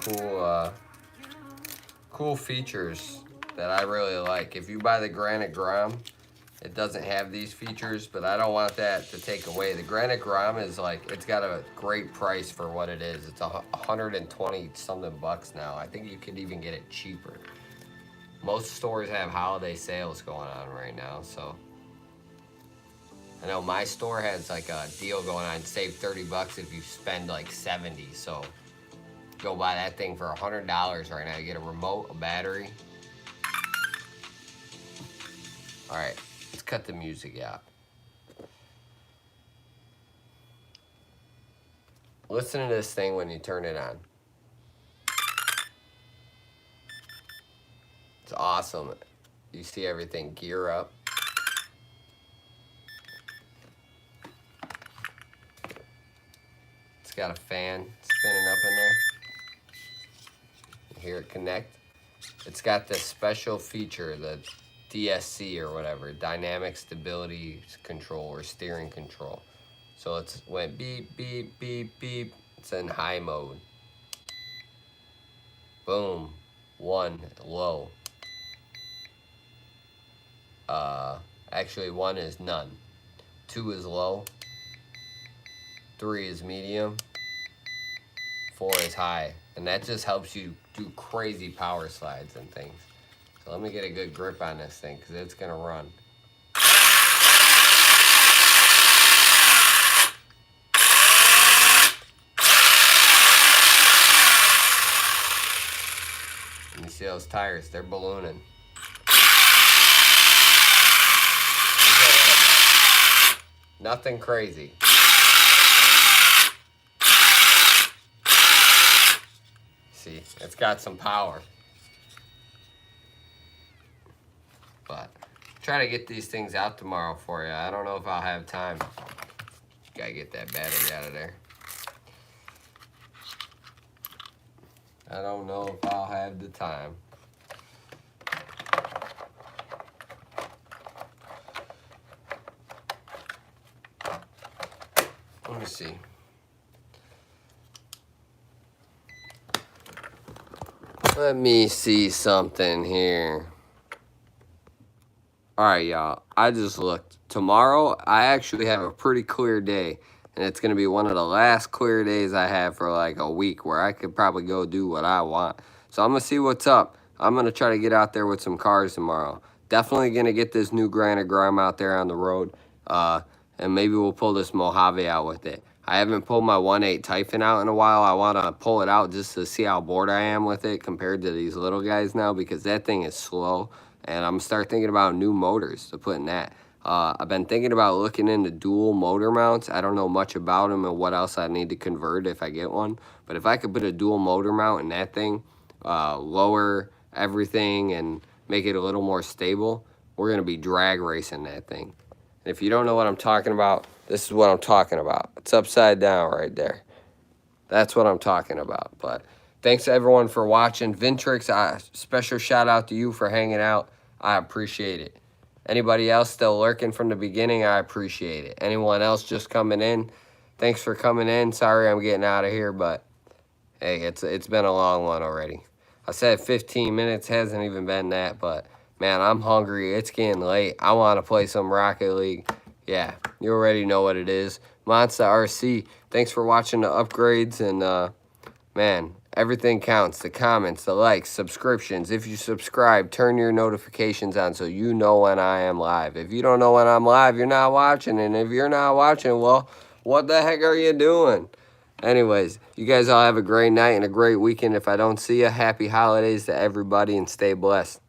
cool features that I really like. If you buy the Granite Grom, it doesn't have these features, but I don't want that to take away. The Granite Grom is like, it's got a great price for what it is. It's 120 something bucks now. I think you could even get it cheaper. Most stores have holiday sales going on right now, so. I know my store has like a deal going on, save 30 bucks if you spend like 70, so. Go buy that thing for $100 right now. You get a remote, a battery. All right, let's cut the music out. Listen to this thing when you turn it on. It's awesome. You see everything gear up. It's got a fan spinning up in there. You hear it connect. It's got this special feature, the DSC or whatever, Dynamic Stability Control or Steering Control. So it's went beep, beep, beep, beep. It's in high mode. Boom. 1, low. Actually 1 is none. 2 is low. 3 is medium. 4 is high. And that just helps you do crazy power slides and things. So let me get a good grip on this thing because it's going to run. And you see those tires, they're ballooning. Nothing crazy. See, it's got some power. But try to get these things out tomorrow for you. I don't know if I'll have time. Gotta get that battery out of there. I don't know if I'll have the time. Let me see. Let me see something here. Alright, y'all. I just looked. Tomorrow, I actually have a pretty clear day. And it's going to be one of the last clear days I have for like a week where I could probably go do what I want. So I'm going to see what's up. I'm going to try to get out there with some cars tomorrow. Definitely going to get this new Granite Grom out there on the road. and maybe we'll pull this Mojave out with it. I haven't pulled my 1.8 Typhon out in a while. I want to pull it out just to see how bored I am with it compared to these little guys now, because that thing is slow, and I'm start thinking about new motors to put in that. I've been thinking about looking into dual motor mounts. I don't know much about them and what else I need to convert if I get one, but if I could put a dual motor mount in that thing, lower everything and make it a little more stable, we're going to be drag racing that thing. And if you don't know what I'm talking about, this is what I'm talking about. It's upside down right there. That's what I'm talking about. But thanks everyone for watching. Vintrix, special shout out to you for hanging out. I appreciate it. Anybody else still lurking from the beginning, I appreciate it. Anyone else just coming in, thanks for coming in. Sorry I'm getting out of here, but hey, it's been a long one already. I said 15 minutes, hasn't even been that, but man, I'm hungry. It's getting late. I want to play some Rocket League. Yeah, you already know what it is. Monsta RC, thanks for watching the upgrades, and man, everything counts. The comments, the likes, subscriptions. If you subscribe, turn your notifications on so you know when I am live. If you don't know when I'm live, you're not watching, and if you're not watching, well, what the heck are you doing? Anyways, you guys all have a great night and a great weekend. If I don't see you, happy holidays to everybody and stay blessed.